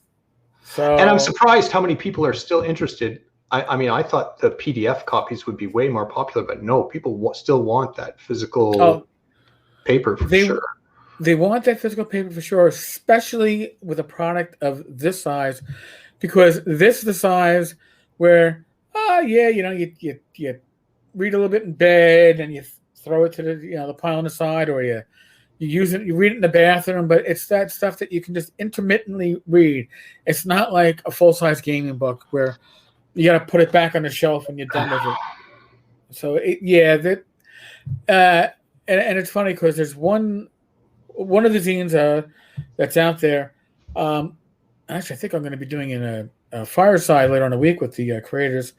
So, and I'm surprised how many people are still interested. I mean, I thought the PDF copies would be way more popular, but no, people still want that physical paper for sure. They want that physical paper for sure, especially with a product of this size, because this is the size where, you read a little bit in bed and you throw it to the pile on the side, or you use it, you read it in the bathroom, but it's that stuff that you can just intermittently read. It's not like a full-size gaming book where you got to put it back on the shelf when you're done with it. So and it's funny because there's one of the zines that's out there. Actually, I think I'm going to be doing a fireside later on the week with the creators.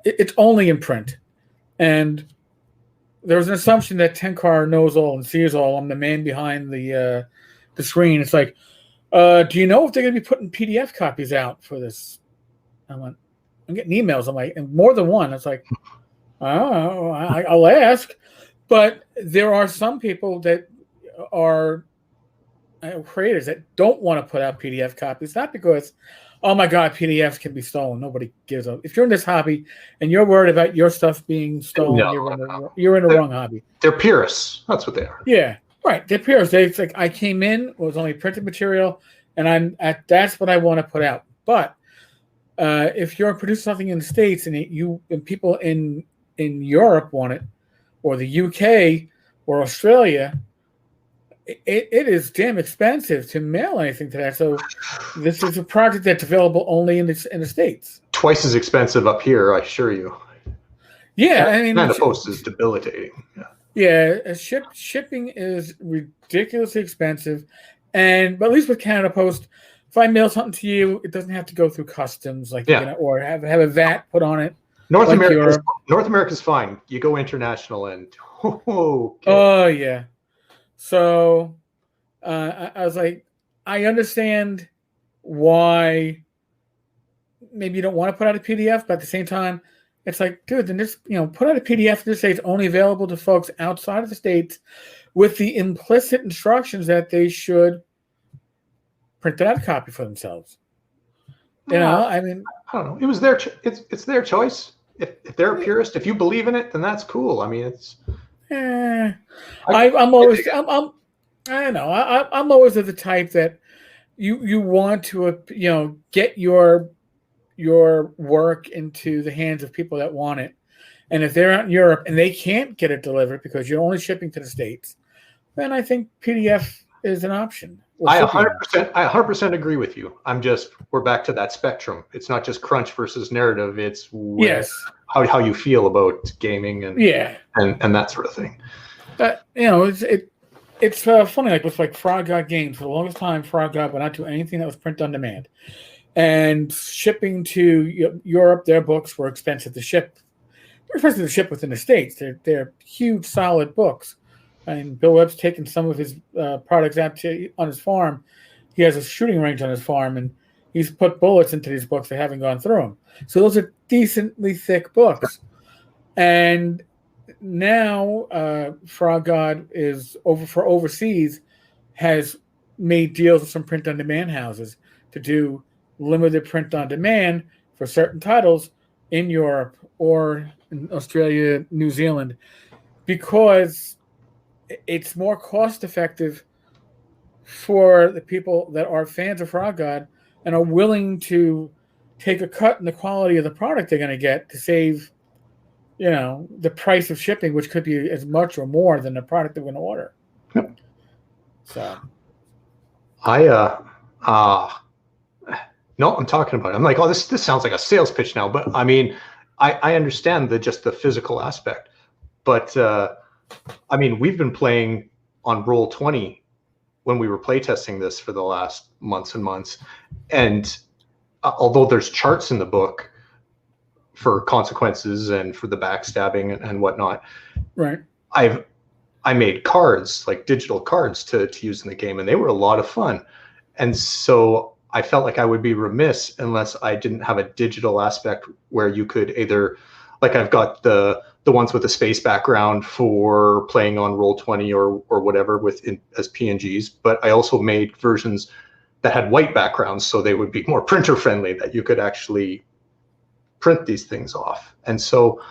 It's only in print. And there was an assumption that Tenkar knows all and sees all. I'm the man behind the screen. It's like, Do you know if they're going to be putting PDF copies out for this? I'm getting emails. I'm like, and more than one. It's like, oh, I'll ask. But there are some people that are creators that don't want to put out PDF copies, not because, oh my God, PDFs can be stolen. Nobody gives a. If you're in this hobby and you're worried about your stuff being stolen, you're in the wrong hobby. They're purists. That's what they are. Yeah, right. They're purists. It's like I came in, it was only printed material, and that's what I want to put out. But if you're producing something in the States and people in Europe want it, or the UK or Australia, it is damn expensive to mail anything to that. So this is a project that's available only in the States. Twice as expensive up here, I assure you. Yeah, I mean, Canada Post is debilitating. Yeah, shipping is ridiculously expensive, but at least with Canada Post, if I mail something to you, it doesn't have to go through customs, or have a VAT put on it. North America's fine. You go international and okay. Oh yeah. So I was like, I understand why maybe you don't want to put out a PDF, but at the same time, it's like, dude, then just put out a PDF that says it's only available to folks outside of the States, with the implicit instructions that they should print out a copy for themselves. I mean, I don't know. It was their it's their choice. If they're a purist, if you believe in it, then that's cool. I mean, it's. I'm always of the type that you want to get your work into the hands of people that want it, and if they're out in Europe and they can't get it delivered because you're only shipping to the States, then I think PDF is an option. I 100% agree with you. We're back to that spectrum. It's not just crunch versus narrative. It's how you feel about gaming and that sort of thing. It's funny, like with Frog God Games. For the longest time, Frog God would not do anything that was print on demand, and shipping to Europe, their books were expensive to ship. They're expensive to ship within the States. They're huge, solid books. And Bill Webb's taken some of his products out on his farm. He has a shooting range on his farm, and he's put bullets into these books that haven't gone through them. So those are decently thick books. And now Frog God is for overseas, has made deals with some print-on-demand houses to do limited print-on-demand for certain titles in Europe or in Australia, New Zealand, because it's more cost-effective for the people that are fans of Frog God and are willing to take a cut in the quality of the product they're going to get to save, the price of shipping, which could be as much or more than the product they're going to order. Yep. So, no, I'm talking about it. I'm like, oh, this sounds like a sales pitch now, but I mean, I understand just the physical aspect, but I mean, we've been playing on Roll20 when we were playtesting this for the last months and months. And although there's charts in the book for consequences and for the backstabbing and whatnot, right? I made cards, like digital cards to use in the game, and they were a lot of fun. And so I felt like I would be remiss unless I didn't have a digital aspect where you could either, like I've got the ones with the space background for playing on Roll20 or whatever as PNGs, but I also made versions that had white backgrounds, so they would be more printer friendly, that you could actually print these things off. And so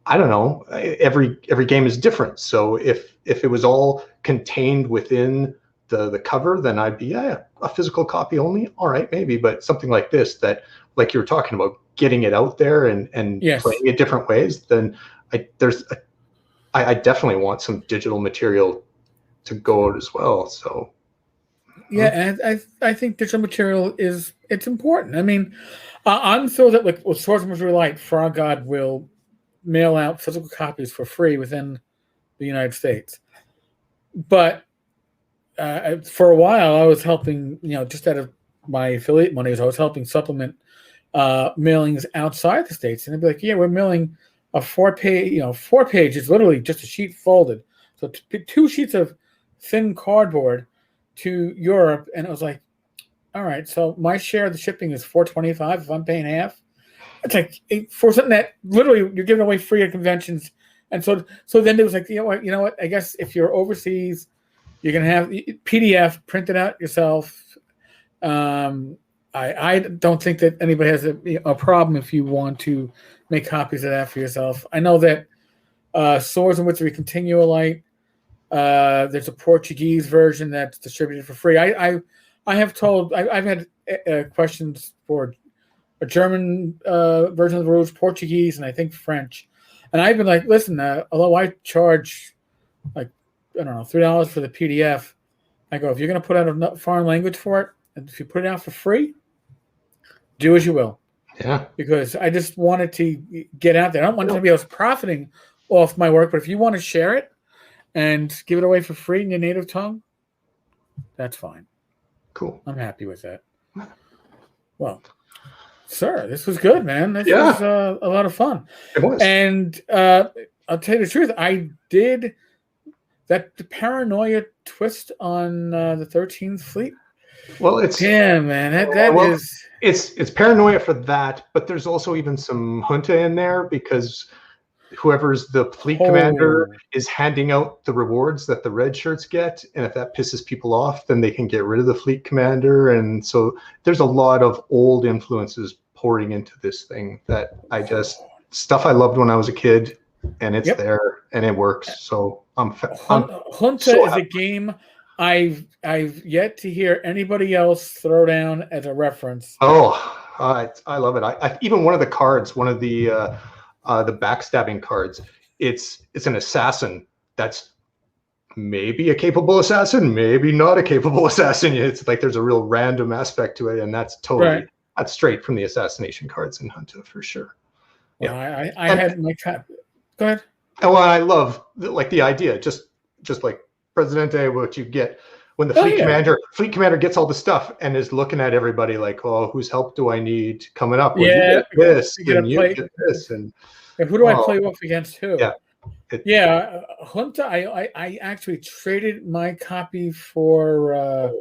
I don't know, every game is different. So if it was all contained within the cover, then I'd be a physical copy only. All right, maybe, but something like this, that like you were talking about, getting it out there and playing it different ways, then I definitely want some digital material to go out as well. So yeah, and I think digital material it's important. I mean, I'm so that with Swordsman's Relight, Frog God will mail out physical copies for free within the United States. But for a while, I was helping, just out of my affiliate monies, I was helping supplement mailings outside the States. And they'd be like, yeah, we're mailing a 4-page is literally just a sheet folded. So 2 sheets of thin cardboard to Europe, and it was like, all right, so my share of the shipping is $4.25 if I'm paying half. It's like for something that literally you're giving away free at conventions, and so then it was like, you know what? I guess if you're overseas, you're gonna have PDF, print it out yourself. I don't think that anybody has a problem if you want to make copies of that for yourself. I know that Swords and Wizardry Continualite, there's a Portuguese version that's distributed for free. I have told I've had questions for a German version of the rules, Portuguese, and I think French. And I've been like, listen, although I charge like I don't know $3 for the PDF, I go if you're going to put out a foreign language for it, and if you put it out for free, do as you will. Yeah. Because I just wanted to get out there. I don't want anybody else profiting off my work, but if you want to share it and give it away for free in your native tongue, that's fine. Cool. I'm happy with that. Well, sir, this was good, man. This was a lot of fun. It was. And I'll tell you the truth. I did the paranoia twist on the 13th Fleet. Well, it's man. It's paranoia for that, but there's also even some junta in there because whoever's the fleet commander is handing out the rewards that the red shirts get, and if that pisses people off, then they can get rid of the fleet commander. And so there's a lot of old influences pouring into this thing that stuff I loved when I was a kid, and it's there and it works. So Junta is a game I've yet to hear anybody else throw down as a reference. I love it. I even one of the cards, one of the backstabbing cards, it's an assassin that's maybe a capable assassin, maybe not a capable assassin. It's like there's a real random aspect to it, and that's totally that's straight from the assassination cards in Junta for sure. Well, I had my cap. Go ahead. Oh, I love the idea, just like Presidente, what you get when the fleet commander gets all the stuff and is looking at everybody like, oh, whose help do I need coming up? Well, you get this, and you get this, and who do I play off against who? Yeah, Junta. I actually traded my copy for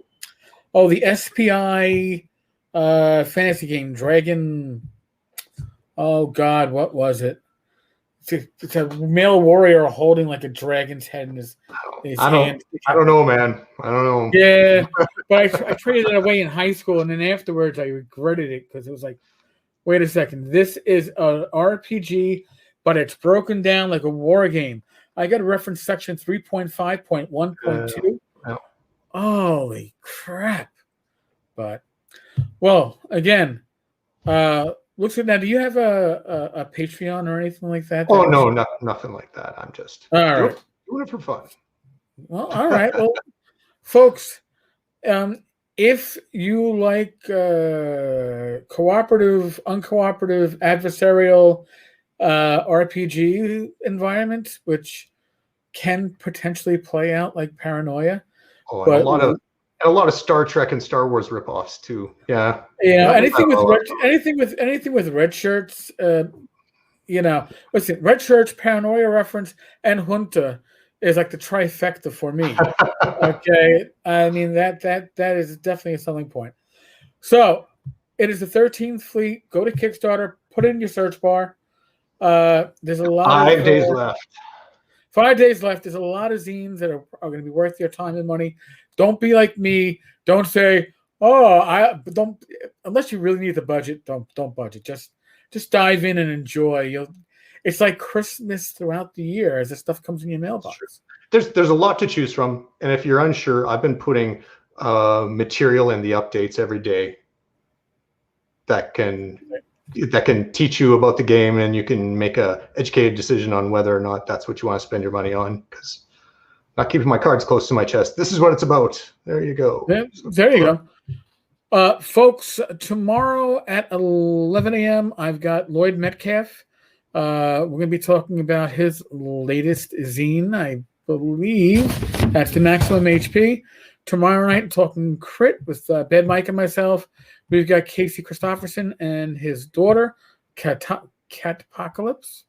the SPI fantasy game Dragon. Oh God, what was it? It's a male warrior holding like a dragon's head in his hand. I don't know, man. I don't know. Yeah, but I traded it away in high school, and then afterwards I regretted it because it was like, wait a second, this is an RPG, but it's broken down like a war game. I got to reference section 3.5.1.2. Holy crap! But again, looks good. Now, do you have a Patreon or anything like that? Oh, no, nothing like that. I'm just doing it for fun. Well, all right. Well, folks, if you like cooperative, uncooperative, adversarial RPG environments, which can potentially play out like Paranoia, but a lot of Star Trek and Star Wars ripoffs too. Yeah. Anything with red shirts. Listen, red shirts, Paranoia reference, and Junta is like the trifecta for me. Okay, I mean that is definitely a selling point. So it is the 13th Fleet. Go to Kickstarter. Put it in your search bar. There's a lot. 5 days left. 5 days left. There's a lot of zines that are going to be worth your time and money. Don't be like me. Don't say, don't unless you really need the budget. Don't budget. Just dive in and enjoy. It's like Christmas throughout the year as this stuff comes in your mailbox. Sure. There's a lot to choose from, and if you're unsure, I've been putting material in the updates every day that can teach you about the game, and you can make a educated decision on whether or not that's what you want to spend your money on. Because not keeping my cards close to my chest. This is what it's about. There you go. There you go. Folks, tomorrow at 11 a.m., I've got Lloyd Metcalf. We're going to be talking about his latest zine. I believe that's the Maximum HP. Tomorrow night, talking Crit with Ben, Mike, and myself. We've got Casey Christopherson and his daughter, Catpocalypse.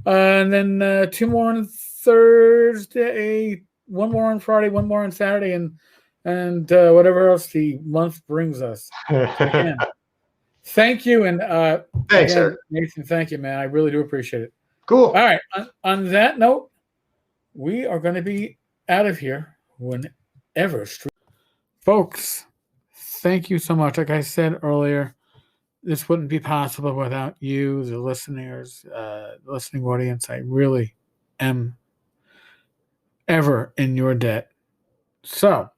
And then 2 more on Thursday, 1 more on Friday, 1 more on Saturday, and and whatever else the month brings us. Again, thank you. And Thanks, again, Eric. Nathan, thank you, man. I really do appreciate it. Cool. All right. On that note, we are going to be out of here whenever. Folks, thank you so much. Like I said earlier, this wouldn't be possible without you, the listeners, the listening audience. I really am ever in your debt. So,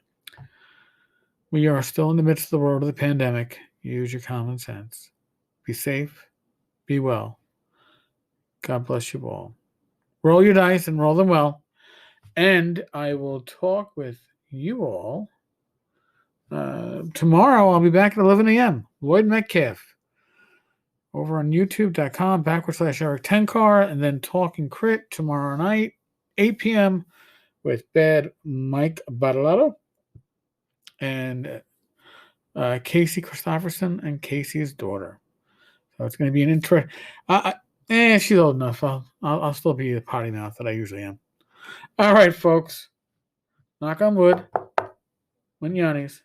we are still in the midst of the world of the pandemic. Use your common sense. Be safe. Be well. God bless you all. Roll your dice and roll them well. And I will talk with you all tomorrow. I'll be back at 11 a.m. Lloyd Metcalf over on youtube.com/Eric10car, and then Talking Crit tomorrow night, 8 p.m. with Bad Mike Battalato and Casey Christopherson and Casey's daughter. So it's going to be an intro. She's old enough. I'll still be the potty mouth that I usually am. All right, folks. Knock on wood. Manyanis.